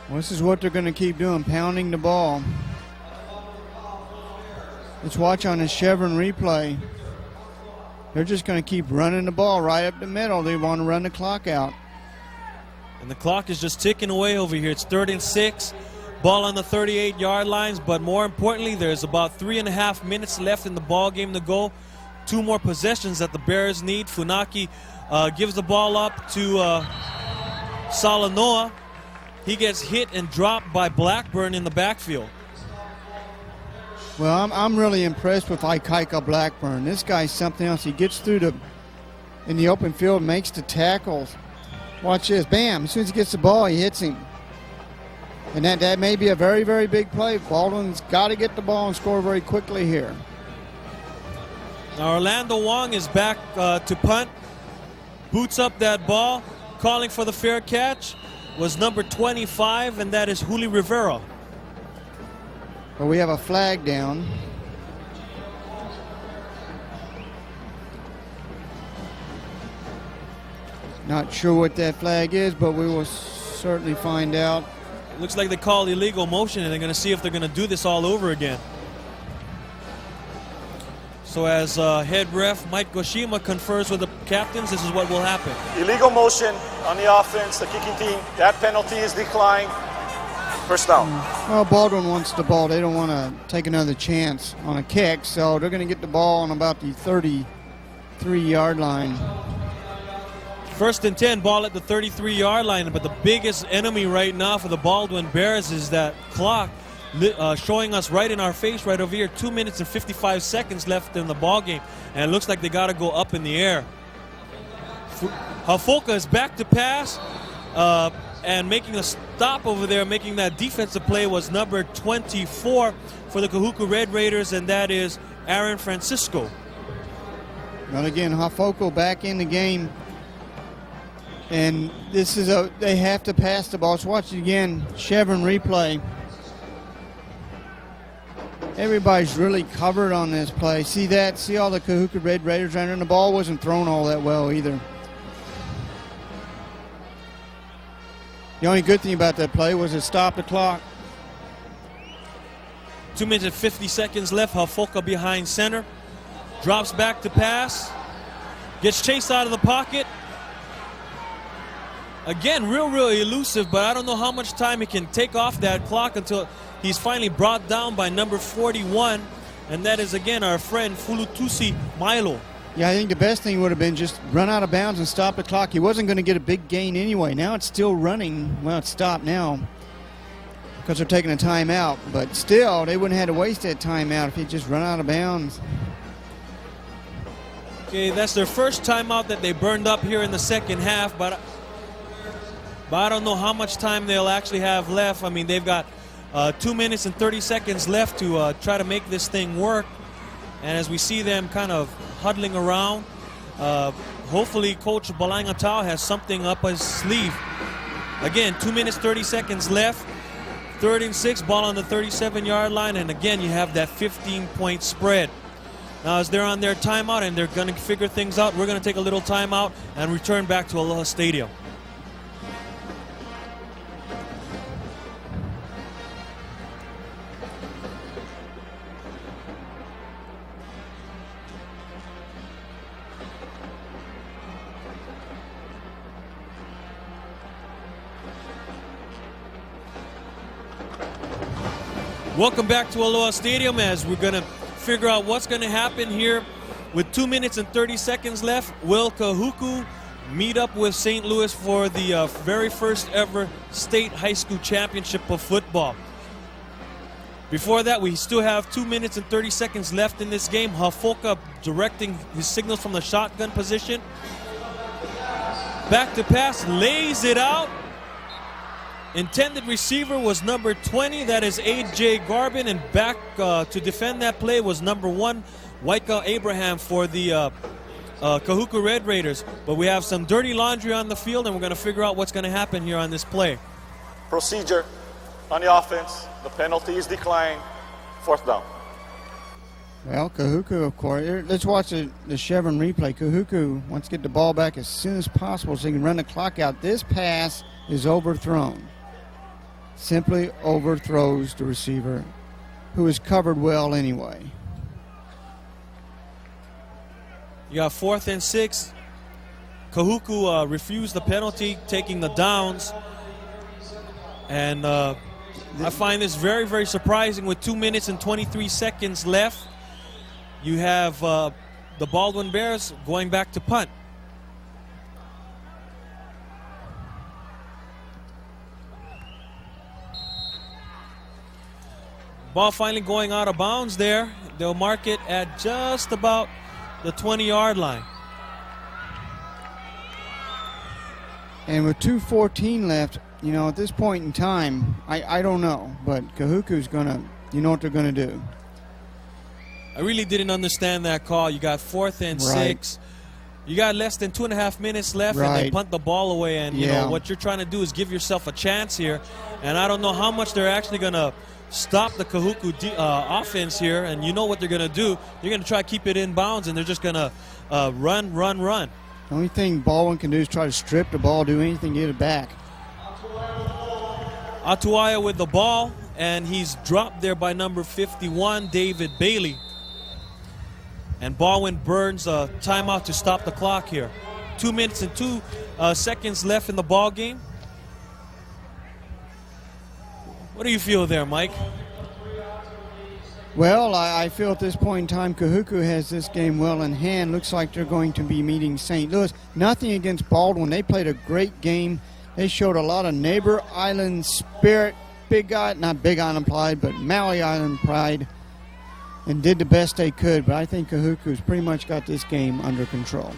Well, this is what they're going to keep doing, pounding the ball. Let's watch on the Chevron replay. They're just going to keep running the ball right up the middle. They want to run the clock out. And the clock is just ticking away over here. It's 3rd and 6. Ball on the 38-yard lines, but more importantly, there's about 3.5 minutes left in the ball game to go. 2 more possessions that the Bears need. Funaki gives the ball up to Salanoa. He gets hit and dropped by Blackburn in the backfield. Well, I'm really impressed with Ikaika Blackburn. This guy's something else. He gets through in the open field, makes the tackles. Watch this. Bam. As soon as he gets the ball, he hits him. And that may be a very, very big play. Baldwin's got to get the ball and score very quickly here. Now Orlando Wong is back to punt. Boots up that ball. Calling for the fair catch was number 25, and that is Juli Rivera. But we have a flag down. Not sure what that flag is, but we will certainly find out. Looks like they called illegal motion, and they're going to see if they're going to do this all over again. So as head ref Mike Goshima confers with the captains, this is what will happen. Illegal motion on the offense, the kicking team. That penalty is declined. First down. Well, Baldwin wants the ball. They don't want to take another chance on a kick, so they're going to get the ball on about the 33-yard line. 1st and 10, ball at the 33-yard line, but the biggest enemy right now for the Baldwin Bears is that clock showing us right in our face right over here. 2 minutes and 55 seconds left in the ball game, and it looks like they got to go up in the air. Hafoka is back to pass, and making a stop over there, making that defensive play was number 24 for the Kahuku Red Raiders, and that is Aaron Francisco. Well, again, Hafoka back in the game. And this is they have to pass the ball. Let's watch it again. Chevron replay. Everybody's really covered on this play. See that? See all the Kahuku Red Raiders running? The ball wasn't thrown all that well either. The only good thing about that play was it stopped the clock. 2 minutes and 50 seconds left. Hafoka behind center. Drops back to pass. Gets chased out of the pocket. Again, real elusive, but I don't know how much time he can take off that clock until he's finally brought down by number 41, and that is, again, our friend Fulutusi Milo. Yeah, I think the best thing would have been just run out of bounds and stop the clock. He wasn't going to get a big gain anyway. Now it's still running. Well, it's stopped now because they're taking a timeout, but still, they wouldn't have had to waste that timeout if he just run out of bounds. Okay, that's their first timeout that they burned up here in the second half, but I don't know how much time they'll actually have left. I mean, they've got 2 minutes and 30 seconds left to try to make this thing work. And as we see them kind of huddling around, hopefully Coach Balangatao has something up his sleeve. Again, 2 minutes, 30 seconds left. 3rd and 6, ball on the 37-yard line. And again, you have that 15-point spread. Now, as they're on their timeout and they're going to figure things out, we're going to take a little timeout and return back to Aloha Stadium. Welcome back to Aloha Stadium as we're going to figure out what's going to happen here. With 2 minutes and 30 seconds left, will Kahuku meet up with St. Louis for the very first ever state high school championship of football? Before that, we still have 2 minutes and 30 seconds left in this game. Hafoka directing his signals from the shotgun position. Back to pass, lays it out. Intended receiver was number 20, that is A.J. Garbin, and back to defend that play was number 1, Waika Abraham for the Kahuku Red Raiders. But we have some dirty laundry on the field, and we're going to figure out what's going to happen here on this play. Procedure on the offense. The penalty is declined. 4th down. Well, Kahuku, of course. Let's watch the Chevron replay. Kahuku wants to get the ball back as soon as possible so he can run the clock out. This pass is overthrown. Simply overthrows the receiver, who is covered well anyway. You got 4th and 6. Kahuku refused the penalty, taking the downs. And I find this very, very surprising. With 2 minutes and 23 seconds left, you have the Baldwin Bears going back to punt. Ball finally going out of bounds there. They'll mark it at just about the 20-yard line. And with 2:14 left, you know, at this point in time, I don't know, but Kahuku's gonna, you know what they're gonna do. I really didn't understand that call. You got 4th and 6. You got less than 2.5 minutes left, and they punt the ball away. And you know what you're trying to do is give yourself a chance here. And I don't know how much they're actually gonna stop the Kahuku offense here. And you know what they're gonna do? They're gonna try to keep it in bounds, and they're just gonna run. The only thing Baldwin can do is try to strip the ball, do anything to get it back. Atuaya with the ball, and he's dropped there by number 51, David Bailey. And Baldwin burns a timeout to stop the clock here. 2 minutes and 2 seconds left in the ball game. What do you feel there, Mike? Well, I feel at this point in time Kahuku has this game well in hand. Looks like they're going to be meeting St. Louis. Nothing against Baldwin. They played a great game. They showed a lot of neighbor island spirit, not Big Island pride, but Maui Island pride, and did the best they could. But I think Kahuku's pretty much got this game under control.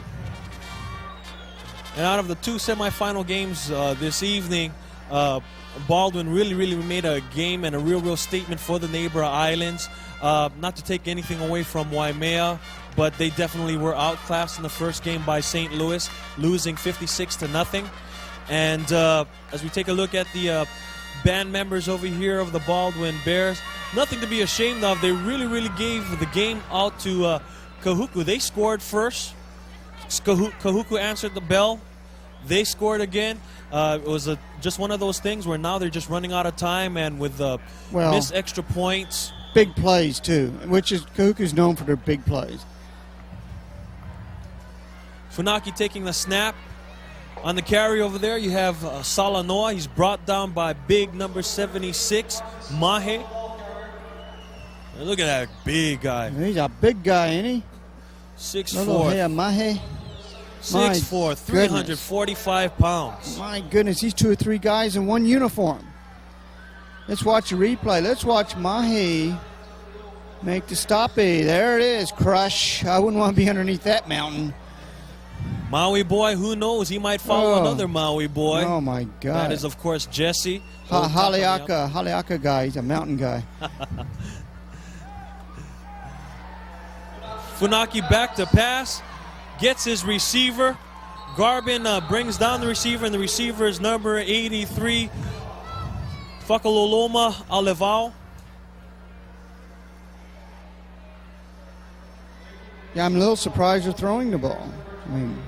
And out of the 2 semifinal games this evening, Baldwin really made a game and a real statement for the neighbor islands. Not to take anything away from Waimea, but they definitely were outclassed in the first game by St. Louis, losing 56-0. And as we take a look at the band members over here of the Baldwin Bears, nothing to be ashamed of. They really gave the game out to Kahuku. They scored first. Kahuku answered the bell. They scored again. It was just one of those things where now they're just running out of time, and with missed extra points. Big plays, too, which is Kahuku's known for their big plays. Funaki taking the snap. On the carry over there, you have Salanoa. He's brought down by big number 76, Mahe. And look at that big guy. He's a big guy, ain't he? 6'4". Mahe. 6'4", 345 pounds. My goodness, he's 2 or 3 guys in one uniform. Let's watch the replay. Let's watch Mahe make the stoppie. There it is, crush. I wouldn't want to be underneath that mountain. Maui boy, who knows? He might follow another Maui boy. Oh, my God. That is, of course, Jesse. Haleaka guy. He's a mountain guy. Funaki back to pass. Gets his receiver. Garbin brings down the receiver, and the receiver is number 83, Fakaloloma Alevao. Yeah, I'm a little surprised they're throwing the ball. I mean,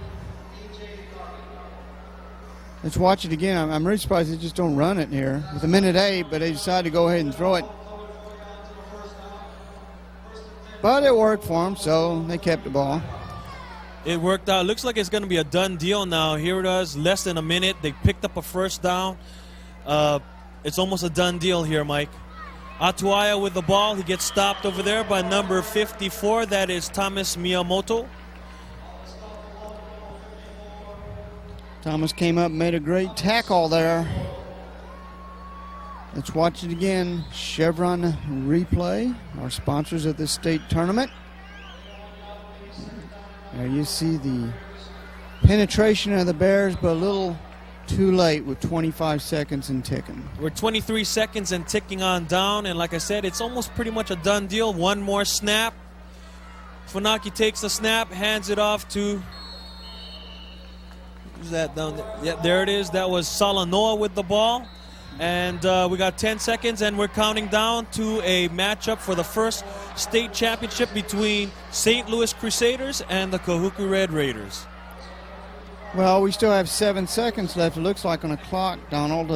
let's watch it again. I'm really surprised they just don't run it here. With 1:08, but they decided to go ahead and throw it. But it worked for them, so they kept the ball. It worked out. Looks like it's going to be a done deal now. Here it is, less than a minute. They picked up a first down. It's almost a done deal here, Mike. Atuaya with the ball. He gets stopped over there by number 54. That is Thomas Miyamoto. Thomas came up and made a great tackle there. Let's watch it again. Chevron Replay, our sponsors of this state tournament. There you see the penetration of the Bears, but a little too late with 25 seconds and ticking. We're 23 seconds and ticking on down, and like I said, it's almost pretty much a done deal. One more snap. Funaki takes the snap, hands it off to... Who's that down there? Yeah, there it is. That was Salanoa with the ball. And we got 10 seconds, and we're counting down to a matchup for the first state championship between St. Louis Crusaders and the Kahuku Red Raiders. Well, we still have 7 seconds left, it looks like, on the clock, Donald.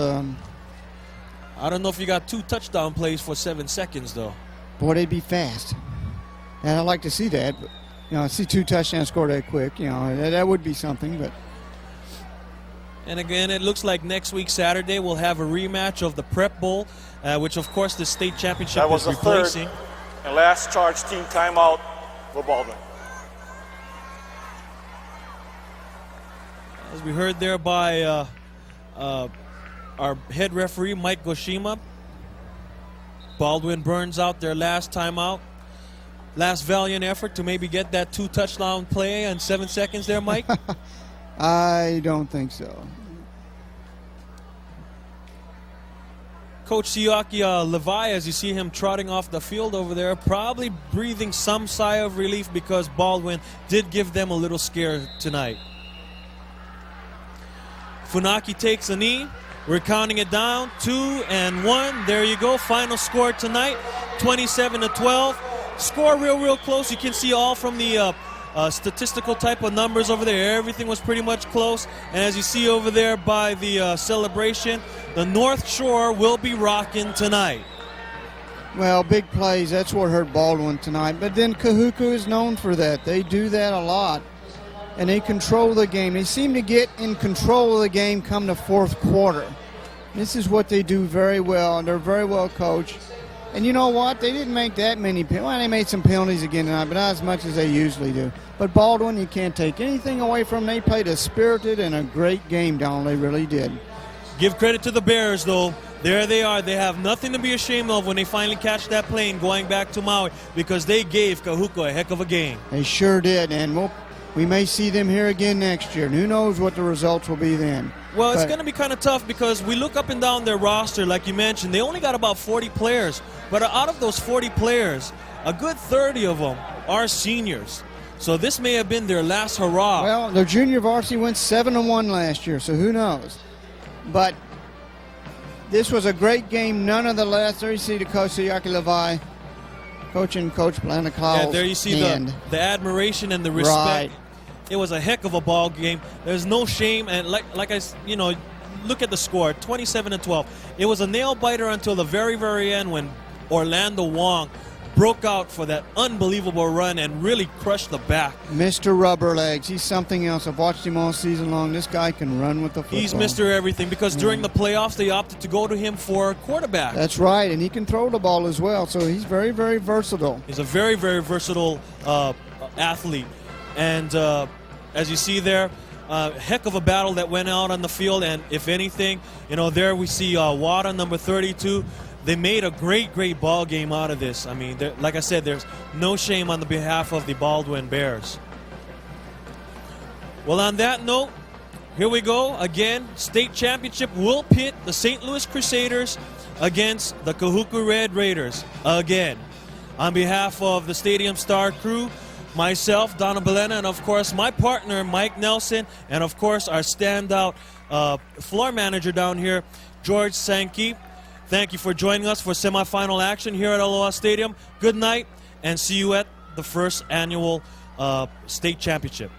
I don't know if you got 2 touchdown plays for 7 seconds, though. Boy, they'd be fast. And I'd like to see that. But, I see 2 touchdowns scored that quick. That would be something, but... And again, it looks like next week, Saturday, we'll have a rematch of the Prep Bowl, which, of course, the state championship That was is the third replacing. and last charge team timeout for Baldwin. As we heard there by our head referee, Mike Goshima, Baldwin burns out their last timeout. Last valiant effort to maybe get that 2 touchdown play in 7 seconds there, Mike? I don't think so. Coach Siaki Levi, as you see him trotting off the field over there, probably breathing some sigh of relief because Baldwin did give them a little scare tonight. Funaki takes a knee. We're counting it down. 2 and 1. There you go. Final score tonight, 27-12. Score real close. You can see all from the statistical type of numbers over there. Everything was pretty much close. And as you see over there by the celebration, the North Shore will be rocking tonight. Well, big plays, that's what hurt Baldwin tonight. But then Kahuku is known for that. They do that a lot. And they control the game. They seem to get in control of the game come the 4th quarter. This is what they do very well, and they're very well coached. And you know what? They didn't make that many penalties. Well, they made some penalties again tonight, but not as much as they usually do. But Baldwin, you can't take anything away from them. They played a spirited and a great game, Donald. They really did. Give credit to the Bears, though. There they are. They have nothing to be ashamed of when they finally catch that plane going back to Maui because they gave Kahuku a heck of a game. They sure did, and we may see them here again next year. And who knows what the results will be then. Well, it's going to be kind of tough because we look up and down their roster, like you mentioned. They only got about 40 players. But out of those 40 players, a good 30 of them are seniors. So this may have been their last hurrah. Well, their junior varsity went 7-1 last year, so who knows. But this was a great game, none of the less. There you see the coach, Siaki Levi, coaching Coach Blanaclaus. Yeah, there you see the admiration and the respect. Right. It was a heck of a ball game. There's no shame, and like I, look at the score, 27-12. It was a nail biter until the very end when Orlando Wong broke out for that unbelievable run and really crushed the back. Mr. Rubber Legs, he's something else. I've watched him all season long. This guy can run with the football. He's Mr. Everything because during the playoffs they opted to go to him for quarterback. That's right, and he can throw the ball as well, so he's very versatile. He's a very versatile athlete. And as you see there, heck of a battle that went out on the field, and if anything, there we see Wada, number 32. They made a great ball game out of this. I mean, like I said, there's no shame on the behalf of the Baldwin Bears. Well, on that note, here we go. Again, state championship will pit the St. Louis Crusaders against the Kahuku Red Raiders again. On behalf of the Stadium Star crew, myself, Donna Belena, and of course my partner, Mike Nelson, and of course our standout floor manager down here, George Sankey. Thank you for joining us for semifinal action here at Aloha Stadium. Good night, and see you at the first annual state championship.